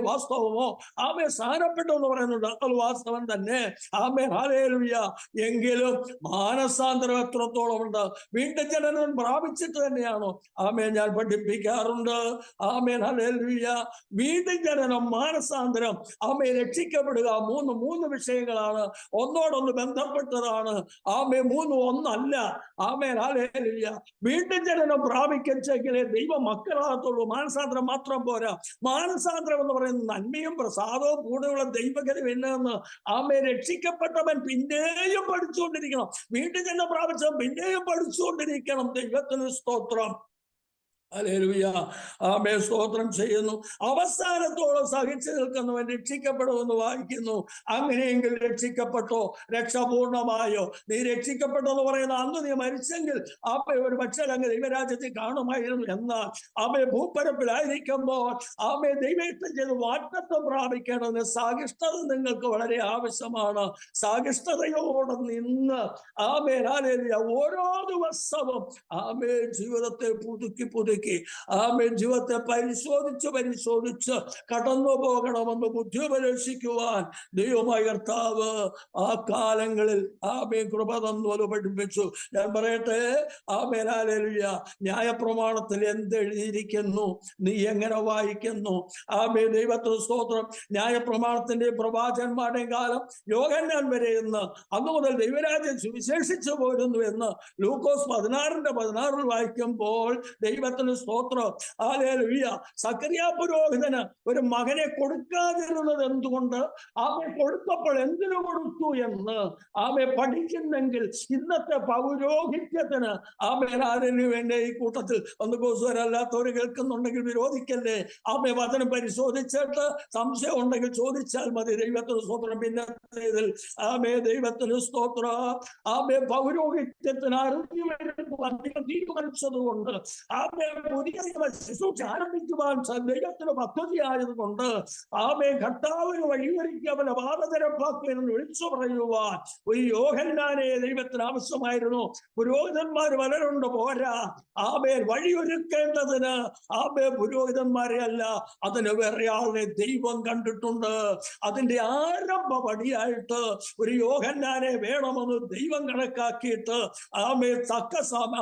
വാസ്തവമോ? സ്ഥാനപ്പെട്ടു എന്ന് പറയുന്നുണ്ട്. അത് വാസ്തവം തന്നെ. ഹല്ലേലൂയ. എങ്കിലും മാനസാന്തരം എത്രത്തോളം ഉണ്ട്? വീണ്ടും ജനനം പ്രാപിച്ചിട്ട് തന്നെയാണോ? ഞാൻ പഠിപ്പിക്കാറുണ്ട്. ഹല്ലേലൂയ. വീണ്ടും ജനനം, മാനസാന്തരം, രക്ഷിക്കപ്പെടുക മൂന്ന് വിഷയങ്ങളാണ്. ഒന്നോടൊന്ന് ബന്ധപ്പെട്ടതാണ്. മൂന്നും ഒന്നല്ല. ഹല്ലേലൂയ. വീണ്ടും ജനനം പ്രാപിക്കെങ്കിലേ ദൈവ മക്കളാകത്തുള്ളൂ. മാനസാന്തരം മാത്രം പോരാ. മാനസാന്തരം എന്ന് പറയുന്നത് നന്മയും പ്രസാദവും കൂടെയുള്ള ദൈവകരം എന്നെന്ന് രക്ഷിക്കപ്പെട്ടവൻ പിന്നെയും പഠിച്ചുകൊണ്ടിരിക്കണം. വീണ്ടും ജനനം പ്രാപിച്ചവൻ പിന്നെയും പഠിച്ചുകൊണ്ടിരിക്കണം. ദൈവത്തിന് സ്തോത്രം. ഹല്ലേലൂയ. സ്തോത്രം ചെയ്യുന്നു. അവസാനത്തോളം സഹിച്ചു നിൽക്കുന്നവൻ രക്ഷിക്കപ്പെടുമെന്ന് വായിക്കുന്നു. അങ്ങനെയെങ്കിൽ രക്ഷിക്കപ്പെട്ടോ? രക്ഷ പൂർണ്ണമായോ? നീ രക്ഷിക്കപ്പെട്ടെന്ന് പറയുന്ന അന്ന് നീ മരിച്ചെങ്കിൽ ഒരു പക്ഷേ അങ്ങ് ദൈവരാജ്യത്തിൽ കാണുമായിരുന്നു. എന്നാൽ ഭൂപ്പരപ്പിലായിരിക്കുമ്പോൾ ദൈവത്തെ ചെയ്ത് വാഗ്ദത്തം പ്രാപിക്കേണ്ടതിന് സാഹിഷ്ണത നിങ്ങൾക്ക് വളരെ ആവശ്യമാണ്. സാഹിഷ്ണതയോടെ നിന്ന് ഹല്ലേലൂയ ഓരോ ദിവസവും ജീവിതത്തെ പുതുക്കി ജീവിതത്തെ പരിശോധിച്ച് കടന്നു പോകണമെന്ന് ബുദ്ധി ഉപദേശിക്കുവാൻ ദൈവമായ കർത്താവ് ആ കാലങ്ങളിൽ കൃപ തന്നു പഠിപ്പിച്ചു. ഞാൻ പറയട്ടെ, ഹല്ലേലൂയ ന്യായപ്രമാണത്തിൽ എന്തെഴുതിയിരിക്കുന്നു, നീ എങ്ങനെ വായിക്കുന്നു? ദൈവത്തിന് സ്തോത്രം. ന്യായപ്രമാണത്തിന്റെയും പ്രവാചകന്മാരുടെയും കാലം യോഹന്നാൻ വരെ എന്ന് അന്നു മുതൽ ദൈവരാജ്യം സുവിശേഷിച്ചു പോരുന്നു എന്ന് ലൂക്കോസ് 16:16 വായിക്കുമ്പോൾ ദൈവത്തിന് ദൈവത്തിന് സ്തോത്രം. ഹല്ലേലൂയ. സക്കറിയ പുരോഹിതന് ഒരു മകനെ കൊടുക്കാതിരുന്നത് എന്തുകൊണ്ട്? അവൻ കൊടുത്തപ്പോൾ എന്തിനു കൊടുത്തു എന്ന് ആമെ പഠിക്കുന്നെങ്കിൽ ഇന്നത്തെ പൗരോഹിത്യത്തിന് ആമേന് വേണ്ടി ഈ കൂട്ടത്തിൽ ഒന്ന് കോസുവരല്ലാത്തവർ കേൾക്കുന്നുണ്ടെങ്കിൽ വിരോധിക്കല്ലേ. ആമെ വചനം പരിശോധിച്ചിട്ട് സംശയം ഉണ്ടെങ്കിൽ ചോദിച്ചാൽ മതി. ദൈവത്തിന് സ്തോത്രം. പിന്നെ ഇതിൽ ആമേ ദൈവത്തിന് സ്തോത്രം. ആമേ പൗരോഹിത്യത്തിന് അധികം തീരുമാനിച്ചതുകൊണ്ട് ആമേ പുതിയ ശുശ്രൂഷ ആരംഭിക്കുവാൻ ദൈവത്തിന് പദ്ധതി ആയതുകൊണ്ട് ആമേ കർത്താവിന് വഴിയൊരുക്കി അവനെ വാദതരപ്പാക്കുമെന്ന് വിളിച്ചു പറയുവാൻ ഒരു യോഹന്നാനെ ദൈവത്തിന് ആവശ്യമായിരുന്നു. പുരോഹിതന്മാർ പലരുണ്ട്, പോരാ. ആമേ വഴിയൊരുക്കേണ്ടതിന് ആമേ പുരോഹിതന്മാരെ അല്ല, അതിന് വേറെ ആളിനെ ദൈവം കണ്ടിട്ടുണ്ട്. അതിന്റെ ആരംഭ പടിയായിട്ട് ഒരു യോഹന്നാനെ വേണമെന്ന് ദൈവം കണക്കാക്കിയിട്ട് ആമേ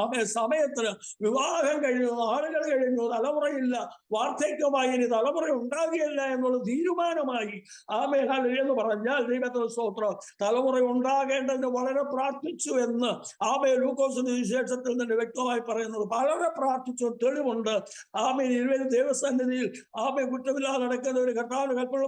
ആമേ സമയത്തിന് വിവാഹം കഴിഞ്ഞു, ആളുകൾ കഴിഞ്ഞു, തലമുറയില്ല, വാർദ്ധക്യമായി ഇനി തലമുറ ഉണ്ടാകുകയില്ല എന്നുള്ള തീരുമാനമായി. ആമേ എന്ന് പറഞ്ഞാൽ ദൈവത്തിന് സ്തോത്രം. തലമുറ ഉണ്ടാകേണ്ടതിന് വളരെ പ്രാർത്ഥിച്ചു എന്ന് ആമേ ലൂക്കോസിന്റെ വിശേഷത്തിൽ തന്നെ വ്യക്തമായി പറയുന്നത്. വളരെ പ്രാർത്ഥിച്ചു, തെളിവുണ്ട്. ആമേ 20 ദേവസന്നിധിയിൽ ആമേ കുറ്റമില്ലാതെ നടക്കുന്ന ഒരു കർത്താവിന് കൽപ്പന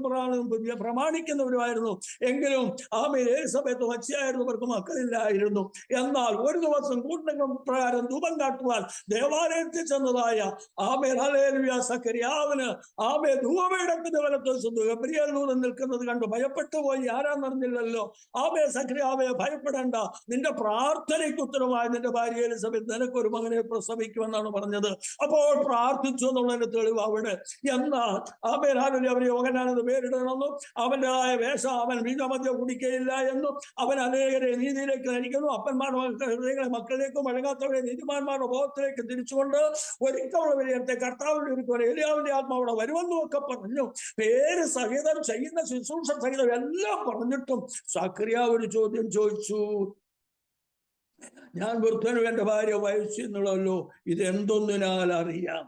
പ്രമാണിക്കുന്നവരുമായിരുന്നു. എങ്കിലും ആമേ ഏത് സമയത്ത് വച്ചയായിരുന്നവർക്ക് മക്കളില്ലായിരുന്നു. എന്നാൽ ഒരു ദിവസം കൂട്ടം പ്രകാരം ധൂപം കാട്ടുവാൻ ദേവാലയത്തിൽ ചെന്നതായ ആമേ ഹല്ലേലൂയ സക്കറിയാവിന് ആമേ ധൂപപീഠത്തിന്റെ വലത്ത് ഗബ്രിയേൽ ദൂതൻ നിൽക്കുന്നത് കണ്ടു ഭയപ്പെട്ടു പോയി. ആരാന്നറിഞ്ഞില്ലല്ലോ. ആമേ സക്കറിയാവേ, ഭയപ്പെടേണ്ട, നിന്റെ പ്രാർത്ഥനയ്ക്ക് ഉത്തരമായി നിന്റെ ഭാര്യ എലിസബത്ത് നിനക്കൊരു മകനെ പ്രസവിക്കുമെന്നാണ് പറഞ്ഞത്. അപ്പോൾ പ്രാർത്ഥിച്ചു എന്നുള്ളതിന്റെ തെളിവ് അവിടെ. എന്നാൽ ആമേ ഹല്ലേലൂയ അവന് യോഹന്നാനെന്ന് പേരിടണമെന്നും അവൻ്റെതായ വേഷം അവൻ വീഞ്ഞമദ്യം കുടിക്കയില്ല എന്നും അവൻ അനേകരെ നീതിയിലേക്ക് നയിക്കുന്നു, അപ്പന്മാരുടെ ഹൃദയങ്ങളെ മക്കളിലേക്കും വഴങ്ങാത്തവരെ നീതിമാന്മാരുടെ ബോധത്തിലേക്ക് തിരിച്ചുകൊണ്ട് ഒരിക്കലുള്ള വിജയത്തെ കർത്താവിന്റെ ഒരുക്കുവാൻ ഏലിയാവിന്റെ ആത്മാവിടെ വരുമെന്നും ഒക്കെ പറഞ്ഞു. പേര് സഹിതം ചെയ്യുന്ന ശുശ്രൂഷ സഹിതം എല്ലാം പറഞ്ഞിട്ടും സക്കറിയാവ് ഒരു ചോദ്യം ചോദിച്ചു. ഞാൻ വൃദ്ധനും എന്റെ ഭാര്യ വയസ്സെന്നുള്ളല്ലോ, ഇത് എന്തൊന്നിനാൽ അറിയാം.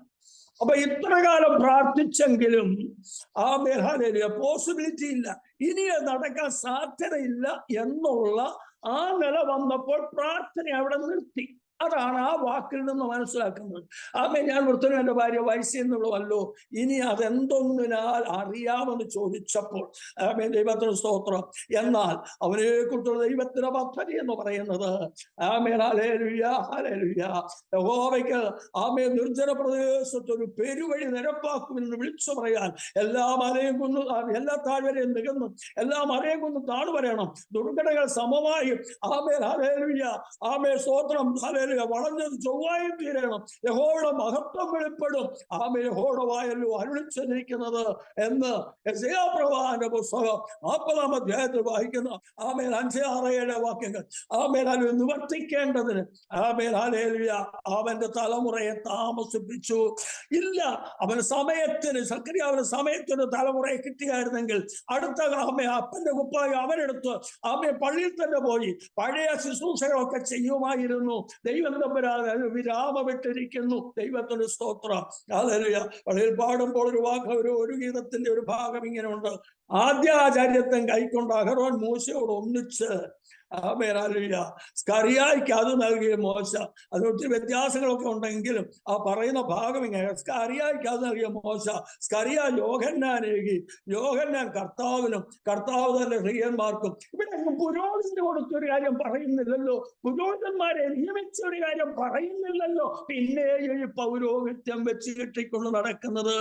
അപ്പൊ ഇത്ര കാലം പ്രാർത്ഥിച്ചെങ്കിലും ആമേൻ ഹല്ലേലൂയ പോസിബിലിറ്റി ഇല്ല, ഇനി നടക്കാൻ സാധ്യതയില്ല എന്നുള്ള ആ നില വന്നപ്പോൾ പ്രാർത്ഥന അവിടെ നിർത്തി. അതാണ് ആ വാക്കിൽ നിന്ന് മനസ്സിലാക്കുന്നത്. ആമേ ഞാൻ വൃദ്ധനും എന്റെ ഭാര്യ വയസ്സെന്നുള്ളതല്ലോ, ഇനി അതെന്തൊന്നിനാൽ അറിയാമെന്ന് ചോദിച്ചപ്പോൾ ആമേ ദൈവത്തിന് സ്തോത്രം. എന്നാൽ അവനെ കുറിച്ചുള്ള ദൈവത്തിന്റെ പദ്ധതി എന്ന് പറയുന്നത് ആമേ ഹല്ലേലൂയ ഹല്ലേലൂയ യഹോവയ്ക്ക് ആമേ നിർജ്ജന പ്രദേശത്തൊരു പെരുവഴി നിരപ്പാക്കുമെന്ന് വിളിച്ചു പറയാൻ എല്ലാ മലയും കുന്നു എല്ലാ താഴ്വരയും നികന്നും എല്ലാ മലയും കുന്നും താഴ്വരയണം, ദുർഘടകൾ സമമായും ആമേ ഹല്ലേലൂയ ആമേ സ്തോത്രം ഹല്ലേലൂയ വളഞ്ഞത് ചൊവ്വായും തീരണം, യഹോവയുടെ മഹത്വം വെളിപ്പെടും. ആമേ യഹോവയുടെ വായല്ലോ അരുളിച്ചിരിക്കുന്നത് എന്ന് യെശയ്യാ പ്രവാചകന്റെ പുസ്തകം 40-ാം അധ്യായത്തിൽ വായിക്കുന്ന ആമേ 5-6-7 വാക്യങ്ങൾ ആമേ നിവർത്തിക്കേണ്ടതിന് ആമേ ഹല്ലേലൂയ അവന്റെ തലമുറയെ താമസിപ്പിച്ചു. ഇല്ല, അവന് സമയത്തിന് സക്കറിയാവിന് സമയത്തിന് തലമുറയെ കിട്ടിയായിരുന്നെങ്കിൽ അടുത്ത ആമേ അപ്പന്റെ കുപ്പായി അവനെടുത്ത് ആമേ പള്ളിയിൽ തന്നെ പോയി പഴയ ശുശ്രൂഷകളൊക്കെ ചെയ്യുമായിരുന്നു. ദൈവം തമ്പുരാൻ വിരാമമിട്ടിരിക്കുന്നു. ദൈവത്തിന് സ്തോത്രം. ഹല്ലേലൂയ. പള്ളിയിൽ പാടുമ്പോൾ ഒരു ഗീതത്തിന്റെ ഒരു ഭാഗം ഇങ്ങനെ ഉണ്ട്. ആദ്യാചാര്യത്വം കൈക്കൊണ്ട് അഹരോൻ മോശയോട് ഒന്നിച്ച് ആമേൻ ഹല്ലേലൂയ സ്കറിയായ്ക്ക് അത് നൽകിയ മോശ. അതിനൊത്തിരി വ്യത്യാസങ്ങളൊക്കെ ഉണ്ടെങ്കിലും ആ പറയുന്ന ഭാഗം ഇങ്ങനെ, സ്കറിയായ്ക്ക് അത് നൽകിയ മോശ, സ്കറിയ യോഹന്നാനേകി, യോഹന്നാൻ കർത്താവിനും കർത്താവ് തന്നെ സ്ത്രീയന്മാർക്കും. ഇവിടെ പുരോഹിതന് കൊടുത്തൊരു കാര്യം പറയുന്നില്ലല്ലോ, പുരോഹിതന്മാരെ നിയമിച്ച ഒരു കാര്യം പറയുന്നില്ലല്ലോ. പിന്നെ ഈ പൗരോഹിത്യം വെച്ച് കെട്ടിക്കൊണ്ട് നടക്കുന്നത്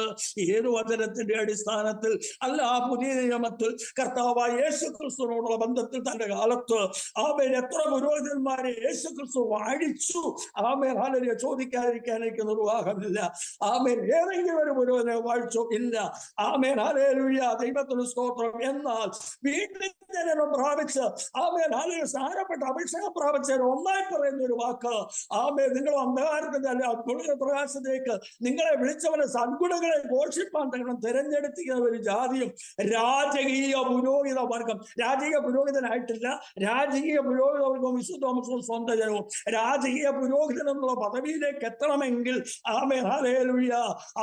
ഏത് വചനത്തിന്റെ അടിസ്ഥാനത്തിൽ? അല്ല, ആ പുതിയ നിയമത്തിൽ കർത്താവായ യേശു ക്രിസ്തുവിനോടുള്ള ബന്ധത്തിൽ തന്റെ കാലത്ത് ആമേൻ എത്ര പുരോഹിതന്മാരെ യേശു ക്രിസ്തു വാഴിച്ചു. ആമേൻ ഹല്ലേലൂയ ചോദിക്കാതിരിക്കാനിരിക്കുന്ന നിർവാഹമില്ല. ആമേൻ ഏതെങ്കിലും ഒരു പുരോഹിതനെ വാഴിച്ചോ? ഇല്ല. ആമേൻ ഹല്ലേലൂയ ദൈവത്തിന് സ്തോത്രം. എന്നാൽ വീണ്ടും ജനനം പ്രാപിച്ച് ആമേൻ ഹല്ലേലൂയ സ്ഥാനപ്പെട്ട അഭിഷേകം പ്രാപിച്ചതിന് ഒന്നായി പറയുന്ന ഒരു വാക്ക്, ആമേൻ നിങ്ങൾ അന്ധകാരത്തിന്റെ അല്ല പ്രകാശത്തേക്ക് നിങ്ങളെ വിളിച്ചവനെ സദ്ഗുണങ്ങളെ ഘോഷിപ്പാൻ തക്കണം തിരഞ്ഞെടുത്തിരിക്കുന്ന ഒരു ജാതിയും രാജകീയ പുരോഹിത വർഗം. രാജകീയ പുരോഹിതനായിട്ടില്ല, രാജ രാജകീയ പുരോഹിതവർക്കും വിശുദ്ധ സ്വന്തം ജനവും രാജകീയ പുരോഹിതൻ എന്നുള്ള പദവിയിലേക്ക് എത്തണമെങ്കിൽ ആമേൻ ഹല്ലേലൂയ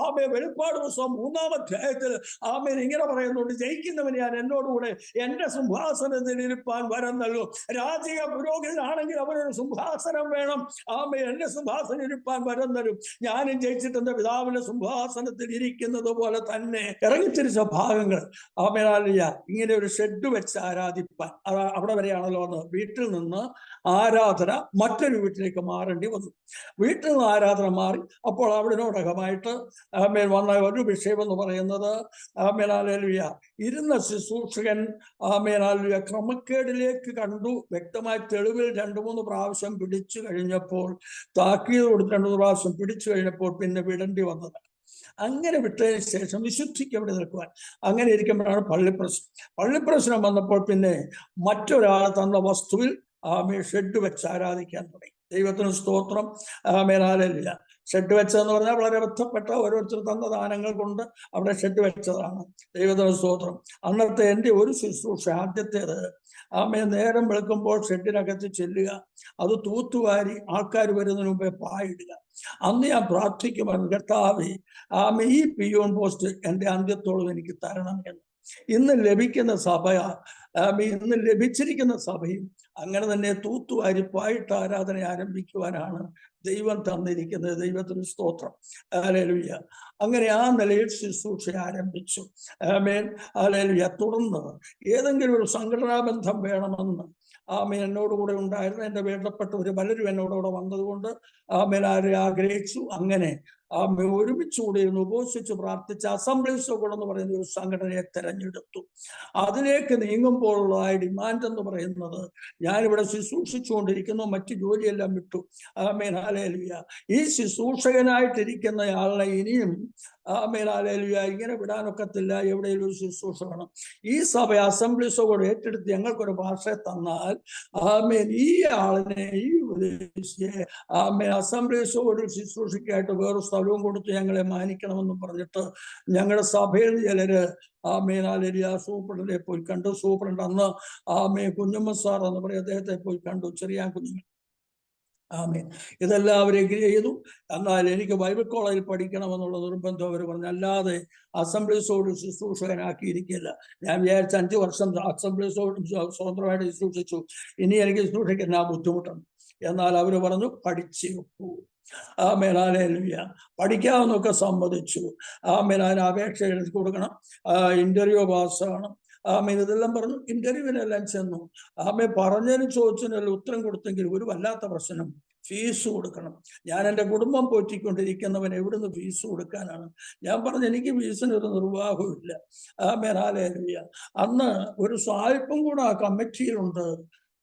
ആമേൻ വെളിപ്പാട് പുസ്തകം 3-ാം അധ്യായത്തിൽ ആമേൻ ഇങ്ങനെ പറയുന്നുണ്ട്, ജയിക്കുന്നവൻ ഞാൻ എന്നോടുകൂടെ എന്റെ സിംഹാസനത്തിൽ ഇരുപ്പാൻ വരം നൽകും. രാജകീയ പുരോഹിതനാണെങ്കിൽ അവനൊരു സിംഹാസനം വേണം. ആമേൻ എന്റെ സിംഹാസനം ഇരുപ്പാൻ വരം നൽകും. ഞാനും ജയിച്ചിട്ട് എന്റെ പിതാവിന്റെ സിംഹാസനത്തിൽ ഇരിക്കുന്നത് പോലെ തന്നെ. ഇറങ്ങിത്തിരിച്ച ഭാഗങ്ങൾ ആമേൻ ഹല്ലേലൂയ ഇങ്ങനെ ഒരു ഷെഡ് വെച്ച് ആരാധിപ്പാൻ, അവിടെ വരെയാണല്ലോ വന്നത്. വീട്ടിൽ നിന്ന് ആരാധന മറ്റൊരു വീട്ടിലേക്ക് മാറേണ്ടി വന്നു. വീട്ടിൽ നിന്ന് ആരാധന മാറി. അപ്പോൾ അവിടിനോടകമായിട്ട് ആമേൻ വന്ന ഒരു വിഷയം എന്ന് പറയുന്നത് ആമേൻ ഹല്ലേലൂയ ഇരുന്ന ശുശ്രൂഷകൻ ആമേൻ ഹല്ലേലൂയ ക്രമക്കേടിലേക്ക് കണ്ടു. വ്യക്തമായ തെളിവിൽ 2-3 പ്രാവശ്യം പിടിച്ചു കഴിഞ്ഞപ്പോൾ, താക്കീത് കൊടുത്ത് 2-3 പ്രാവശ്യം പിടിച്ചു കഴിഞ്ഞപ്പോൾ പിന്നെ വിടേണ്ടി വന്നത്. അങ്ങനെ വിട്ടതിന് ശേഷം വിശുദ്ധിക്ക് അവിടെ നിൽക്കുവാൻ. അങ്ങനെ ഇരിക്കുമ്പോഴാണ് പള്ളിപ്രശ്നം വന്നപ്പോൾ പിന്നെ മറ്റൊരാൾ തന്ന വസ്തുവിൽ ആമേൻ ഷെഡ് വെച്ച് ആരാധിക്കാൻ തുടങ്ങി. ദൈവത്തിന് സ്തോത്രം. ആമേൻ ഹല്ലേലൂയ. ഷെഡ് വെച്ചതെന്ന് പറഞ്ഞാൽ വളരെ ബന്ധപ്പെട്ട ഓരോരുത്തർ തന്ന ദാനങ്ങൾ കൊണ്ട് അവിടെ ഷെഡ് വെച്ചതാണ്. ദൈവത്തിന് സ്തോത്രം. അന്നത്തെ എൻ്റെ ഒരു ശുശ്രൂഷ ആദ്യത്തേത് ആമേൻ നേരം വെളുക്കുമ്പോൾ ഷെഡിനകത്ത് ചെല്ലുക, അത് തൂത്തുവാരി ആൾക്കാർ വരുന്നതിന് മുമ്പേ പായിടുക. അന്ന് ഞാൻ പ്രാർത്ഥിക്കുമായിരുന്നു, കർത്താവേ ആമേ ഈ പിയോൺ പോസ്റ്റ് എൻ്റെ അന്ത്യത്തോളം എനിക്ക് തരണം എന്ന്. ഇന്ന് ലഭിക്കുന്ന സഭ ഇന്ന് ലഭിച്ചിരിക്കുന്ന സഭയും അങ്ങനെ തന്നെ തൂത്തുവാരി പായിട്ട് ആരാധന ആരംഭിക്കുവാനാണ് ദൈവം തന്നിരിക്കുന്നത്. ദൈവത്തിന് സ്തോത്രം. ഹല്ലേലൂയ. അങ്ങനെ ആ നിലയിൽ ശുശ്രൂഷ ആരംഭിച്ചു. Amen hallelujah. തുടർന്ന് ഏതെങ്കിലും ഒരു സംഘടനാ ബന്ധം വേണമെന്ന് ആമേൻ എന്നോടുകൂടെ ഉണ്ടായിരുന്ന എൻ്റെ വേണ്ടപ്പെട്ടവർ പലരും എന്നോടുകൂടെ വന്നതുകൊണ്ട് ആമേൻ ആഗ്രഹിച്ചു. അങ്ങനെ ആമേൻ ഒരുമിച്ചുകൂടി ഇരുന്ന് ഉപവസിച്ച് പ്രാർത്ഥിച്ച അസംബ്ലീസ് ഓഫ് ഗോഡ് എന്ന് പറയുന്ന ഒരു സംഘടനയെ തെരഞ്ഞെടുത്തു. അതിലേക്ക് നീങ്ങുമ്പോഴുള്ള ഡിമാൻഡ് എന്ന് പറയുന്നത്, ഞാനിവിടെ ശുശ്രൂഷിച്ചുകൊണ്ടിരിക്കുന്നു, മറ്റു ജോലിയെല്ലാം വിട്ടു. Amen hallelujah. ഈ ശുശ്രൂഷകനായിട്ടിരിക്കുന്ന ആളെ ഇനിയും ആമേൻ ഹല്ലേലൂയ ഇങ്ങനെ വിടാനൊക്കത്തില്ല. എവിടെയെങ്കിലും ഒരു ശുശ്രൂഷ വേണം. ഈ സഭ അസംബ്ലീസ് ഓഫ് ഗോഡ് ഏറ്റെടുത്ത് ഞങ്ങൾക്കൊരു ഭാഷയെ തന്നാൽ ആമേൻ ഈ ആളിനെ ഈ ഉപദേശിയെ ആമേൻ അസംബ്ലീസ് ഓഫ് ഗോഡ് ശുശ്രൂഷയ്ക്കായിട്ട് വേറൊരു സ്ഥലവും കൊടുത്ത് ഞങ്ങളെ മാനിക്കണമെന്നും പറഞ്ഞിട്ട് ഞങ്ങളുടെ സഭയിൽ ചിലര് ആമേൻ ഹല്ലേലൂയ സൂപ്രണ്ടിനെ പോയി കണ്ടു. സൂപ്രണ്ട് അന്ന് ആമേൻ കുഞ്ഞമ്മ സാർ എന്ന് പറയും, അദ്ദേഹത്തെ പോയി കണ്ടു. ചെറിയ കുഞ്ഞുങ്ങൾ. ആമേൻ. ഇതെല്ലാം അവർ എഗ്രി ചെയ്തു. എന്നാൽ എനിക്ക് ബൈബിൾ കോളേജിൽ പഠിക്കണമെന്നുള്ള നിർബന്ധം അവർ പറഞ്ഞു. അല്ലാതെ അസംബ്ലീസോട് ശുശ്രൂഷകനാക്കിയിരിക്കില്ല. ഞാൻ വിചാരിച്ച 5 വർഷം അസംബ്ലീസോട് സ്വതന്ത്രമായിട്ട് ശുശ്രൂഷിച്ചു, ഇനി എനിക്ക് ശുശ്രൂഷിക്കാൻ ബുദ്ധിമുട്ടുണ്ട്. എന്നാൽ അവർ പറഞ്ഞു പഠിച്ചേ ഒക്കൂ. Amen hallelujah. പഠിക്കാമെന്നൊക്കെ സമ്മതിച്ചു. ആമേൻ അതിന് അപേക്ഷ എഴുതി കൊടുക്കണം, ഇന്റർവ്യൂ പാസ്സാകണം. ആമേൻ ഇതെല്ലാം പറഞ്ഞു. ഇന്റർവ്യൂവിനെല്ലാം ചെന്നു. ആമേൻ പറഞ്ഞതിന് ചോദിച്ചതിനെല്ലാം ഉത്തരം കൊടുത്തെങ്കിൽ ഒരു വല്ലാത്ത പ്രശ്നം, ഫീസ് കൊടുക്കണം. ഞാൻ എൻ്റെ കുടുംബം പോറ്റിക്കൊണ്ടിരിക്കുന്നവൻ എവിടുന്ന് ഫീസ് കൊടുക്കാനാണ്? ഞാൻ പറഞ്ഞു എനിക്ക് ഫീസിനൊരു നിർവാഹവും ഇല്ല. Amen hallelujah. അന്ന് ഒരു സായിപ്പും കൂടെ ആ കമ്മിറ്റിയിലുണ്ട്.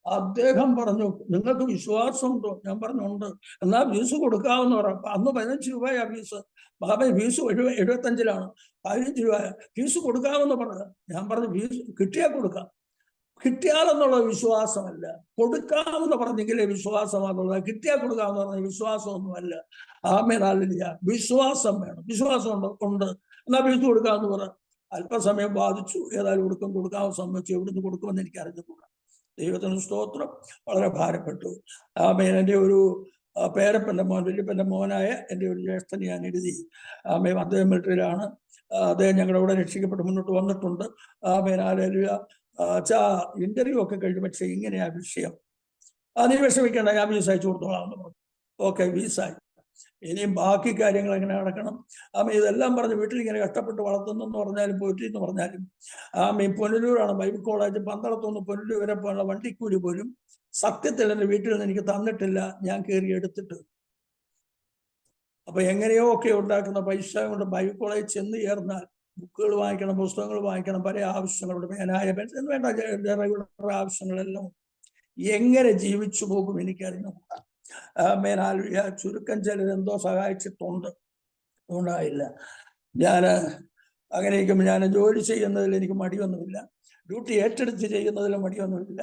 അദ്ദേഹം പറഞ്ഞു, നിങ്ങൾക്ക് വിശ്വാസമുണ്ടോ? ഞാൻ പറഞ്ഞു ഉണ്ട്. എന്നാൽ ഫീസ് കൊടുക്കാമെന്ന് പറഞ്ഞു. അന്ന് 15 രൂപയാ ഫീസ്. ബാബേ ഫീസ് 75-ലാണ്. 15 രൂപ ഫീസ് കൊടുക്കാമെന്ന് പറഞ്ഞു. ഞാൻ പറഞ്ഞു ഫീസ് കിട്ടിയാൽ കൊടുക്കാം. കിട്ടിയാലെന്നുള്ള വിശ്വാസമല്ല, കൊടുക്കാമെന്ന് പറഞ്ഞെങ്കിലേ വിശ്വാസമാണുള്ളത്. കിട്ടിയാൽ കൊടുക്കാമെന്ന് പറഞ്ഞ വിശ്വാസമൊന്നുമല്ല. Amen hallelujah. വിശ്വാസം വേണം. വിശ്വാസം ഉണ്ട്. എന്നാൽ ഫീസ് കൊടുക്കാമെന്ന് പറഞ്ഞു. അല്പസമയം ബാധിച്ചു. ഏതായാലും കൊടുക്കാമെന്ന് സമ്മതിച്ചു. എവിടുന്ന് കൊടുക്കുമെന്ന് എനിക്ക് അറിഞ്ഞുകൂടാ. ദൈവത്തിന് സ്തോത്രം. വളരെ ഭാരപ്പെട്ടു. ആമേൻ. എൻ്റെ ഒരു പേരപ്പൻ്റെ മോൻ, വലിയപ്പൻ്റെ മോനായ എൻ്റെ ഒരു ജ്യേഷ്ഠന് ഞാൻ എഴുതി. ആമേൻ. അദ്ദേഹം മിലിറ്ററിയിലാണ്. അദ്ദേഹം ഞങ്ങളുടെ കൂടെ രക്ഷിക്കപ്പെട്ട് മുന്നോട്ട് വന്നിട്ടുണ്ട്. Amen hallelujah. ഇന്റർവ്യൂ ഒക്കെ കഴിഞ്ഞു. പക്ഷേ ഇങ്ങനെയാ വിഷയം. നീ വിഷമിക്കേണ്ട, ഞാൻ വീസ അയച്ചു കൊടുത്തോളാം എന്ന് പറഞ്ഞു. ഓക്കെ, വീസായി. ഇനിയും ബാക്കി കാര്യങ്ങൾ എങ്ങനെ നടക്കണം? ആമ ഇതെല്ലാം പറഞ്ഞ് വീട്ടിൽ ഇങ്ങനെ കഷ്ടപ്പെട്ട് വളർത്തുന്നെന്ന് പറഞ്ഞാലും പോറ്റിന്ന് പറഞ്ഞാലും ആമ പുനലൂരാണ് ബൈബിൾ കോളേജ്. പന്തളത്തുനിന്ന് പുനലൂർ വരെ പോലുള്ള വണ്ടിക്കൂലി പോലും സത്യത്തിൽ എൻ്റെ വീട്ടിൽ നിന്ന് എനിക്ക് തന്നിട്ടില്ല. ഞാൻ കയറി എടുത്തിട്ട്. അപ്പൊ എങ്ങനെയോ ഒക്കെ ഉണ്ടാക്കുന്ന പൈസ കൊണ്ട് ബൈബിൾ കോളേജ് ചെന്ന് ചേർന്നാൽ ബുക്കുകൾ വാങ്ങിക്കണം, പുസ്തകങ്ങൾ വാങ്ങിക്കണം, പല ആവശ്യങ്ങളുണ്ട്. പേനായ പെൻഷൻ വേണ്ട റെഗുലർ ആവശ്യങ്ങളെല്ലാം. എങ്ങനെ ജീവിച്ചു പോകും എനിക്കറിഞ്ഞുകൂടാ. Amen hallelujah. ചുരുക്കം ചിലരെന്തോ സഹായിച്ചിട്ടുണ്ട്, ഉണ്ടായില്ല. ഞാൻ അങ്ങനെ ഇരിക്കുമ്പോൾ ഞാൻ ജോലി ചെയ്യുന്നതിൽ എനിക്ക് മടിയൊന്നുമില്ല, ഡ്യൂട്ടി ഏറ്റെടുത്ത് ചെയ്യുന്നതിൽ മടിയൊന്നുമില്ല.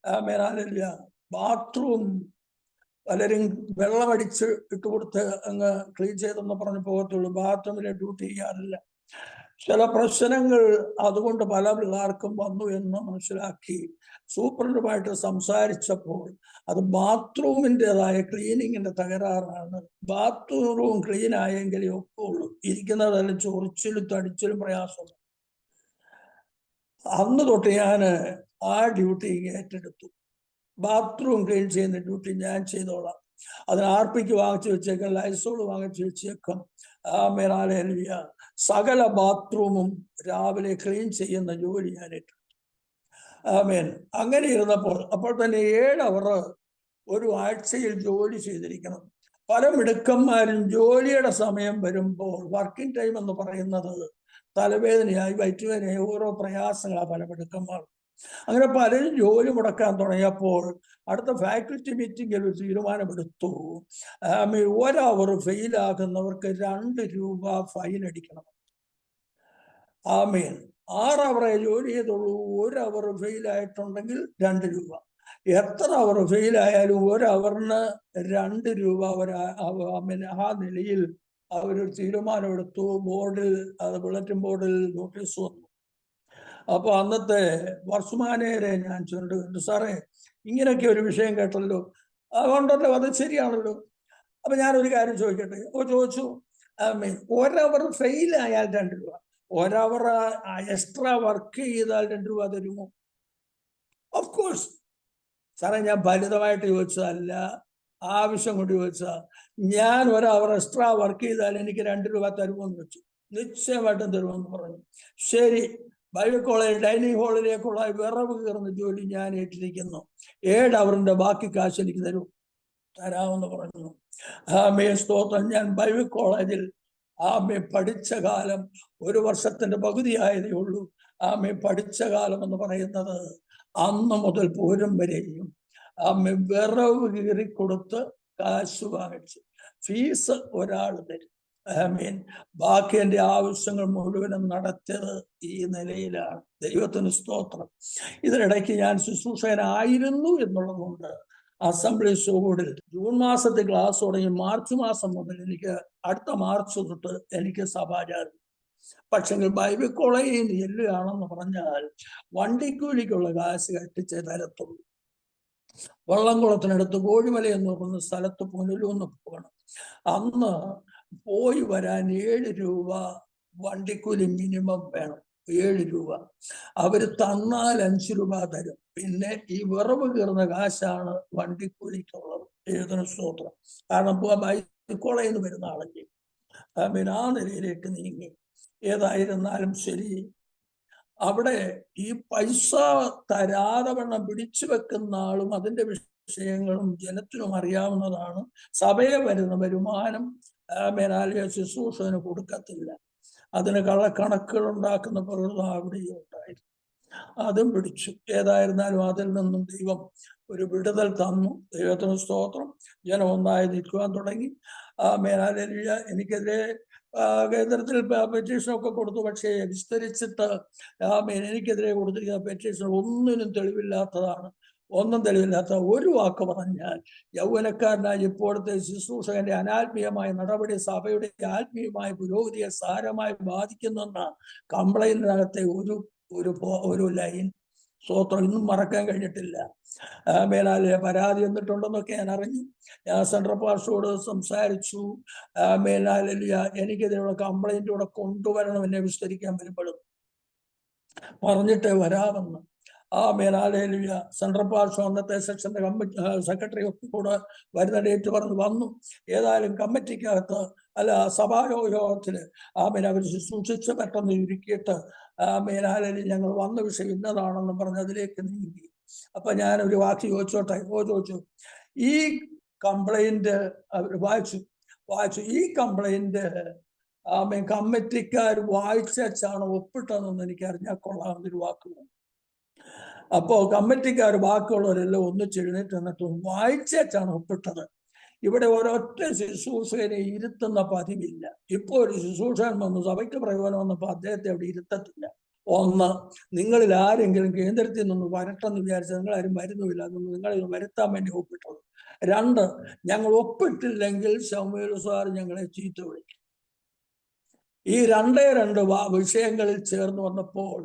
Amen hallelujah. ബാത്റൂം പലരും വെള്ളമടിച്ച് ഇട്ടുകൊടുത്ത് അങ്ങ് ക്ലീൻ ചെയ്തെന്ന് പറഞ്ഞ് പോകത്തുള്ളൂ. ബാത്റൂമിലെ ഡ്യൂട്ടി ചെയ്യാറില്ല. ചില പ്രശ്നങ്ങൾ അതുകൊണ്ട് പല പിള്ളേർക്കും വന്നു എന്ന് മനസ്സിലാക്കി സൂപ്രണ്ടുമായിട്ട് സംസാരിച്ചപ്പോൾ അത് ബാത്റൂമിൻ്റെതായ ക്ലീനിങ്ങിന്റെ തകരാറാണ്. Bathroom clean ആയെങ്കിലേ ഒക്കുള്ളൂ. ഇരിക്കുന്നതെല്ലാം ചൊറിച്ചിലും തടിച്ചിലും പ്രയാസമുണ്ട്. അന്ന് തൊട്ട് ഞാൻ ആ ഡ്യൂട്ടി ഏറ്റെടുത്തു. ബാത്റൂം ക്ലീൻ ചെയ്യുന്ന ഡ്യൂട്ടി ഞാൻ ചെയ്തോളാം. അതിന് ആർപ്പിക്ക് വാങ്ങിച്ചു വെച്ചേക്കാം, ലൈസോൾ വാങ്ങിച്ചു വെച്ചേക്കാം. ഹല്ലേലൂയ. സകല ബാത്റൂമും രാവിലെ ക്ലീൻ ചെയ്യുന്ന ജോലി ഞാൻ ഏറ്റെടുത്തു. ആമേൻ. അങ്ങനെ ഇരുന്നപ്പോൾ അപ്പോൾ തന്നെ 7 അവർ ഒരു ആഴ്ചയിൽ ജോലി ചെയ്തിരിക്കണം. പല മിടുക്കന്മാരും ജോലിയുടെ സമയം വരുമ്പോൾ വർക്കിംഗ് ടൈം എന്ന് പറയുന്നത് തലവേദനയായി വയറ്റുവേദനയായി ഓരോ പ്രയാസങ്ങളാണ് പല മിടുക്കന്മാർ. അങ്ങനെ പലരും ജോലി മുടക്കാൻ തുടങ്ങിയപ്പോൾ അടുത്ത ഫാക്കൽറ്റി മീറ്റിംഗിൽ ഒരു തീരുമാനമെടുത്തു. 1 അവർ ഫെയിലാകുന്നവർക്ക് 2 രൂപ ഫൈൻ അടിക്കണം. ആമേൻ. 6 അവറെ ജോലി ചെയ്തുള്ളൂ. 1 അവർ ഫെയിലായിട്ടുണ്ടെങ്കിൽ 2 രൂപ. എത്ര അവർ ഫെയിലായാലും 1 അവറിന് 2 രൂപ. ആ നിലയിൽ അവരൊരു തീരുമാനമെടുത്തു. ബോർഡിൽ, അത് ബുള്ളറ്റിൻ ബോർഡിൽ നോട്ടീസ് വന്നു. അപ്പൊ അന്നത്തെ വർഷമാനേരെ ഞാൻ ചൊല്ലുന്നുണ്ട്, സാറേ ഇങ്ങനെയൊക്കെ ഒരു വിഷയം കേട്ടല്ലോ, അതുകൊണ്ടല്ലോ അത് ശരിയാണല്ലോ. അപ്പൊ ഞാനൊരു കാര്യം ചോദിക്കട്ടെ? ചോദിച്ചു. 1 അവർ ഫെയിലായാൽ 2 രൂപ. 1 അവർ എക്സ്ട്രാ വർക്ക് ചെയ്താൽ 2 രൂപ തരുമോ? Of course. സാറേ ഞാൻ ഫലിതമായിട്ട് ചോദിച്ചതല്ല, ആവശ്യം കൊണ്ട് ചോദിച്ചതാ. ഞാൻ 1 അവർ എക്സ്ട്രാ വർക്ക് ചെയ്താൽ എനിക്ക് 2 രൂപ തരുമോന്ന് വെച്ചു. നിശ്ചയമായിട്ടും തരുമെന്ന് പറഞ്ഞു. ശരി, ബൈബിൾ കോളേജ് ഡൈനിങ് ഹാളിലേക്കുള്ള വിറവ് കയറുന്ന ജോലി ഞാൻ ഏറ്റിരിക്കുന്നു. 7 അവറിന്റെ ബാക്കി കാശ് എനിക്ക് തരാമെന്ന് പറഞ്ഞു. സ്തോത്രം. ഞാൻ ബൈബിൾ കോളേജിൽ പഠിച്ച കാലം 1 വർഷത്തിന്റെ പകുതിയായതേ ഉള്ളൂ. പഠിച്ച കാലം എന്ന് പറയുന്നത് അന്ന് മുതൽ പൂരം വരെയും വിറവ് കീറിക്കൊടുത്ത് കാശ് വാങ്ങിച്ചു. ഫീസ് ഒരാൾ തരും. ബാക്കി എൻ്റെ ആവശ്യങ്ങൾ മുഴുവനും നടത്തിയത് ഈ നിലയിലാണ്. ദൈവത്തിന് സ്തോത്രം. ഇതിനിടയ്ക്ക് ഞാൻ ശുശ്രൂഷകനായിരുന്നു എന്നുള്ളതുകൊണ്ട് അസംബ്ലി ഷോഡിൽ ജൂൺ മാസത്തെ ക്ലാസ് തുടങ്ങി മാർച്ച് മാസം മുതൽ എനിക്ക് അടുത്ത മാർച്ച് തൊട്ട് എനിക്ക് സഭാചാരം. പക്ഷെങ്കിൽ ബൈബിൾ കോളേജിൽ ചെല്ലുകയാണെന്ന് പറഞ്ഞാൽ വണ്ടിക്കൂലിക്കുള്ള കാശ് കെട്ടിച്ചേ തരത്തുള്ളൂ. വള്ളംകുളത്തിനടുത്ത് കോഴിമല എന്ന് പറയുന്ന സ്ഥലത്ത് പുനലൂന്ന് പോകണം. അന്ന് പോയി വരാൻ 7 രൂപ വണ്ടിക്കൂലി മിനിമം വേണം. 7 രൂപ. അവര് തന്നാൽ 5 രൂപ തരും. പിന്നെ ഈ വിറവ് കീറുന്ന കാശാണ് വണ്ടിക്കൂലിക്കുള്ളത്. ഏതൊരു സ്തോത്രം. കാരണം ബൈക്കോളയിൽ നിന്ന് വരുന്ന ആളല്ലേ. ആ നിലയിലേക്ക് നീങ്ങി. ഏതായിരുന്നാലും ശരി, അവിടെ ഈ പൈസ തരാതെ വണ്ണം പിടിച്ചു വെക്കുന്ന ആളും അതിന്റെ വിഷയങ്ങളും ജനത്തിനും അറിയാവുന്നതാണ്. സഭയെ വരുന്ന വരുമാനം മേലാലിയ ശുശ്രൂഷന് കൊടുക്കത്തില്ല. അതിന് കള്ളക്കണക്കുകൾ ഉണ്ടാക്കുന്ന പ്രകൃതം അവിടെയും ഉണ്ടായിരുന്നു. അതും പിടിച്ചു. ഏതായിരുന്നാലും അതിൽ നിന്നും ദൈവം ഒരു വിടുതൽ തന്നു. ദൈവത്തിന് സ്തോത്രം. ജനം ഒന്നായി നിൽക്കുവാൻ തുടങ്ങി. മേലാലിയ എനിക്കെതിരെ കേന്ദ്രത്തിൽ പെറ്റീഷനൊക്കെ കൊടുത്തു. പക്ഷേ വിസ്തരിച്ചിട്ട് എനിക്കെതിരെ കൊടുത്തിരിക്കുന്ന പെറ്റീഷൻ ഒന്നിനും തെളിവില്ലാത്തതാണ്. ഒന്നും തെളിവില്ലാത്ത ഒരു വാക്ക് പറഞ്ഞാൽ യൗവനക്കാരനായി ഇപ്പോഴത്തെ ശുശ്രൂഷകന്റെ അനാത്മീയമായ നടപടി സഭയുടെ ആത്മീയമായ പുരോഗതിയെ സാരമായി ബാധിക്കുന്നെന്ന കംപ്ലൈന്റിനകത്തെ ഒരു ലൈൻ സ്തോത്രം ഇന്നും മറക്കാൻ കഴിഞ്ഞിട്ടില്ല. മേലാലിയ പരാതി എന്നിട്ടുണ്ടെന്നൊക്കെ ഞാൻ അറിഞ്ഞു. ഞാൻ സെൻട്രൽ പാസ്റ്ററോട് സംസാരിച്ചു. മേലാലിയ എനിക്കെതിരെയുള്ള കംപ്ലൈന്റ് കൂടെ കൊണ്ടുവരണം, എന്നെ വിസ്തരിക്കാൻ വരുമ്പോഴും പറഞ്ഞിട്ടേ വരാമെന്ന്. മേലാലിയ സെൻട്രൽ പാസ്റ്റർ അന്നത്തെ സെക്ഷന്റെ സെക്രട്ടറി ഒക്കെ കൂടെ വരുന്ന ഡേറ്റ് പറഞ്ഞ് വന്നു. ഏതായാലും കമ്മിറ്റിക്കകത്ത് സഭായോഗത്തില് അവർ ശുശ്രൂഷിച്ച് പെട്ടെന്ന് ചുരുക്കിയിട്ട് മേലാലിയ ഞങ്ങൾ വന്ന വിഷയം ഇന്നതാണെന്ന് പറഞ്ഞ് അതിലേക്ക് നീങ്ങി. അപ്പൊ ഞാൻ ഒരു വാക്ക് ചോദിച്ചോട്ടെ? ചോദിച്ചു. ഈ കംപ്ലൈന്റ് അവർ വായിച്ചു. ഈ കംപ്ലൈന്റ് കമ്മിറ്റിക്കാർ വായിച്ചാണ് ഒപ്പിട്ടതെന്ന് എനിക്ക് അറിഞ്ഞാൽ കൊള്ളാവുന്നൊരു വാക്ക്. അപ്പോ കമ്മിറ്റിക്കാർ ബാക്കിയുള്ളവരെല്ലാം ഒന്നിച്ചെഴുന്നേറ്റ് എന്നിട്ട് വായിച്ചാണ് ഒപ്പിട്ടത്. ഇവിടെ ഒരൊറ്റ ശുശ്രൂഷകനെ ഇരുത്തുന്ന പതിവില്ല. ഇപ്പൊ ഒരു ശുശ്രൂഷകൻ വന്നു സഭയ്ക്ക് പ്രയോജനം വന്നപ്പോൾ അദ്ദേഹത്തെ അവിടെ ഇരുത്തത്തില്ല. 1, നിങ്ങളിൽ ആരെങ്കിലും കേന്ദ്രത്തിൽ നിന്ന് വരട്ടെന്ന് വിചാരിച്ച നിങ്ങളാരും വരുന്നുമില്ല, അതൊന്നും നിങ്ങളിൽ വരുത്താൻ വേണ്ടി ഒപ്പിട്ടത്. 2, ഞങ്ങൾ ഒപ്പിട്ടില്ലെങ്കിൽ ശമൂവേൽ സാർ ഞങ്ങളെ ചീത്ത വിളിക്കും. ഈ രണ്ടേ രണ്ട് വിഷയങ്ങളിൽ ചേർന്ന് വന്നപ്പോൾ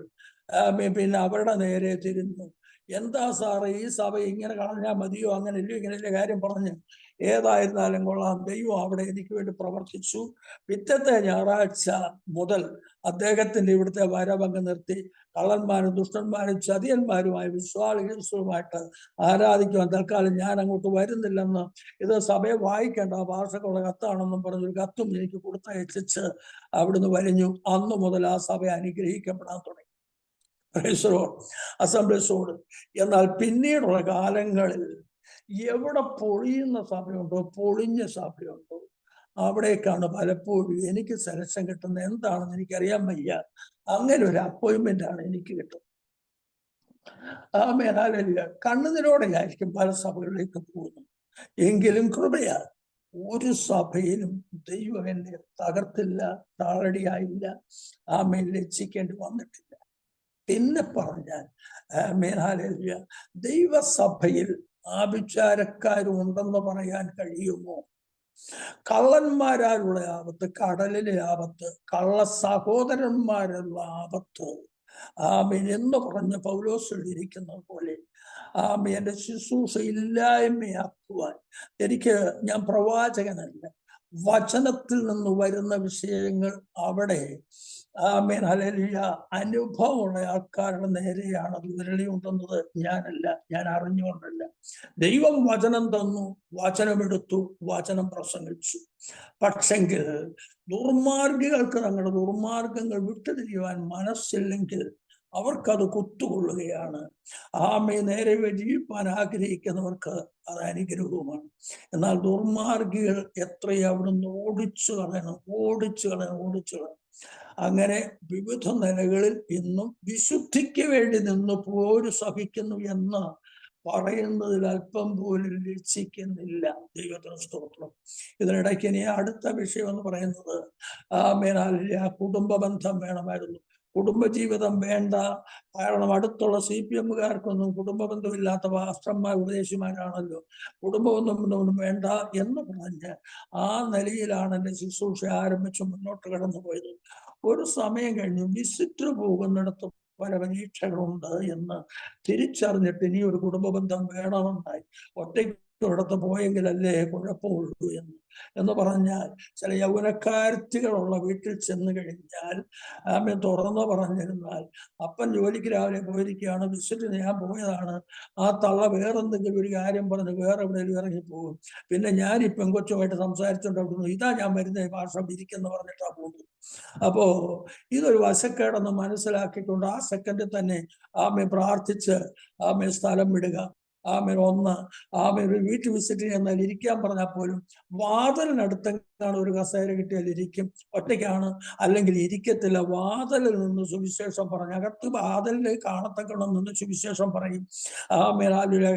പിന്നെ അവരുടെ നേരെ തിരിഞ്ഞു. എന്താ സാറ് ഈ സഭ ഇങ്ങനെ കളഞ്ഞാൽ മതിയോ, അങ്ങനെ ഇല്ലയോ, ഇങ്ങനെയുള്ള കാര്യം പറഞ്ഞ് ഏതായിരുന്നാലും കൊള്ളാം, ദൈവം അവിടെ എനിക്ക് വേണ്ടി പ്രവർത്തിച്ചു. പിറ്റത്തെ ഞായറാഴ്ച മുതൽ അദ്ദേഹത്തിന്റെ ഇവിടുത്തെ വരവങ്ങ് നിർത്തി. കള്ളന്മാരും ദുഷ്ടന്മാരും ചതിയന്മാരുമായി വിശ്വാസികളുമായിട്ട് ആരാധിക്കുവാൻ തൽക്കാലം ഞാൻ അങ്ങോട്ട് വരുന്നില്ലെന്ന്, ഇത് സഭയെ വായിക്കേണ്ട ഭാഷക്കുള്ള കത്താണെന്നും പറഞ്ഞൊരു കത്തും എനിക്ക് കൊടുത്തയച്ച് അവിടുന്ന് വലിഞ്ഞു. അന്നു മുതൽ ആ സഭ അനുഗ്രഹിക്കപ്പെടാൻ തുടങ്ങി. അസംബ്ലീസോട്. എന്നാൽ പിന്നീടുള്ള കാലങ്ങളിൽ എവിടെ പൊളിയുന്ന സഭയുണ്ടോ, പൊളിഞ്ഞ സഭയുണ്ടോ, അവിടേക്കാണ് പലപ്പോഴും എനിക്ക് സെലക്ഷൻ കിട്ടുന്നത്. എന്താണെന്ന് എനിക്കറിയാൻ വയ്യ. അങ്ങനെ ഒരു അപ്പോയിന്റ്മെന്റ് ആണ് എനിക്ക് കിട്ടുന്നത്. മേലാലില്ല കണ്ണുനീരോടെയായിരിക്കും പല സഭകളിലേക്ക് പോകുന്നത്. എങ്കിലും കൃപയാ, ഒരു സഭയിലും ദൈവം എന്നെ തകർത്തില്ല, താളടിയായില്ല, ലജ്ജിക്കേണ്ടി വന്നിട്ടില്ല. പിന്നെ പറഞ്ഞാൽ മേലാലില്ല ദൈവസഭയിൽ ആഭിചാരക്കാരും ഉണ്ടെന്ന് പറയാൻ കഴിയുമോ? കള്ളന്മാരാലുള്ള ആപത്ത്, കടലിലെ ആപത്ത്, കള്ള സഹോദരന്മാരുള്ള ആപത്ത് എന്ന് പറഞ്ഞ പൗലോസ് എഴുതിയിരിക്കുന്നത് പോലെ എന്റെ ശുശ്രൂഷ ഇല്ലായ്മയാക്കുവാൻ ഞാൻ പ്രവാചകനല്ല. വചനത്തിൽ നിന്ന് വരുന്ന വിഷയങ്ങൾ അവിടെ ഹല്ലേലൂയ അനുഭവമുള്ള ആൾക്കാരുടെ നേരെയാണ് അത് വിരളിയുണ്ടെന്നത് ഞാനല്ല, ഞാൻ അറിഞ്ഞുകൊണ്ടല്ല. ദൈവം വചനം തന്നു, വചനമെടുത്തു, വചനം പ്രസംഗിച്ചു. പക്ഷെങ്കിൽ ദുർമാർഗികൾക്ക് തങ്ങളുടെ ദുർമാർഗങ്ങൾ വിട്ടുതിരിയുവാൻ മനസ്സില്ലെങ്കിൽ അവർക്കത് കുത്തുകൊള്ളുകയാണ്. നേരെ ജീവിപ്പാൻ ആഗ്രഹിക്കുന്നവർക്ക് അത് അനുഗ്രഹവുമാണ്. എന്നാൽ ദുർമാർഗികൾ എത്രയും അവിടുന്ന് ഓടിച്ചു കളയണം. അങ്ങനെ വിവിധ നിലകളിൽ ഇന്നും വിശുദ്ധിക്ക് വേണ്ടി നിന്ന് പോര് സഹിക്കുന്നു എന്ന് പറയുന്നതിൽ അല്പം പോലും ലക്ഷിക്കുന്നില്ല. ദൈവത്തിന് സ്തോത്രം. ഇതിനിടയ്ക്ക് ഇനി അടുത്ത വിഷയം എന്ന് പറയുന്നത് കുടുംബ ബന്ധം വേണമായിരുന്നു. കുടുംബജീവിതം വേണ്ട, കാരണം അടുത്തുള്ള CPM-കാർക്കൊന്നും കുടുംബ ബന്ധമില്ലാത്ത പാസ്റ്റർമാർ ഉപദേശിമാരാണല്ലോ. കുടുംബബന്ധമൊന്നും വേണ്ട എന്ന് പറഞ്ഞ് ആ നിലയിലാണ് എൻ്റെ ശുശ്രൂഷ ആരംഭിച്ച് മുന്നോട്ട് കടന്നു പോയത്. ഒരു സമയം കഴിഞ്ഞു വിസിറ്റർ പോകുന്നിടത്ത് പല പരീക്ഷകളുണ്ട് എന്ന് തിരിച്ചറിഞ്ഞിട്ട് ഇനി ഒരു കുടുംബ ബന്ധം വേണമെന്നായി. ഒറ്റയ്ക്കൊരിടത്ത് പോയെങ്കിലല്ലേ കുഴപ്പമുള്ളൂ എന്ന് പറഞ്ഞാൽ ചില യൗവനക്കാരത്തികളുള്ള വീട്ടിൽ ചെന്ന് കഴിഞ്ഞാൽ തുറന്നു പറഞ്ഞിരുന്നാൽ അപ്പൻ ജോലിക്ക് രാവിലെ പോയിരിക്കുകയാണ്, വിസിറ്റിന് ഞാൻ പോയതാണ്, ആ തള്ള വേറെന്തെങ്കിലും ഒരു കാര്യം പറഞ്ഞ് വേറെ എവിടെയെങ്കിലും ഇറങ്ങിപ്പോകും. പിന്നെ ഞാൻ ഈ പെങ്കൊച്ചുമായിട്ട് സംസാരിച്ചുകൊണ്ടിരുന്നു, ഇതാ ഞാൻ വരുന്ന ഭാഷ ഇരിക്കുന്നു പറഞ്ഞിട്ടാ പോകുന്നത്. അപ്പോ ഇതൊരു വശക്കേടെന്ന് മനസ്സിലാക്കിക്കൊണ്ട് ആ സെക്കൻഡിൽ തന്നെ പ്രാർത്ഥിച്ച് സ്ഥലം വിടുക. ഒരു വീട്ടു വിസിറ്റ് ചെന്നാൽ ഇരിക്കാൻ പറഞ്ഞാൽ പോലും വാതിലിനടുത്തെങ്ങാണ് ഒരു കസേര കിട്ടിയാൽ ഇരിക്കും. ഒറ്റയ്ക്കാണ് അല്ലെങ്കിൽ ഇരിക്കത്തില്ല. വാതിലിൽ നിന്ന് സുവിശേഷം പറഞ്ഞ് അകത്ത് വാതിലിൽ കാണത്തക്കണം നിന്ന് സുവിശേഷം പറയും.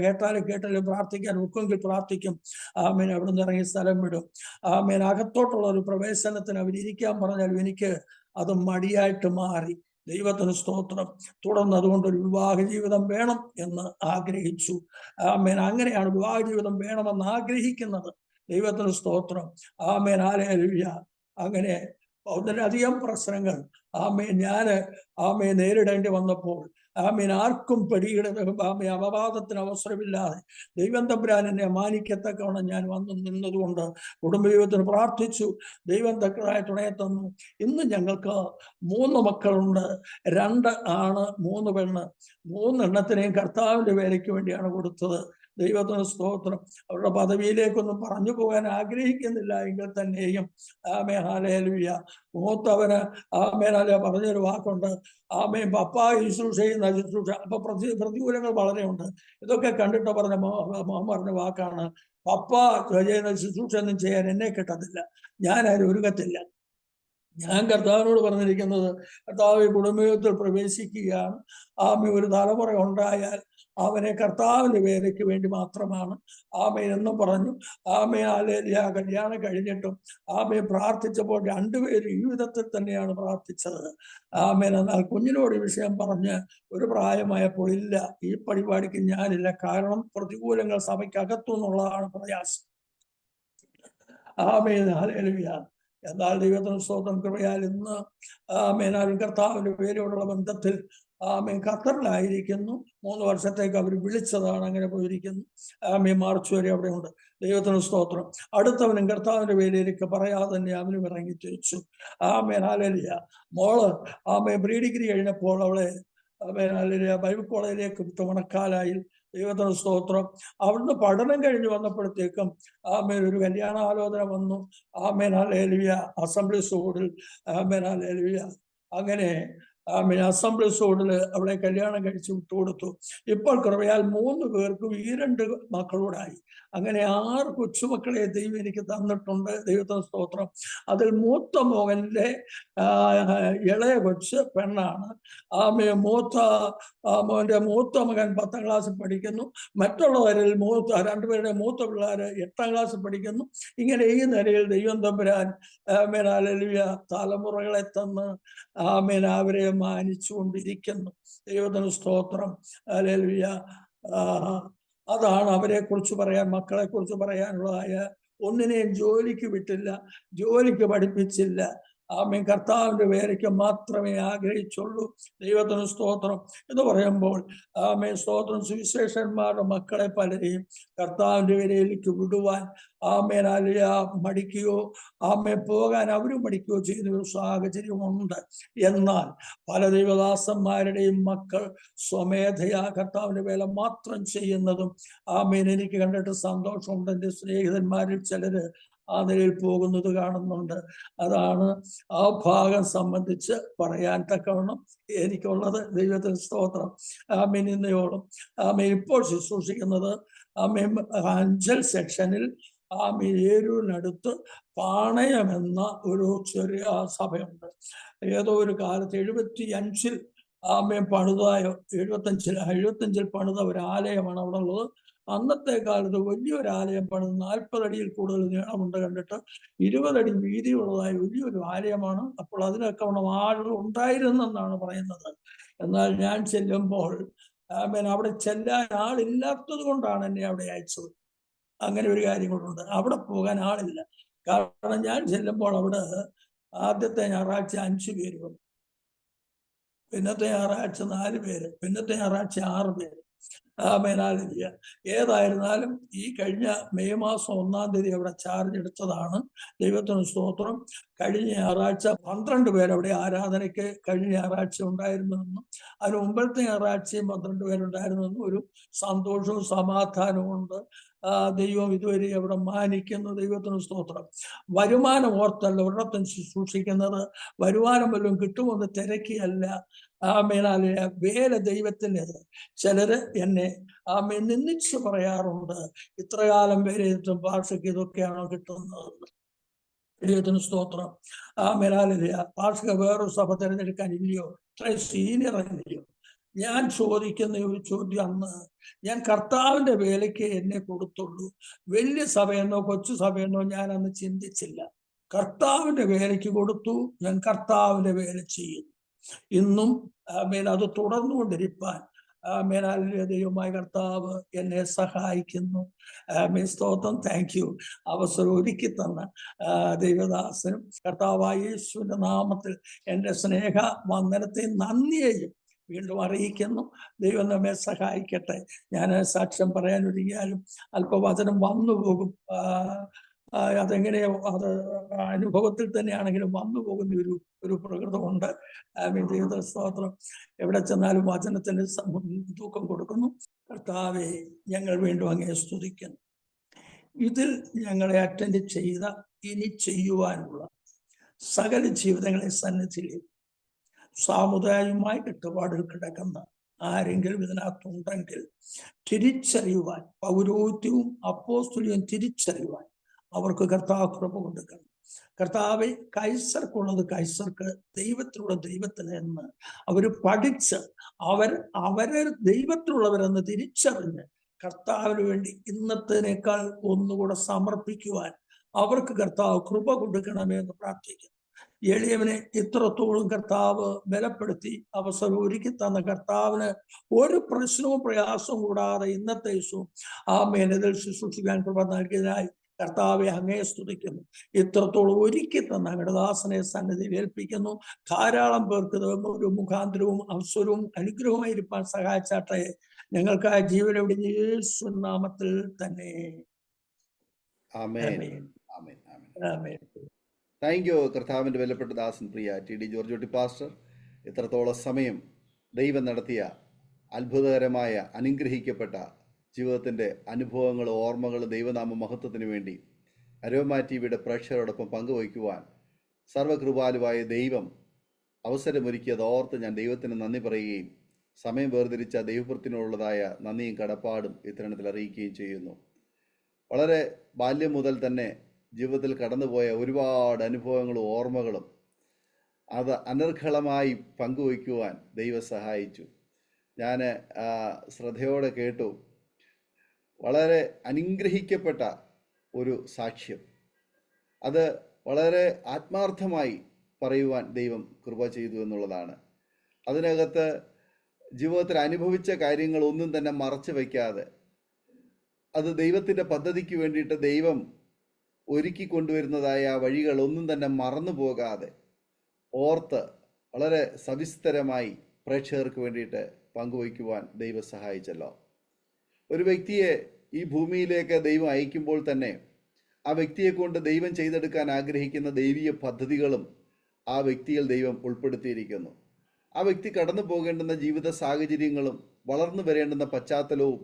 കേട്ടാലും പ്രാർത്ഥിക്കാൻ ഒക്കെങ്കിൽ പ്രാർത്ഥിക്കും. അവിടെ നിന്ന് ഇറങ്ങി സ്ഥലം വിടും. അകത്തോട്ടുള്ള ഒരു പ്രവേശനത്തിന് അവരിയ്ക്കാൻ പറഞ്ഞാലും എനിക്ക് അത് മടിയായിട്ട് മാറി. ദൈവത്തിന് സ്തോത്രം. തുടർന്ന് അതുകൊണ്ട് ഒരു വിവാഹ ജീവിതം വേണം എന്ന് ആഗ്രഹിച്ചു. അങ്ങനെയാണ് വിവാഹ ജീവിതം വേണമെന്ന് ആഗ്രഹിക്കുന്നത്. ദൈവത്തിന് സ്തോത്രം. ഹല്ലേലൂയ. അങ്ങനെ ഒന്നിലധികം പ്രശ്നങ്ങൾ ഞാൻ നേരിടേണ്ടി വന്നപ്പോൾ ആർക്കും അപവാദത്തിന് അവസരമില്ലാതെ ദൈവം തമ്പുരാൻ എന്നെ മാനിക്കത്തക്കവണ്ണം ഞാൻ വന്നു നിന്നതുകൊണ്ട് കുടുംബജീവിതത്തിന് പ്രാർത്ഥിച്ചു. ദൈവം തക്കതായ തുണയെ തന്നു. ഇന്ന് ഞങ്ങൾക്ക് 3 മക്കളുണ്ട്. 2 ആണ്, 3 പെണ്ണ്. 3 എണ്ണത്തിനെയും കർത്താവിന്റെ വേലയ്ക്ക് വേണ്ടിയാണ് കൊടുത്തത്. ദൈവത്തിന് സ്തോത്രം. അവരുടെ പദവിയിലേക്കൊന്നും പറഞ്ഞു പോകാൻ ആഗ്രഹിക്കുന്നില്ല എങ്കിൽ തന്നെയും ഹല്ലേലൂയ. മൂത്തവന് പറഞ്ഞൊരു വാക്കുണ്ട്, പപ്പ ശുശ്രൂഷ ചെയ്യുന്ന ശുശ്രൂഷ. അപ്പൊ പ്രതികൂലങ്ങൾ വളരെ ഉണ്ട്. ഇതൊക്കെ കണ്ടിട്ട് പറഞ്ഞ വാക്കാണ്, പപ്പ ചെയ്യുന്ന ശുശ്രൂഷ ഒന്നും ചെയ്യാൻ എന്നെ കിട്ടത്തില്ല, ഞാൻ ആരും ഒരുക്കത്തില്ല. ഞാൻ കർത്താവിനോട് പറഞ്ഞിരിക്കുന്നത്, കർത്താവ് കുടുംബത്തിൽ പ്രവേശിക്കുകയാണ്. ഒരു തലമുറ ഉണ്ടായാൽ അവനെ കർത്താവിന്റെ വേലയ്ക്ക് വേണ്ടി മാത്രമാണ് എന്നും പറഞ്ഞു. കല്യാണം കഴിഞ്ഞിട്ടും പ്രാർത്ഥിച്ചപ്പോൾ 2 പേരും ഈ വിധത്തിൽ തന്നെയാണ് പ്രാർത്ഥിച്ചത്. എന്നാൽ കുഞ്ഞിനോട് വിഷയം പറഞ്ഞ് ഒരു പ്രായമായപ്പോൾ ഇല്ല, ഈ പരിപാടിക്ക് ഞാനില്ല, കാരണം പ്രതികൂലങ്ങൾ സഭയ്ക്കകത്തു നിന്നുള്ളതാണ് പ്രയാസം. ഹല്ലേലൂയ. എന്നാൽ ദൈവത്തിന് സ്തോത്രം കൃപയാൽ ഇന്ന് ആമേൻ കർത്താവിന്റെ പേരോടുള്ള ബന്ധത്തിൽ ആമേൻ ഖത്തറിലായിരിക്കുന്നു. 3 വർഷത്തേക്ക് അവർ വിളിച്ചതാണ്, അങ്ങനെ പോയിരിക്കുന്നു. ആമേൻ മാർച്ച് വരെ അവിടെ ഉണ്ട്. ദൈവത്തിന് സ്തോത്രം. അടുത്തവനും കർത്താവിന്റെ പേരിലേക്ക് പറയാതെ തന്നെ അവനും ഇറങ്ങി തിരിച്ചു. Amen hallelujah. മോള് ആമേൻ പ്രീ ഡിഗ്രി കഴിഞ്ഞപ്പോൾ അവളെ ആമേൻ ഹല്ലേലൂയ ബൈബിൾ കോളേജിലേക്ക് തുണക്കാലായി. ദൈവത്തിന് സ്തോത്രം. അവിടുന്ന് പഠനം കഴിഞ്ഞ് വന്നപ്പോഴത്തേക്കും ആമേൻ ഒരു കല്യാണാലോചന വന്നു. Amen hallelujah. അസംബ്ലി സ്കൂളിൽ ആമേൻ ഹല്ലേലൂയ. അങ്ങനെ ആമേൻ അസംബ്ലി സ്കൂളിൽ അവളെ കല്യാണം കഴിച്ച് വിട്ടുകൊടുത്തു. ഇപ്പോൾ കൃപയാൽ 3 പേർക്കും ഈ 2 മക്കളോടായി. അങ്ങനെ 6 കൊച്ചുമക്കളെ ദൈവം എനിക്ക് തന്നിട്ടുണ്ട്. ദൈവത്തിന് സ്തോത്രം. അതിൽ മൂത്ത മകന്റെ ഇളയ കൊച്ച് പെണ്ണാണ്. മോന്റെ മൂത്ത മകൻ 10ാം ക്ലാസ്സിൽ പഠിക്കുന്നു. മറ്റുള്ളവരിൽ 2 പേരുടെ മൂത്ത പിള്ളേര് 8ാം ക്ലാസ്സിൽ പഠിക്കുന്നു. ഇങ്ങനെ ഈ നിലയിൽ ദൈവം തമ്പുരാൻ ആമേൻ ഹല്ലേലൂയ തലമുറകളെ തന്ന് ആമേൻ അവരെ മാനിച്ചു കൊണ്ടിരിക്കുന്നു. ദൈവത്തിന് സ്തോത്രം. ഹല്ലേലൂയ. അതാണ് അവരെ കുറിച്ച് പറയാൻ, മക്കളെ കുറിച്ച് പറയാനുള്ളതായ. ഒന്നിനെയും ജോലിക്ക് വിട്ടില്ല, ജോലിക്ക് പഠിപ്പിച്ചില്ല. ആമേൻ കർത്താവിന്റെ പേരയ്ക്ക് മാത്രമേ ആഗ്രഹിച്ചുള്ളൂ. ദൈവത്തിന് സ്തോത്രം. എന്ന് പറയുമ്പോൾ ആമേൻ സ്തോത്രം, സുവിശേഷന്മാരുടെ മക്കളെ പലരെയും കർത്താവിന്റെ പേരയിലേക്ക് വിടുവാൻ ആമേൻ ഹല്ലേലൂയ മടിക്കുകയോ ആമേൻ പോകാൻ അവരും മടിക്കുകയോ ചെയ്യുന്ന ഒരു സാഹചര്യമുണ്ട്. എന്നാൽ പല ദൈവദാസന്മാരുടെയും മക്കൾ സ്വമേധയാ കർത്താവിന്റെ വേല മാത്രം ചെയ്യുന്നതും ആമേൻ എനിക്ക് കണ്ടിട്ട് സന്തോഷമുണ്ട്. എൻ്റെ സ്നേഹിതന്മാരിൽ ചിലര് ആ നിലയിൽ പോകുന്നത് കാണുന്നുണ്ട്. അതാണ് ആ ഭാഗം സംബന്ധിച്ച് പറയാൻ തക്കവണ്ണം എനിക്കുള്ളത്. ദൈവത്തിന് സ്തോത്രം. ആമേൻ ഇന്നയോളം ആമേൻ ഇപ്പോൾ ശുശ്രൂഷിക്കുന്നത് ആമേൻ അഞ്ചൽ സെക്ഷനിൽ ആമേൻ ഏരൂരിനടുത്ത് പാണയം എന്ന ഒരു ചെറിയ സഭയുണ്ട്. ഏതോ ഒരു കാലത്ത് 75-ൽ ആമേൻ പണിതായ 75-ൽ പണിത ഒരു ആലയമാണ് അവിടെ ഉള്ളത്. അന്നത്തെ കാലത്ത് വലിയൊരു ആലയം പണിത് 40 അടിയിൽ കൂടുതൽ നീളമുണ്ട് കണ്ടിട്ട്, 20 അടി വീതിയുള്ളതായ വലിയൊരു ആലയമാണ്. അപ്പോൾ അതിനൊക്കെ ആളുകൾ ഉണ്ടായിരുന്നെന്നാണ് പറയുന്നത്. എന്നാൽ ഞാൻ ചെല്ലുമ്പോൾ ആമേൻ അവിടെ ചെല്ലാൻ ആളില്ലാത്തത് കൊണ്ടാണ് എന്നെ അവിടെ അയച്ചത്. അങ്ങനെ ഒരു കാര്യം കൊണ്ടുണ്ട്. അവിടെ പോകാൻ ആളില്ല. കാരണം ഞാൻ ചെല്ലുമ്പോൾ അവിടെ ആദ്യത്തെ ഞായറാഴ്ച 5 പേര് വന്നു, പിന്നത്തെ ഞായറാഴ്ച 4 പേര്, പിന്നത്തെ ഞായറാഴ്ച 6 പേര്. Amen hallelujah. ഏതായിരുന്നാലും ഈ കഴിഞ്ഞ മെയ് മാസം 1-ാം തീയതി അവിടെ ചാർജ് എടുത്തതാണ്. ദൈവത്തിന് സ്തോത്രം. കഴിഞ്ഞ ഞായറാഴ്ച 12 പേര് അവിടെ ആരാധനയ്ക്ക് കഴിഞ്ഞ ഞായറാഴ്ച ഉണ്ടായിരുന്നെന്നും അതിന് മുമ്പത്തെ ഞായറാഴ്ചയും 12 പേരുണ്ടായിരുന്നെന്നും ഒരു സന്തോഷവും സമാധാനവും ഉണ്ട്. ദൈവം ഇതുവരെ അവിടെ മാനിക്കുന്നു. ദൈവത്തിന് സ്തോത്രം. വരുമാനം ഓർത്തല്ല ഒരിടത്തും ശുശ്രൂഷിക്കുന്നത്. വരുമാനം വല്ലതും കിട്ടുമെന്ന് തിരക്കിയല്ല. Amen hallelujah. വേല ദൈവത്തിൻ്റെത്. ചിലര് എന്നെ ആമേൻ നിന്ദിച്ച് പറയാറുണ്ട്, ഇത്രകാലം വേല ചെയ്തിട്ടും ഭാഷയ്ക്ക് ഇതൊക്കെയാണോ കിട്ടുന്നത്? ദൈവത്തിന് സ്തോത്രം. ആമേൻ ഹല്ലേലൂയ. ഭാഷ വേറൊരു സഭ തിരഞ്ഞെടുക്കാൻ ഇല്ലയോ? ഇത്രയും സീനിയർ ഇല്ലയോ? ഞാൻ ചോദിക്കുന്ന ഒരു ചോദ്യം, അന്ന് ഞാൻ കർത്താവിന്റെ വേലയ്ക്ക് എന്നെ കൊടുത്തുള്ളൂ. വലിയ സഭയെന്നോ കൊച്ചു സഭയെന്നോ ഞാൻ അന്ന് ചിന്തിച്ചില്ല. കർത്താവിന്റെ വേലയ്ക്ക് കൊടുത്തു. ഞാൻ കർത്താവിന്റെ വേല ചെയ്യുന്നു. ഇന്നും ആമേൻ അത് തുടർന്നുകൊണ്ടിരിപ്പാൻ ആമേൻ ഹല്ലേലൂയ ദൈവമായ കർത്താവ് എന്നെ സഹായിക്കുന്നു. ആമേൻ സ്തോത്രം. Thank you. അവസരം ഒരുക്കി തന്ന ദൈവദാസനും കർത്താവായ യേശുവിന്റെ നാമത്തിൽ എൻ്റെ സ്നേഹ വന്ദനത്തെയും നന്ദിയെയും വീണ്ടും അറിയിക്കുന്നു. ദൈവം നമ്മെ സഹായിക്കട്ടെ. ഞാൻ സാക്ഷ്യം പറയാൻ ഒരുങ്ങിയാലും അല്പവചനം വന്നു പോകും. അതെങ്ങനെയോ അത് അനുഭവത്തിൽ തന്നെയാണെങ്കിലും വന്നു പോകുന്ന ഒരു പ്രകൃതമുണ്ട്. ആമേൻ. ദൈവ സ്തോത്രം. എവിടെ ചെന്നാലും വചനത്തിന് തൂക്കം കൊടുക്കുന്നു. കർത്താവെ, ഞങ്ങൾ വീണ്ടും അങ്ങയെ സ്തുതിക്കുന്നു. ഇതിൽ ഞങ്ങളെ അറ്റൻഡ് ചെയ്ത ഇനി ചെയ്യുവാനുള്ള സകല ജീവിതങ്ങളെ സന്നിധിയിൽ സാമുദായികമായി കെട്ടുപാടുകൾ കിടക്കുന്ന ആരെങ്കിലും ഇതിനകത്തുണ്ടെങ്കിൽ തിരിച്ചറിയുവാൻ, പൗരോഹിത്യവും അപ്പോസ്തലയും തിരിച്ചറിയുവാൻ അവർക്ക് കർത്താവ് കൃപ കൊടുക്കണം. കർത്താവെ, കൈസർക്കുള്ളത് കൈസർക്ക്, ദൈവത്തിലുള്ള ദൈവത്തിന് എന്ന് അവർ പഠിച്ച് അവരെ ദൈവത്തിലുള്ളവരെന്ന് തിരിച്ചറിഞ്ഞ് കർത്താവിന് വേണ്ടി ഇന്നത്തേനേക്കാൾ ഒന്നുകൂടെ സമർപ്പിക്കുവാൻ അവർക്ക് കർത്താവ് കൃപ കൊടുക്കണമേ എന്ന് പ്രാർത്ഥിക്കുന്നു. എളിയവനെ ഇത്രത്തോളം കർത്താവ് ബലപ്പെടുത്തി അവസരം ഒരുക്കി തന്ന കർത്താവിന് ഒരു പ്രശ്നവും പ്രയാസവും കൂടാതെ ഇന്നത്തെ ദിവസവും ആമേൻ ഇതിൽ ശുശ്രൂഷിക്കാൻ കൃപ നൽകിയതിനായി കർത്താവെ അങ്ങയെ സ്തുതിക്കുന്നു. ഇത്രത്തോളം ഒരുക്കി തന്ന അങ്ങയുടെ ദാസനെ സന്നിധിയിൽ ഏൽപ്പിക്കുന്നു. ധാരാളം പേർക്ക് ഒരു മുഖാന്തരവും അവസരവും അനുഗ്രഹമായിരിക്കാൻ സഹായിച്ചാട്ടെ. ഞങ്ങൾക്കായ ജീവൻ എവിടെ യേശു നാമത്തിൽ തന്നെ. ആമേൻ. ആമേൻ. ആമേൻ. ആമേൻ. ആമേൻ. താങ്ക് യു കർത്താവിൻ്റെ വിലപ്പെട്ട ദാസൻ പ്രിയ TD ജോർജ് കുട്ടി പാസ്റ്റർ. ഇത്രത്തോളം സമയം ദൈവം നടത്തിയ അത്ഭുതകരമായ അനുഗ്രഹിക്കപ്പെട്ട ജീവിതത്തിൻ്റെ അനുഭവങ്ങളും ഓർമ്മകളും ദൈവനാമ മഹത്വത്തിന് വേണ്ടി അരോമ TVയുടെ പ്രേക്ഷകരോടൊപ്പം പങ്കുവയ്ക്കുവാൻ സർവകൃപാലുവായ ദൈവം അവസരമൊരുക്കിയത് ഓർത്ത് ഞാൻ ദൈവത്തിന് നന്ദി പറയുകയും സമയം വേർതിരിച്ച ദൈവഭൃത്തിനോടുള്ളതായ നന്ദിയും കടപ്പാടും ഇത്തരണത്തിൽ അറിയിക്കുകയും ചെയ്യുന്നു. വളരെ ബാല്യം മുതൽ തന്നെ ജീവിതത്തിൽ കടന്നുപോയ ഒരുപാട് അനുഭവങ്ങളും ഓർമ്മകളും അത് അനർഘളമായി പങ്കുവയ്ക്കുവാൻ ദൈവം സഹായിച്ചു. ഞാൻ ശ്രദ്ധയോടെ കേട്ടു. വളരെ അനുഗ്രഹിക്കപ്പെട്ട ഒരു സാക്ഷ്യം. അത് വളരെ ആത്മാർത്ഥമായി പറയുവാൻ ദൈവം കൃപ ചെയ്തു എന്നുള്ളതാണ്. അതിനകത്ത് ജീവിതത്തിൽ അനുഭവിച്ച കാര്യങ്ങളൊന്നും തന്നെ മറച്ചു വയ്ക്കാതെ അത് ദൈവത്തിൻ്റെ പദ്ധതിക്ക് വേണ്ടിയിട്ട് ദൈവം ഒരുക്കി കൊണ്ടുവരുന്നതായ വഴികളൊന്നും തന്നെ മറന്നു പോകാതെ ഓർത്ത് വളരെ സവിസ്തരമായി പ്രേക്ഷകർക്ക് വേണ്ടിയിട്ട് പങ്കുവയ്ക്കുവാൻ ദൈവം സഹായിച്ചല്ലോ. ഒരു വ്യക്തിയെ ഈ ഭൂമിയിലേക്ക് ദൈവം അയക്കുമ്പോൾ തന്നെ ആ വ്യക്തിയെ കൊണ്ട് ദൈവം ചെയ്തെടുക്കാൻ ആഗ്രഹിക്കുന്ന ദൈവീയ പദ്ധതികളും ആ വ്യക്തിയിൽ ദൈവം ഉൾപ്പെടുത്തിയിരിക്കുന്നു. ആ വ്യക്തി കടന്നു പോകേണ്ടുന്ന ജീവിത സാഹചര്യങ്ങളും വളർന്നു വരേണ്ടുന്ന പശ്ചാത്തലവും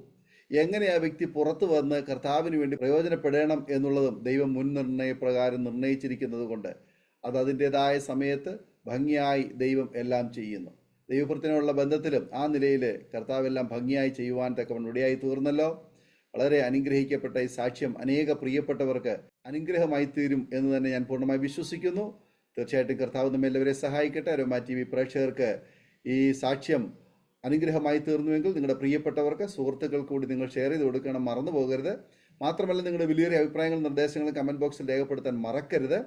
എങ്ങനെ ആ വ്യക്തി പുറത്തു വന്ന് കർത്താവിന് വേണ്ടി പ്രയോജനപ്പെടണം എന്നുള്ളതും ദൈവം മുൻനിർണയപ്രകാരം നിർണയിച്ചിരിക്കുന്നത് കൊണ്ട് അത് അതിൻ്റെതായ സമയത്ത് ഭംഗിയായി ദൈവം എല്ലാം ചെയ്യുന്നു. ദൈവപ്രത്തിനുള്ള ബന്ധത്തിലും ആ നിലയിൽ കർത്താവെല്ലാം ഭംഗിയായി ചെയ്യുവാൻ തക്കവണ്ണം ഇടയായി തീർന്നല്ലോ. വളരെ അനുഗ്രഹിക്കപ്പെട്ട ഈ സാക്ഷ്യം അനേക പ്രിയപ്പെട്ടവർക്ക് അനുഗ്രഹമായി തീരും എന്ന് തന്നെ ഞാൻ പൂർണ്ണമായി വിശ്വസിക്കുന്നു. തീർച്ചയായിട്ടും കർത്താവ് നമ്മെ എല്ലാവരെ സഹായിക്കട്ടെ. അരോമ TV പ്രേക്ഷകർക്ക് ഈ സാക്ഷ്യം അനുഗ്രഹമായി തീർന്നുവെങ്കിൽ നിങ്ങളുടെ പ്രിയപ്പെട്ടവർക്ക് സുഹൃത്തുക്കൾക്ക് കൂടി നിങ്ങൾ ഷെയർ ചെയ്ത് കൊടുക്കണം, മറന്നു പോകരുത്. മാത്രമല്ല നിങ്ങളുടെ വിലയേറിയ അഭിപ്രായങ്ങളും നിർദ്ദേശങ്ങളും കമൻറ്റ് ബോക്സിൽ രേഖപ്പെടുത്താൻ മറക്കരുത്.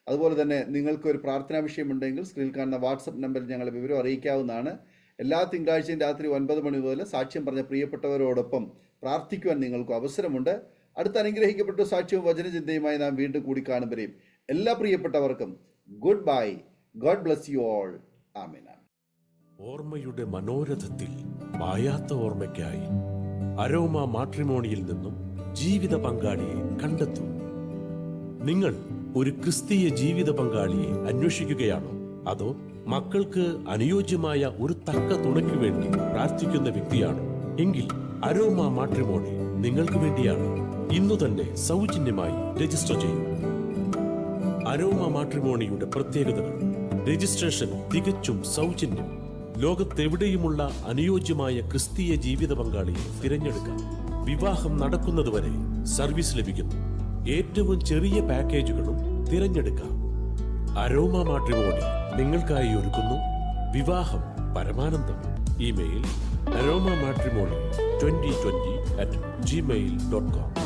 അതുപോലെ തന്നെ നിങ്ങൾക്ക് ഒരു പ്രാർത്ഥനാ വിഷയമുണ്ടെങ്കിൽ സ്ക്രീനിൽ കാണുന്ന വാട്സപ്പ് നമ്പറിൽ ഞങ്ങളെ വിവരം അറിയിക്കാവുന്നതാണ്. എല്ലാ തിങ്കളാഴ്ചയും രാത്രി 9 മണി മുതൽ സാക്ഷ്യം പറഞ്ഞ പ്രിയപ്പെട്ടവരോടൊപ്പം പ്രാർത്ഥിക്കുവാൻ നിങ്ങൾക്ക് അവസരമുണ്ട്. അടുത്ത അനുഗ്രഹിക്കപ്പെട്ട സാക്ഷ്യവും വചനചിന്തയുമായി നാം വീണ്ടും കൂടി കാണുമ്പോഴേയും എല്ലാ പ്രിയപ്പെട്ടവർക്കും good bye. God bless you all. ആമേൻ. ഓർമ്മയുടെ മനോരഥത്തിൽ മായാത്ത ഓർമ്മയ്ക്കായി അരോമ മാട്രിമോണിയിൽ നിന്നും ജീവിത പങ്കാളിയെ കണ്ടെത്തൂ. നിങ്ങൾ ഒരു ക്രിസ്തീയ ജീവിത പങ്കാളിയെ അന്വേഷിക്കുകയാണോ? അതോ മക്കൾക്ക് അനുയോജ്യമായ ഒരു തക്ക തുണയ്ക്ക് വേണ്ടി പ്രാർത്ഥിക്കുന്ന വ്യക്തിയാണോ? എങ്കിൽ അരോമ മാട്രിമോണി നിങ്ങൾക്ക് വേണ്ടിയാണ്. ഇന്നു തന്നെ സൗജന്യമായി രജിസ്റ്റർ ചെയ്യൂ. അരോമ മാട്രിമോണിയുടെ പ്രത്യേകതകൾ: രജിസ്ട്രേഷൻ തികച്ചും സൗജന്യം. ലോകത്തെവിടെയുമുള്ള അനുയോജ്യമായ ക്രിസ്തീയ ജീവിത പങ്കാളിയെ തിരഞ്ഞെടുക്കാം. വിവാഹം നടക്കുന്നതുവരെ സർവീസ് ലഭിക്കുന്നു. ഏറ്റവും ചെറിയ പാക്കേജുകളും തിരഞ്ഞെടുക്കാം. അരോമ മാട്രിമോണി നിങ്ങൾക്കായി ഒരുക്കുന്നു വിവാഹം പരമാനന്ദം. Email aroma matrimony2020@gmail.com